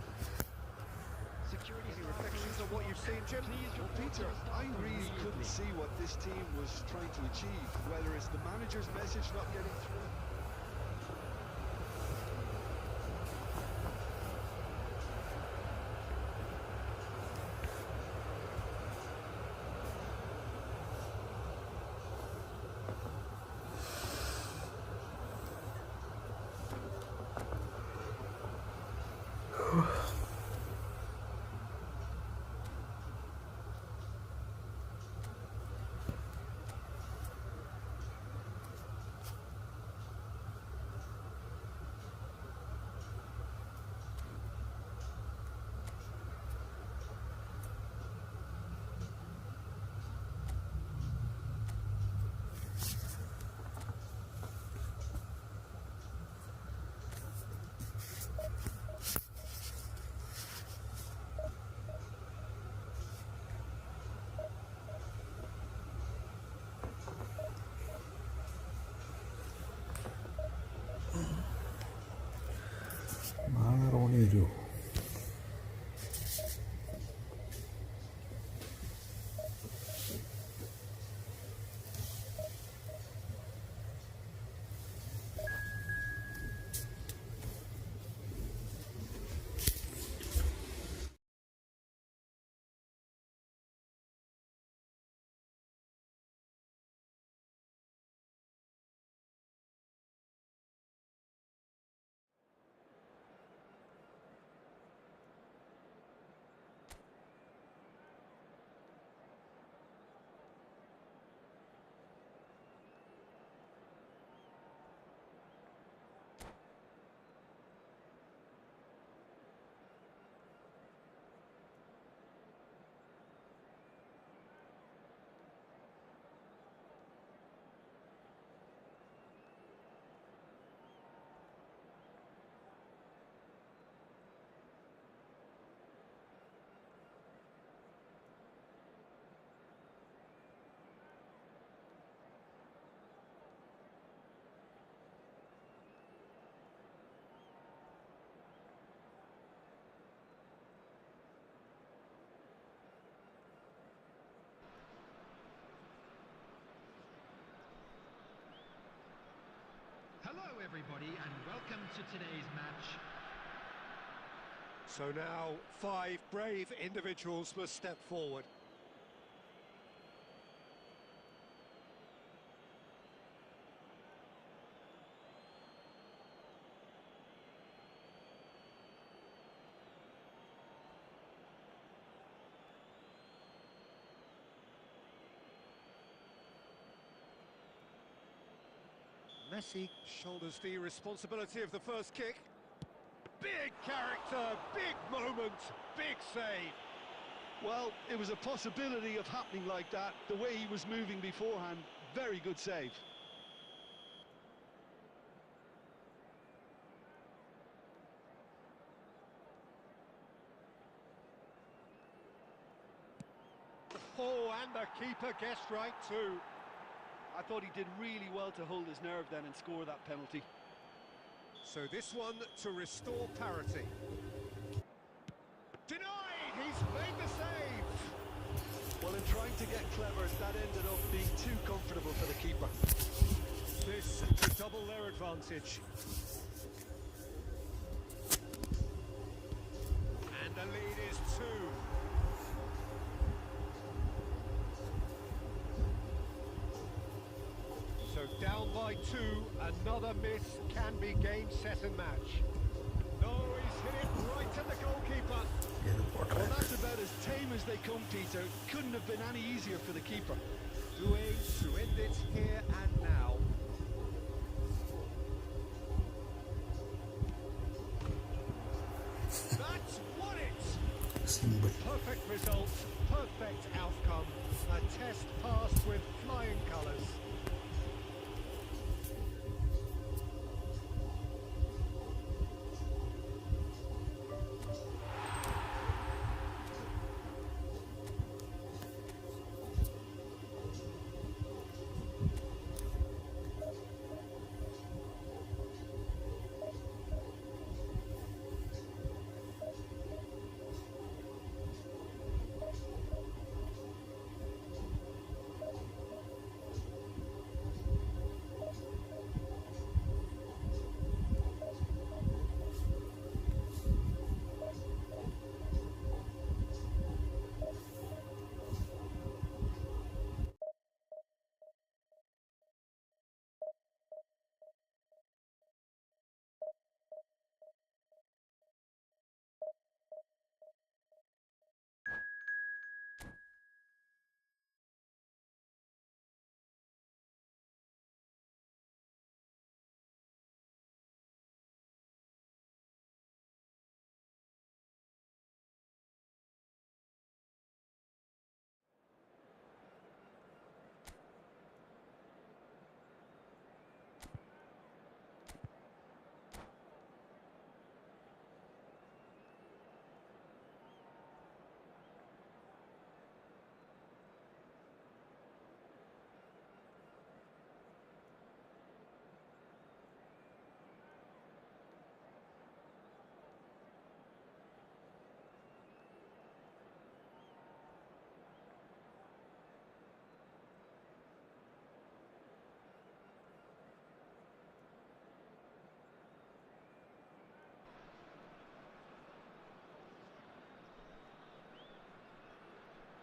Security Any staff reflections on what you've seen, Jim? Please Well, report to Peter, the staff I really couldn't immediately. see what this team was trying to achieve, whether it's the manager's message not getting through. നാളെ റോണി വരുമോ? Hello everybody and welcome to today's match. So now 5 brave individuals must step forward. Messi shoulders the responsibility of the first kick. Big character, big moment, big save. Well, it was a possibility of happening like that. The way he was moving beforehand, very good save. Oh, and the keeper guessed right too. I thought he did really well to hold his nerve then and score that penalty. So this one to restore parity. Denied! He's made the save! Well, in trying to get clever, that ended up being too comfortable for the keeper. This to double their advantage. And the lead is 2. So down by 2, another miss can be game, set and match. No, he's hit it right at the goalkeeper. Well, that's about as tame as they come, Peter. Couldn't have been any easier for the keeper. Doing to end it here and now. That's won it! Simple. Perfect result, perfect outcome. A test passed with flying colours.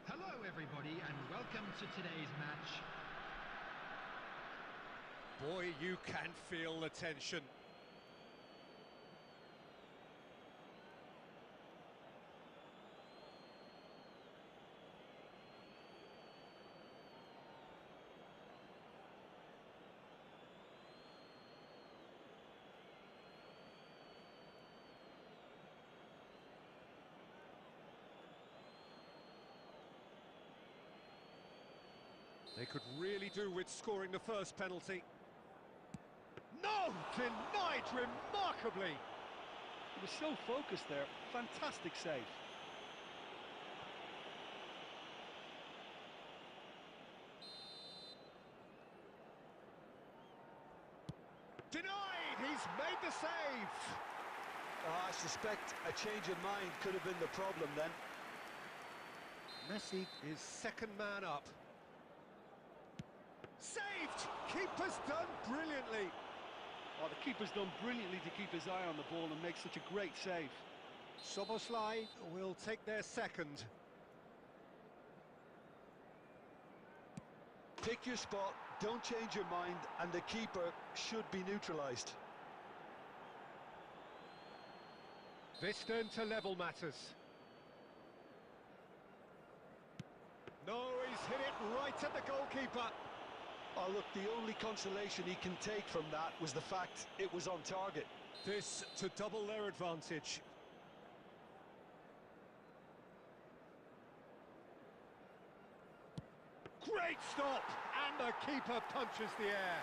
Hello, everybody, and welcome to today's match. Boy, you can feel the tension. They could really do with scoring the first penalty. No! Denied remarkably! He was so focused there. Fantastic save. Denied! He's made the save! I suspect a change of mind could have been the problem then. Messi is second man up. Saved! Keeper's done brilliantly. Oh, the keeper's done brilliantly to keep his eye on the ball and make such a great save. Soboslai will take their second. Pick your spot, don't change your mind, and the keeper should be neutralised. This turn to level matters. No, he's hit it right at the goalkeeper. Oh, look, the only consolation he can take from that was the fact it was on target. This to double their advantage. Great stop! And the keeper punches the air.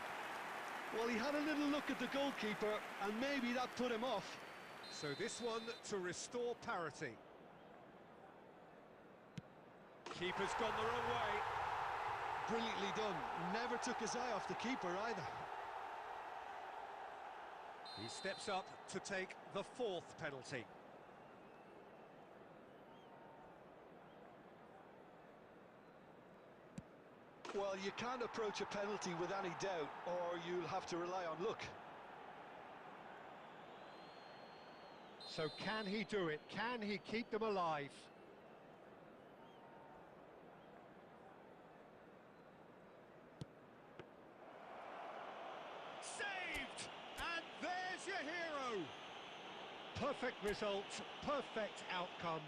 Well, he had a little look at the goalkeeper, and maybe that put him off. So this one to restore parity. Keeper's gone the wrong way. Brilliantly done. Never took his eye off the keeper either. He steps up to take the 4th penalty. Well, you can't approach a penalty with any doubt, or you'll have to rely on luck. So can he do it? Can he keep them alive? Saved! And there's your hero! Perfect result, perfect outcome.